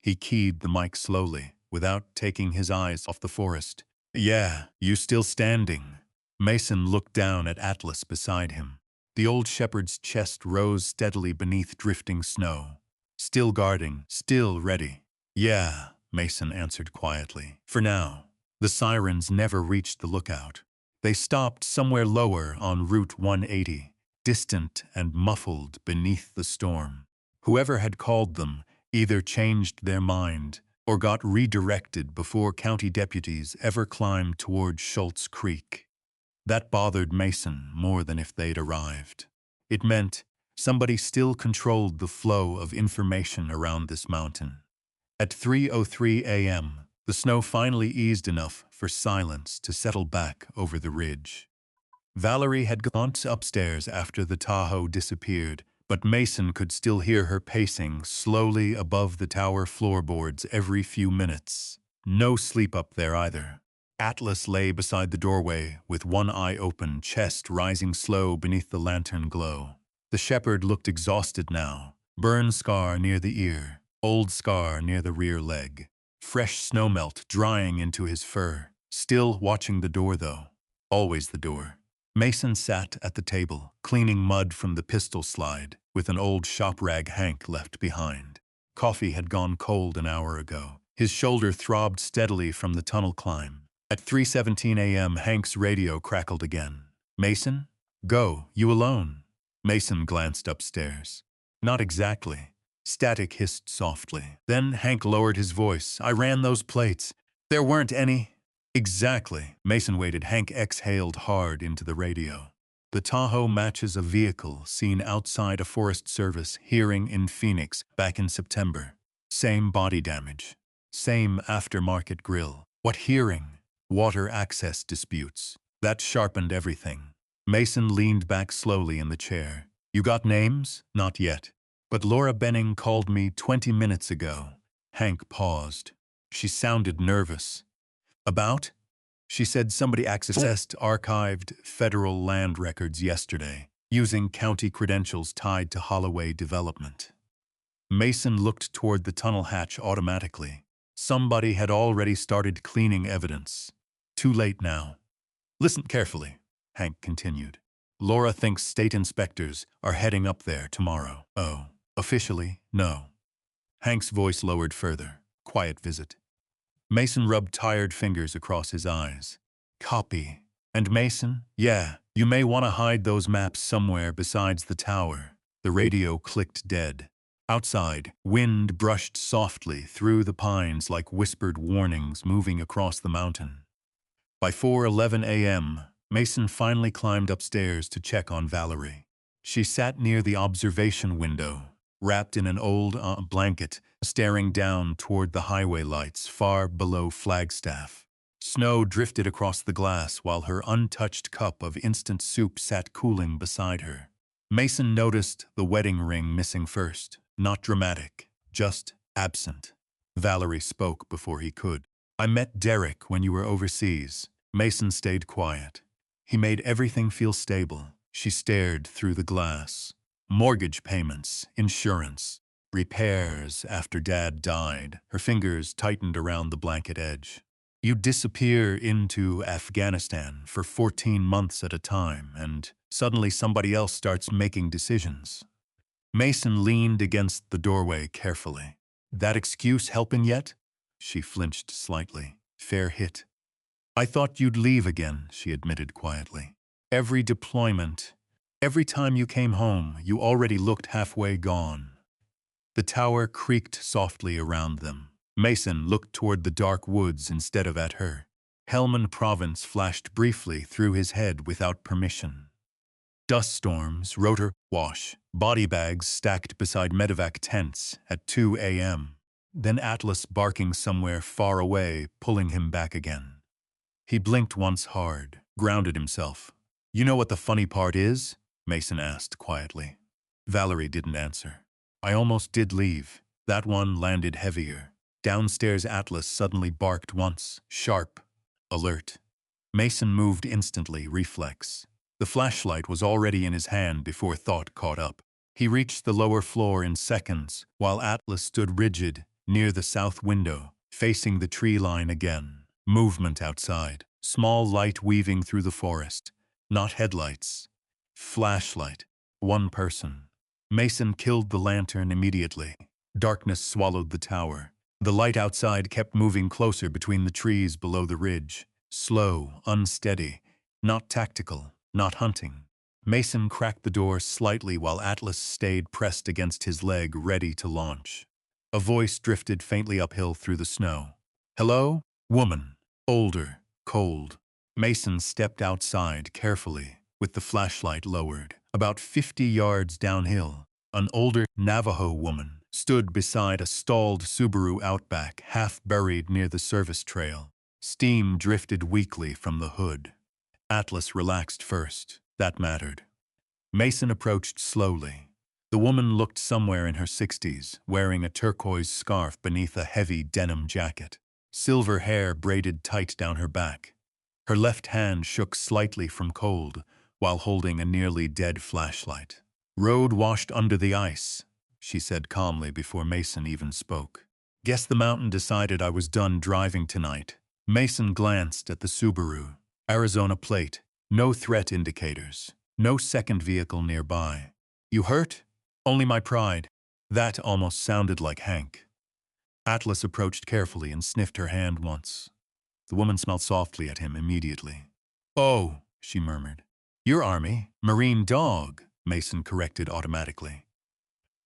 He keyed the mic slowly, without taking his eyes off the forest. Yeah, you still standing? Mason looked down at Atlas beside him. The old shepherd's chest rose steadily beneath drifting snow. Still guarding, still ready. Yeah, Mason answered quietly. For now. The sirens never reached the lookout. They stopped somewhere lower on Route 180, distant and muffled beneath the storm. Whoever had called them either changed their mind or got redirected before county deputies ever climbed toward Schultz Creek. That bothered Mason more than if they'd arrived. It meant somebody still controlled the flow of information around this mountain. At 3:03 a.m., the snow finally eased enough for silence to settle back over the ridge. Valerie had gone upstairs after the Tahoe disappeared, but Mason could still hear her pacing slowly above the tower floorboards every few minutes. No sleep up there either. Atlas lay beside the doorway with one eye open, chest rising slow beneath the lantern glow. The shepherd looked exhausted now, Burn scar near the ear, old scar near the rear leg. Fresh snowmelt drying into his fur. Still watching the door, though. Always the door. Mason sat at the table, cleaning mud from the pistol slide, with an old shop rag Hank left behind. Coffee had gone cold an hour ago. His shoulder throbbed steadily from the tunnel climb. At 3:17 a.m., Hank's radio crackled again. "Mason? Go, you alone." Mason glanced upstairs. "Not exactly." Static hissed softly. Then Hank lowered his voice. "I ran those plates. There weren't any." "Exactly." Mason waited. Hank exhaled hard into the radio. "The Tahoe matches a vehicle seen outside a Forest Service hearing in Phoenix back in September. Same body damage. Same aftermarket grill. What hearing? Water access disputes. That sharpened everything." Mason leaned back slowly in the chair. "You got names?" "Not yet. But Laura Benning called me 20 minutes ago." Hank paused. She sounded nervous. "About?" "She said somebody accessed archived federal land records yesterday, using county credentials tied to Holloway development." Mason looked toward the tunnel hatch automatically. Somebody had already started cleaning evidence. Too late now. "Listen carefully," Hank continued. "Laura thinks state inspectors are heading up there tomorrow." "Oh, officially, no." Hank's voice lowered further. "Quiet visit." Mason rubbed tired fingers across his eyes. "Copy. And Mason? Yeah, you may want to hide those maps somewhere besides the tower." The radio clicked dead. Outside, wind brushed softly through the pines like whispered warnings moving across the mountain. By 4:11 a.m., Mason finally climbed upstairs to check on Valerie. She sat near the observation window, wrapped in an old blanket, staring down toward the highway lights far below Flagstaff. Snow drifted across the glass while her untouched cup of instant soup sat cooling beside her. Mason noticed the wedding ring missing first. Not dramatic, just absent. Valerie spoke before he could. "I met Derek when you were overseas." Mason stayed quiet. He made everything feel stable. She stared through the glass. Mortgage payments, insurance, repairs after Dad died. Her fingers tightened around the blanket edge. "You disappear into Afghanistan for 14 months at a time, and suddenly somebody else starts making decisions." Mason leaned against the doorway carefully. "That excuse helping yet?" She flinched slightly. "Fair hit." "I thought you'd leave again," she admitted quietly. "Every deployment, every time you came home, you already looked halfway gone." The tower creaked softly around them. Mason looked toward the dark woods instead of at her. Helmand Province flashed briefly through his head without permission. Dust storms, rotor wash, body bags stacked beside medevac tents at 2 a.m. Then Atlas barking somewhere far away, pulling him back again. He blinked once hard, grounded himself. "You know what the funny part is?" Mason asked quietly. Valerie didn't answer. "I almost did leave." That one landed heavier. Downstairs Atlas suddenly barked once, sharp, alert. Mason moved instantly, reflex. The flashlight was already in his hand before thought caught up. He reached the lower floor in seconds, while Atlas stood rigid, near the south window, facing the tree line again. Movement outside. Small light weaving through the forest. Not headlights. Flashlight. One person. Mason killed the lantern immediately. Darkness swallowed the tower. The light outside kept moving closer between the trees below the ridge. Slow, unsteady. Not tactical, not hunting. Mason cracked the door slightly while Atlas stayed pressed against his leg, ready to launch. A voice drifted faintly uphill through the snow. "Hello? Woman." Older, cold. Mason stepped outside carefully, with the flashlight lowered. About 50 yards downhill, an older Navajo woman stood beside a stalled Subaru Outback, half buried near the service trail. Steam drifted weakly from the hood. Atlas relaxed first. That mattered. Mason approached slowly. The woman looked somewhere in her 60s, wearing a turquoise scarf beneath a heavy denim jacket. Silver hair braided tight down her back. Her left hand shook slightly from cold, while holding a nearly dead flashlight. "Road washed under the ice," she said calmly before Mason even spoke. Guess the mountain decided I was done driving tonight. Mason glanced at the Subaru. Arizona plate. No threat indicators. No second vehicle nearby. You hurt? Only my pride. That almost sounded like Hank. Atlas approached carefully and sniffed her hand once. The woman smiled softly at him immediately. Oh, she murmured. Your Army, Marine dog, Mason corrected automatically.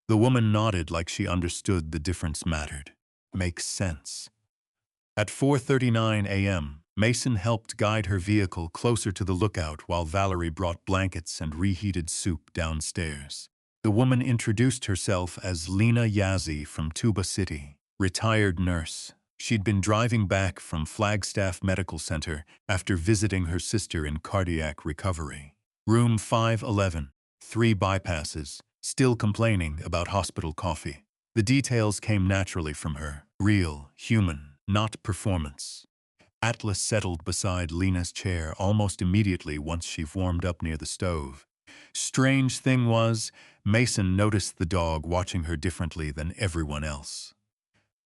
The woman nodded like she understood the difference mattered. Makes sense. At 4:39 a.m., Mason helped guide her vehicle closer to the lookout while Valerie brought blankets and reheated soup downstairs. The woman introduced herself as Lena Yazzie from Tuba City, retired nurse. She'd been driving back from Flagstaff Medical Center after visiting her sister in cardiac recovery. Room 511, 3 bypasses, still complaining about hospital coffee. The details came naturally from her. Real, human, not performance. Atlas settled beside Lena's chair almost immediately once she warmed up near the stove. Strange thing was, Mason noticed the dog watching her differently than everyone else.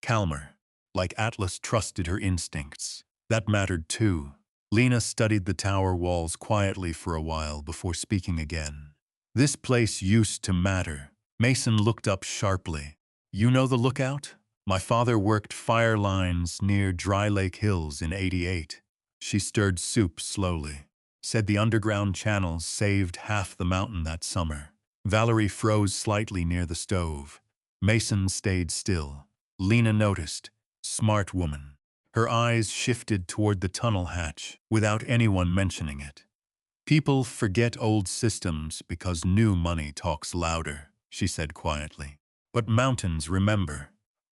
Calmer, like Atlas trusted her instincts. That mattered too. Lena studied the tower walls quietly for a while before speaking again. This place used to matter. Mason looked up sharply. You know the lookout? My father worked fire lines near Dry Lake Hills in '88. She stirred soup slowly. Said the underground channels saved half the mountain that summer. Valerie froze slightly near the stove. Mason stayed still. Lena noticed. Smart woman. Her eyes shifted toward the tunnel hatch without anyone mentioning it. People forget old systems because new money talks louder, she said quietly. But mountains remember.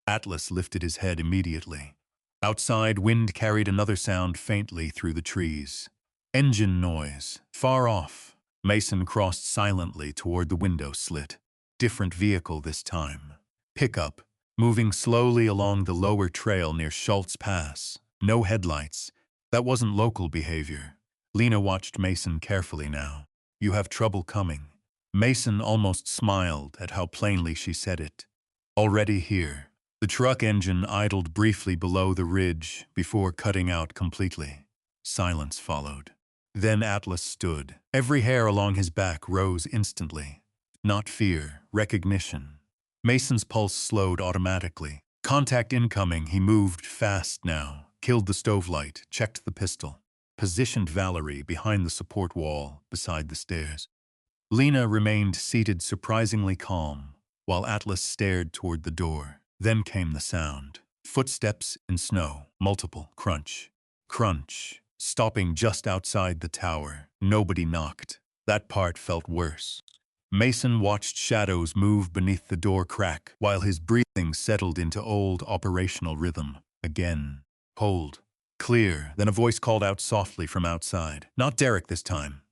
Atlas lifted his head immediately. Outside, wind carried another sound faintly through the trees. Engine noise, far off. Mason crossed silently toward the window slit. Different vehicle this time. Pickup, moving slowly along the lower trail near Schultz Pass. No headlights. That wasn't local behavior. Lena watched Mason carefully now. You have trouble coming. Mason almost smiled at how plainly she said it. Already here. The truck engine idled briefly below the ridge before cutting out completely. Silence followed. Then Atlas stood. Every hair along his back rose instantly. Not fear, recognition. Mason's pulse slowed automatically. Contact incoming, he moved fast now. Killed the stove light, checked the pistol. Positioned Valerie behind the support wall beside the stairs. Lena remained seated surprisingly calm, while Atlas stared toward the door. Then came the sound. Footsteps in snow, multiple, crunch. Crunch, stopping just outside the tower. Nobody knocked. That part felt worse. Mason watched shadows move beneath the door crack, while his breathing settled into old operational rhythm. Again. Hold. Clear. Then a voice called out softly from outside. Not Derek this time.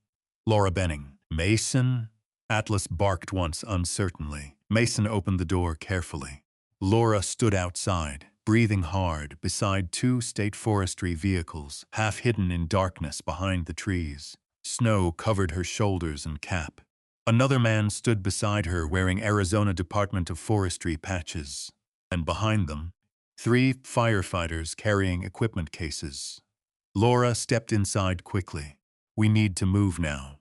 Laura Benning. Mason? Atlas barked once uncertainly. Mason opened the door carefully. Laura stood outside, breathing hard, beside 2 state forestry vehicles, half hidden in darkness behind the trees. Snow covered her shoulders and cap. Another man stood beside her wearing Arizona Department of Forestry patches. And behind them, 3 firefighters carrying equipment cases. Laura stepped inside quickly. We need to move now.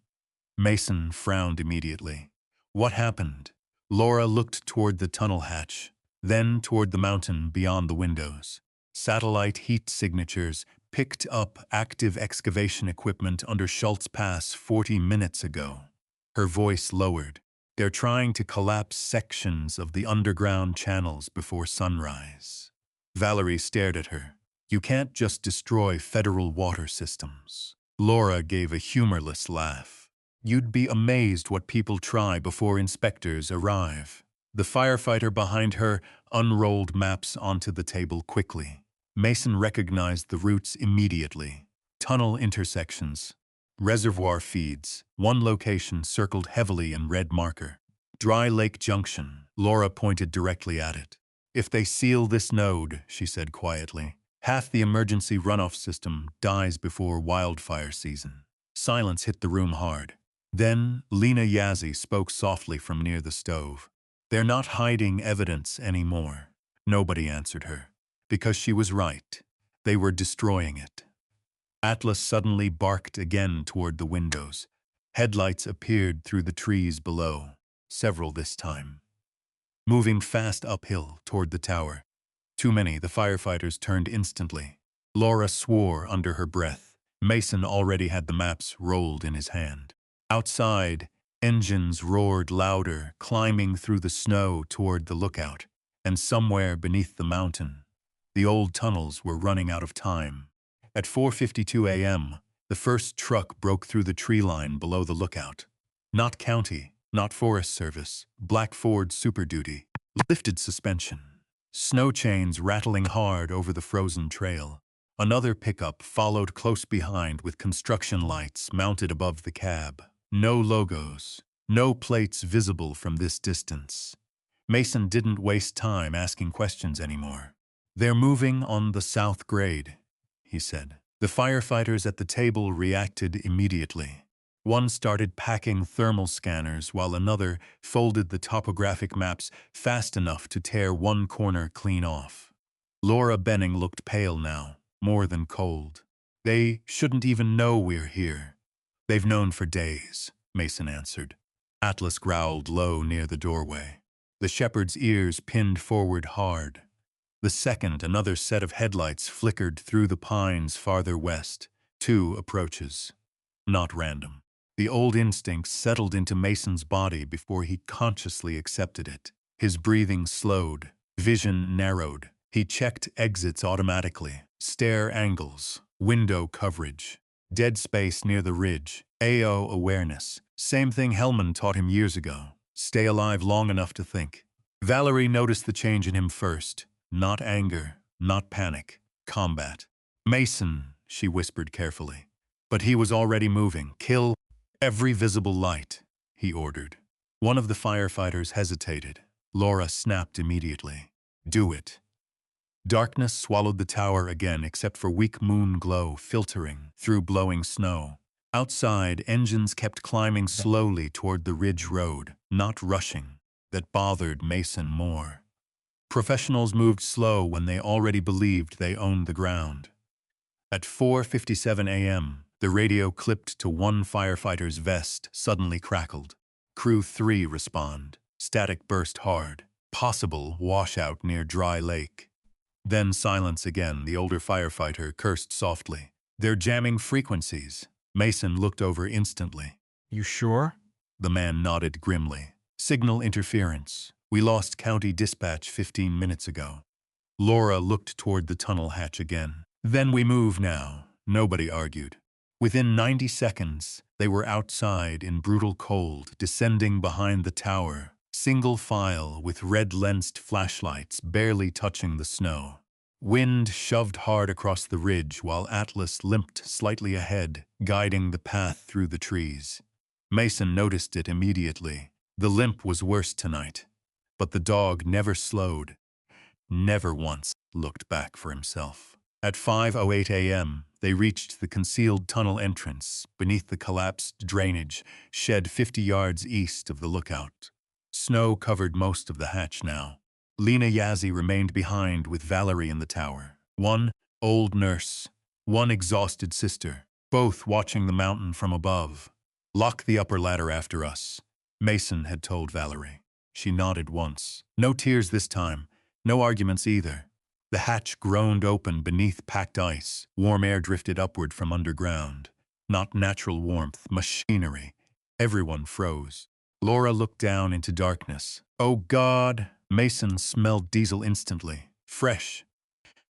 Mason frowned immediately. What happened? Laura looked toward the tunnel hatch, then toward the mountain beyond the windows. Satellite heat signatures picked up active excavation equipment under Schultz Pass 40 minutes ago. Her voice lowered. They're trying to collapse sections of the underground channels before sunrise. Valerie stared at her. You can't just destroy federal water systems. Laura gave a humorless laugh. You'd be amazed what people try before inspectors arrive. The firefighter behind her unrolled maps onto the table quickly. Mason recognized the routes immediately. Tunnel intersections. Reservoir feeds. One location circled heavily in red marker. Dry Lake Junction. Laura pointed directly at it. If they seal this node, she said quietly, half the emergency runoff system dies before wildfire season. Silence hit the room hard. Then Lena Yazzie spoke softly from near the stove. "They're not hiding evidence anymore." Nobody answered her, because she was right. They were destroying it. Atlas suddenly barked again toward the windows. Headlights appeared through the trees below, several this time, moving fast uphill toward the tower. Too many, the firefighters turned instantly. Laura swore under her breath. Mason already had the maps rolled in his hand. Outside, engines roared louder, climbing through the snow toward the lookout, and somewhere beneath the mountain, the old tunnels were running out of time. At 4:52 a.m., the first truck broke through the tree line below the lookout. Not county, not Forest Service, black Ford Super Duty, lifted suspension. Snow chains rattling hard over the frozen trail. Another pickup followed close behind with construction lights mounted above the cab. No logos, no plates visible from this distance. Mason didn't waste time asking questions anymore. "They're moving on the south grade," he said. The firefighters at the table reacted immediately. One started packing thermal scanners while another folded the topographic maps fast enough to tear one corner clean off. Laura Benning looked pale now, more than cold. "They shouldn't even know we're here." "They've known for days," Mason answered. Atlas growled low near the doorway. The shepherd's ears pinned forward hard. The second, another set of headlights flickered through the pines farther west. 2 approaches. Not random. The old instinct settled into Mason's body before he consciously accepted it. His breathing slowed, vision narrowed. He checked exits automatically. Stair angles, window coverage, dead space near the ridge, AO awareness. Same thing Hellman taught him years ago. Stay alive long enough to think. Valerie noticed the change in him first. Not anger, not panic, combat. "Mason," she whispered carefully. But he was already moving. "Kill every visible light," he ordered. One of the firefighters hesitated. Laura snapped immediately. "Do it." Darkness swallowed the tower again except for weak moon glow filtering through blowing snow. Outside, engines kept climbing slowly toward the ridge road, not rushing. That bothered Mason more. Professionals moved slow when they already believed they owned the ground. At 4:57 a.m., the radio clipped to one firefighter's vest suddenly crackled. "Crew 3 respond. Static burst hard. Possible washout near Dry Lake." Then silence again. The older firefighter cursed softly. "They're jamming frequencies." Mason looked over instantly. "You sure?" The man nodded grimly. "Signal interference. We lost county dispatch 15 minutes ago." Laura looked toward the tunnel hatch again. "Then we move now," nobody argued. Within 90 seconds, they were outside in brutal cold, descending behind the tower, single file with red-lensed flashlights barely touching the snow. Wind shoved hard across the ridge while Atlas limped slightly ahead, guiding the path through the trees. Mason noticed it immediately. The limp was worse tonight. But the dog never slowed, never once looked back for himself. At 5:08 a.m., they reached the concealed tunnel entrance beneath the collapsed drainage, shed 50 yards east of the lookout. Snow covered most of the hatch now. Lena Yazzie remained behind with Valerie in the tower. One old nurse, one exhausted sister, both watching the mountain from above. "Lock the upper ladder after us," Mason had told Valerie. She nodded once. No tears this time. No arguments either. The hatch groaned open beneath packed ice. Warm air drifted upward from underground. Not natural warmth, machinery. Everyone froze. Laura looked down into darkness. "Oh God!" Mason smelled diesel instantly. Fresh.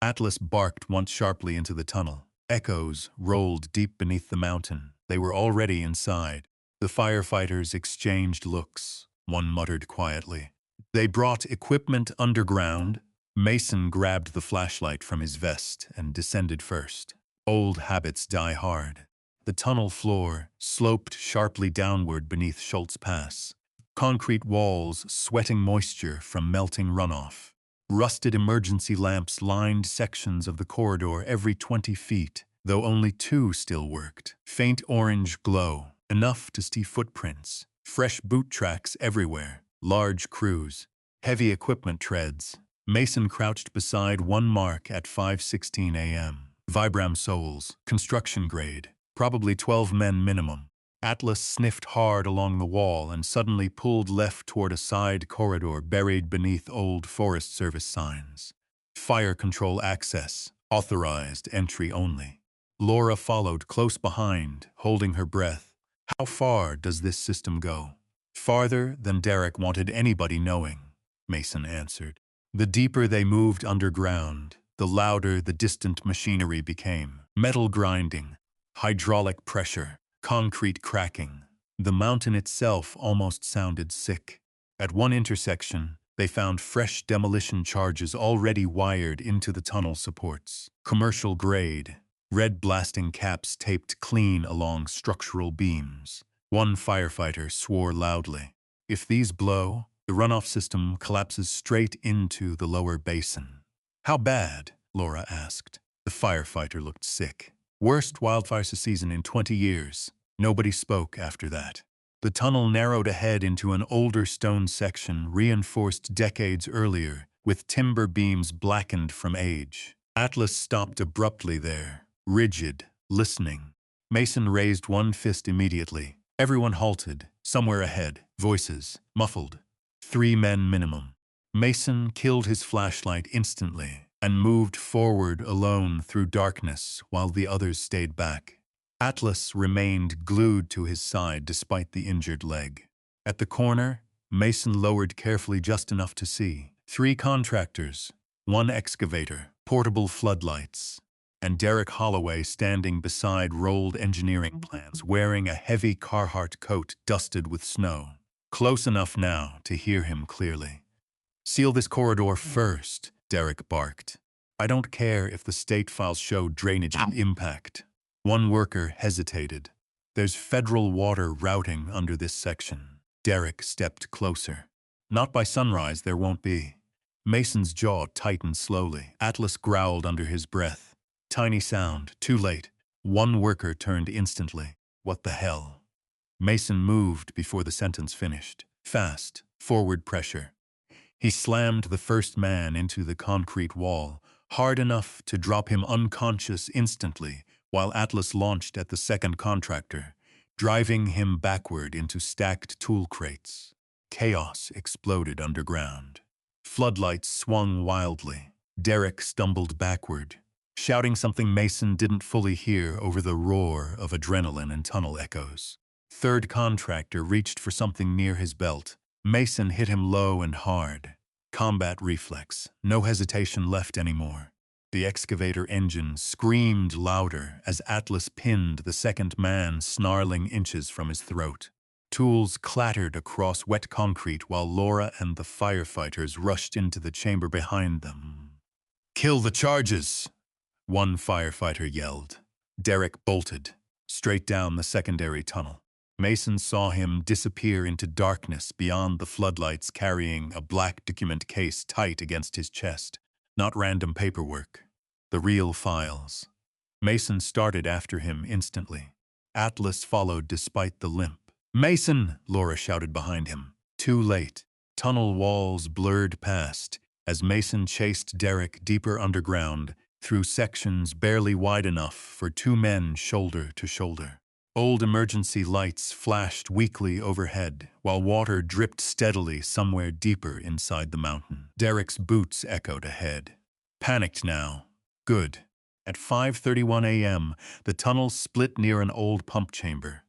Atlas barked once sharply into the tunnel. Echoes rolled deep beneath the mountain. They were already inside. The firefighters exchanged looks. One muttered quietly. "They brought equipment underground." Mason grabbed the flashlight from his vest and descended first. Old habits die hard. The tunnel floor sloped sharply downward beneath Schultz Pass. Concrete walls sweating moisture from melting runoff. Rusted emergency lamps lined sections of the corridor every 20 feet, though only 2 still worked. Faint orange glow, enough to see footprints. Fresh boot tracks everywhere. large crews, heavy equipment treads. Mason crouched beside one mark at 5:16 a.m. Vibram soles, construction grade, probably 12 men minimum. Atlas sniffed hard along the wall and suddenly pulled left toward a side corridor buried beneath old Forest Service signs. Fire control access, authorized entry only. Laura followed close behind, holding her breath. How far does this system go? Farther than Derek wanted anybody knowing, Mason answered. The deeper they moved underground, the louder the distant machinery became. Metal grinding, hydraulic pressure, concrete cracking. The mountain itself almost sounded sick. At one intersection, they found fresh demolition charges already wired into the tunnel supports. Commercial grade, red blasting caps taped clean along structural beams. One firefighter swore loudly. If these blow, the runoff system collapses straight into the lower basin. How bad? Laura asked. The firefighter looked sick. Worst wildfire season in 20 years. Nobody spoke after that. The tunnel narrowed ahead into an older stone section reinforced decades earlier, with timber beams blackened from age. Atlas stopped abruptly there, rigid, listening. Mason raised one fist immediately. Everyone halted, somewhere ahead, voices, muffled. 3 men minimum. Mason killed his flashlight instantly and moved forward alone through darkness while the others stayed back. Atlas remained glued to his side despite the injured leg. At the corner, Mason lowered carefully just enough to see. 3 contractors, 1 excavator, portable floodlights, and Derek Holloway standing beside rolled engineering plans wearing a heavy Carhartt coat dusted with snow. Close enough now to hear him clearly. "Seal this corridor first," Derek barked. "I don't care if the state files show drainage impact." One worker hesitated. "There's federal water routing under this section." Derek stepped closer. "Not by sunrise, there won't be." Mason's jaw tightened slowly. Atlas growled under his breath. Tiny sound, too late. One worker turned instantly. "What the hell?" Mason moved before the sentence finished. Fast, forward pressure. He slammed the first man into the concrete wall, hard enough to drop him unconscious instantly, while Atlas launched at the second contractor, driving him backward into stacked tool crates. Chaos exploded underground. Floodlights swung wildly. Derek stumbled backward, shouting something Mason didn't fully hear over the roar of adrenaline and tunnel echoes. Third contractor reached for something near his belt. Mason hit him low and hard. Combat reflex, no hesitation left anymore. The excavator engine screamed louder as Atlas pinned the second man snarling inches from his throat. Tools clattered across wet concrete while Laura and the firefighters rushed into the chamber behind them. "Kill the charges!" one firefighter yelled. Derek bolted, straight down the secondary tunnel. Mason saw him disappear into darkness beyond the floodlights, carrying a black document case tight against his chest. Not random paperwork. The real files. Mason started after him instantly. Atlas followed despite the limp. "Mason!" Laura shouted behind him. Too late. Tunnel walls blurred past as Mason chased Derek deeper underground through sections barely wide enough for 2 men shoulder to shoulder. Old emergency lights flashed weakly overhead, while water dripped steadily somewhere deeper inside the mountain. Derek's boots echoed ahead. Panicked now. Good. At 5:31 a.m., the tunnel split near an old pump chamber.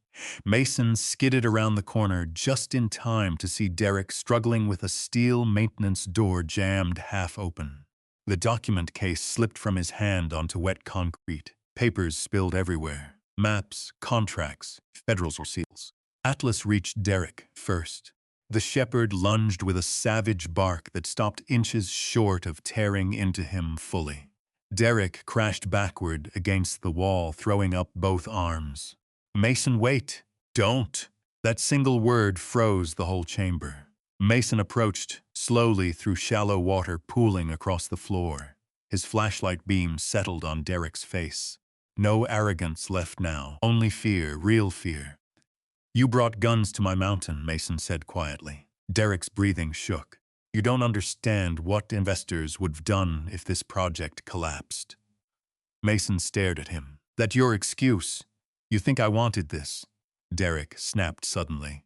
Mason skidded around the corner just in time to see Derek struggling with a steel maintenance door jammed half open. The document case slipped from his hand onto wet concrete. Papers spilled everywhere. Maps, contracts, federal seals. Atlas reached Derek first. The shepherd lunged with a savage bark that stopped inches short of tearing into him fully. Derek crashed backward against the wall, throwing up both arms. "Mason, wait! Don't!" That single word froze the whole chamber. Mason approached, slowly through shallow water pooling across the floor. His flashlight beam settled on Derek's face. No arrogance left now, only fear, real fear. "You brought guns to my mountain," Mason said quietly. Derek's breathing shook. You don't understand what investors would have done if this project collapsed. Mason stared at him. That your excuse? You think I wanted this? Derek snapped suddenly.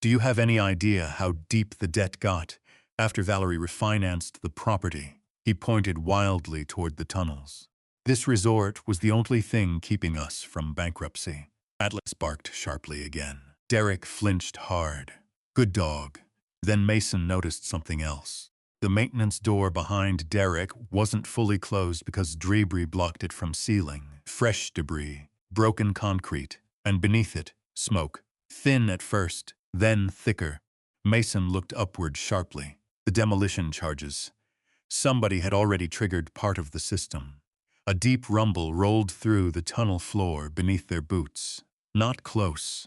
Do you have any idea how deep the debt got after Valerie refinanced the property? He pointed wildly toward the tunnels. This resort was the only thing keeping us from bankruptcy. Atlas barked sharply again. Derek flinched hard. Good dog. Then Mason noticed something else. The maintenance door behind Derek wasn't fully closed because debris blocked it from ceiling. Fresh debris, broken concrete, and beneath it, smoke. Thin at first, then thicker. Mason looked upward sharply. The demolition charges. Somebody had already triggered part of the system. A deep rumble rolled through the tunnel floor beneath their boots. Not close,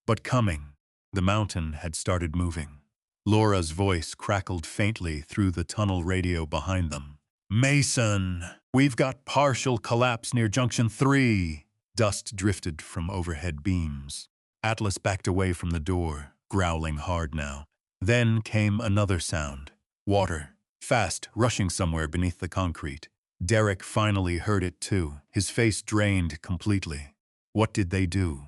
but coming. The mountain had started moving. Laura's voice crackled faintly through the tunnel radio behind them. Mason, we've got partial collapse near Junction 3. Dust drifted from overhead beams. Atlas backed away from the door, growling hard now. Then came another sound. Water, fast, rushing somewhere beneath the concrete. Derek finally heard it too, his face drained completely. What did they do?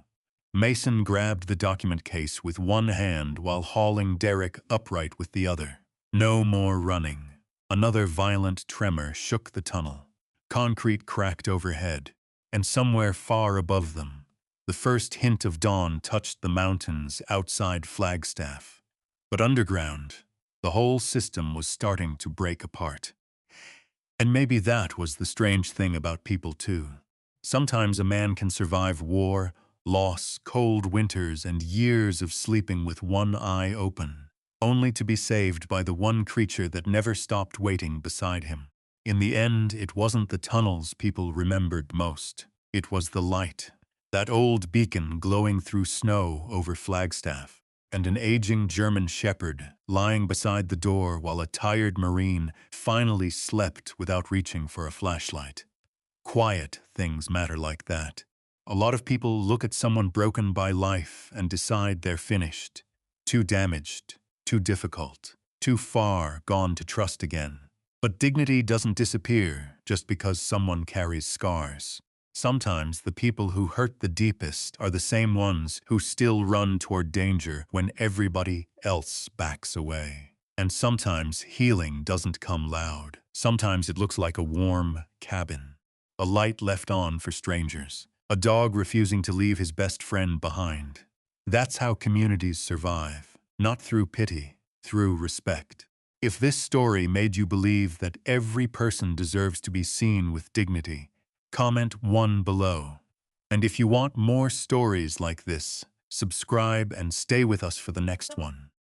Mason grabbed the document case with one hand while hauling Derek upright with the other. No more running. Another violent tremor shook the tunnel. Concrete cracked overhead, and somewhere far above them, the first hint of dawn touched the mountains outside Flagstaff. But underground, the whole system was starting to break apart. And maybe that was the strange thing about people too. Sometimes a man can survive war, loss, cold winters, and years of sleeping with one eye open, only to be saved by the one creature that never stopped waiting beside him. In the end, it wasn't the tunnels people remembered most. It was the light, that old beacon glowing through snow over Flagstaff, and an aging German shepherd lying beside the door while a tired Marine finally slept without reaching for a flashlight. Quiet things matter like that. A lot of people look at someone broken by life and decide they're finished, too damaged, too difficult, too far gone to trust again. But dignity doesn't disappear just because someone carries scars. Sometimes the people who hurt the deepest are the same ones who still run toward danger when everybody else backs away. And sometimes healing doesn't come loud. Sometimes it looks like a warm cabin, a light left on for strangers, a dog refusing to leave his best friend behind. That's how communities survive, not through pity, through respect. If this story made you believe that every person deserves to be seen with dignity, comment 1 below. And if you want more stories like this, subscribe and stay with us for the next one.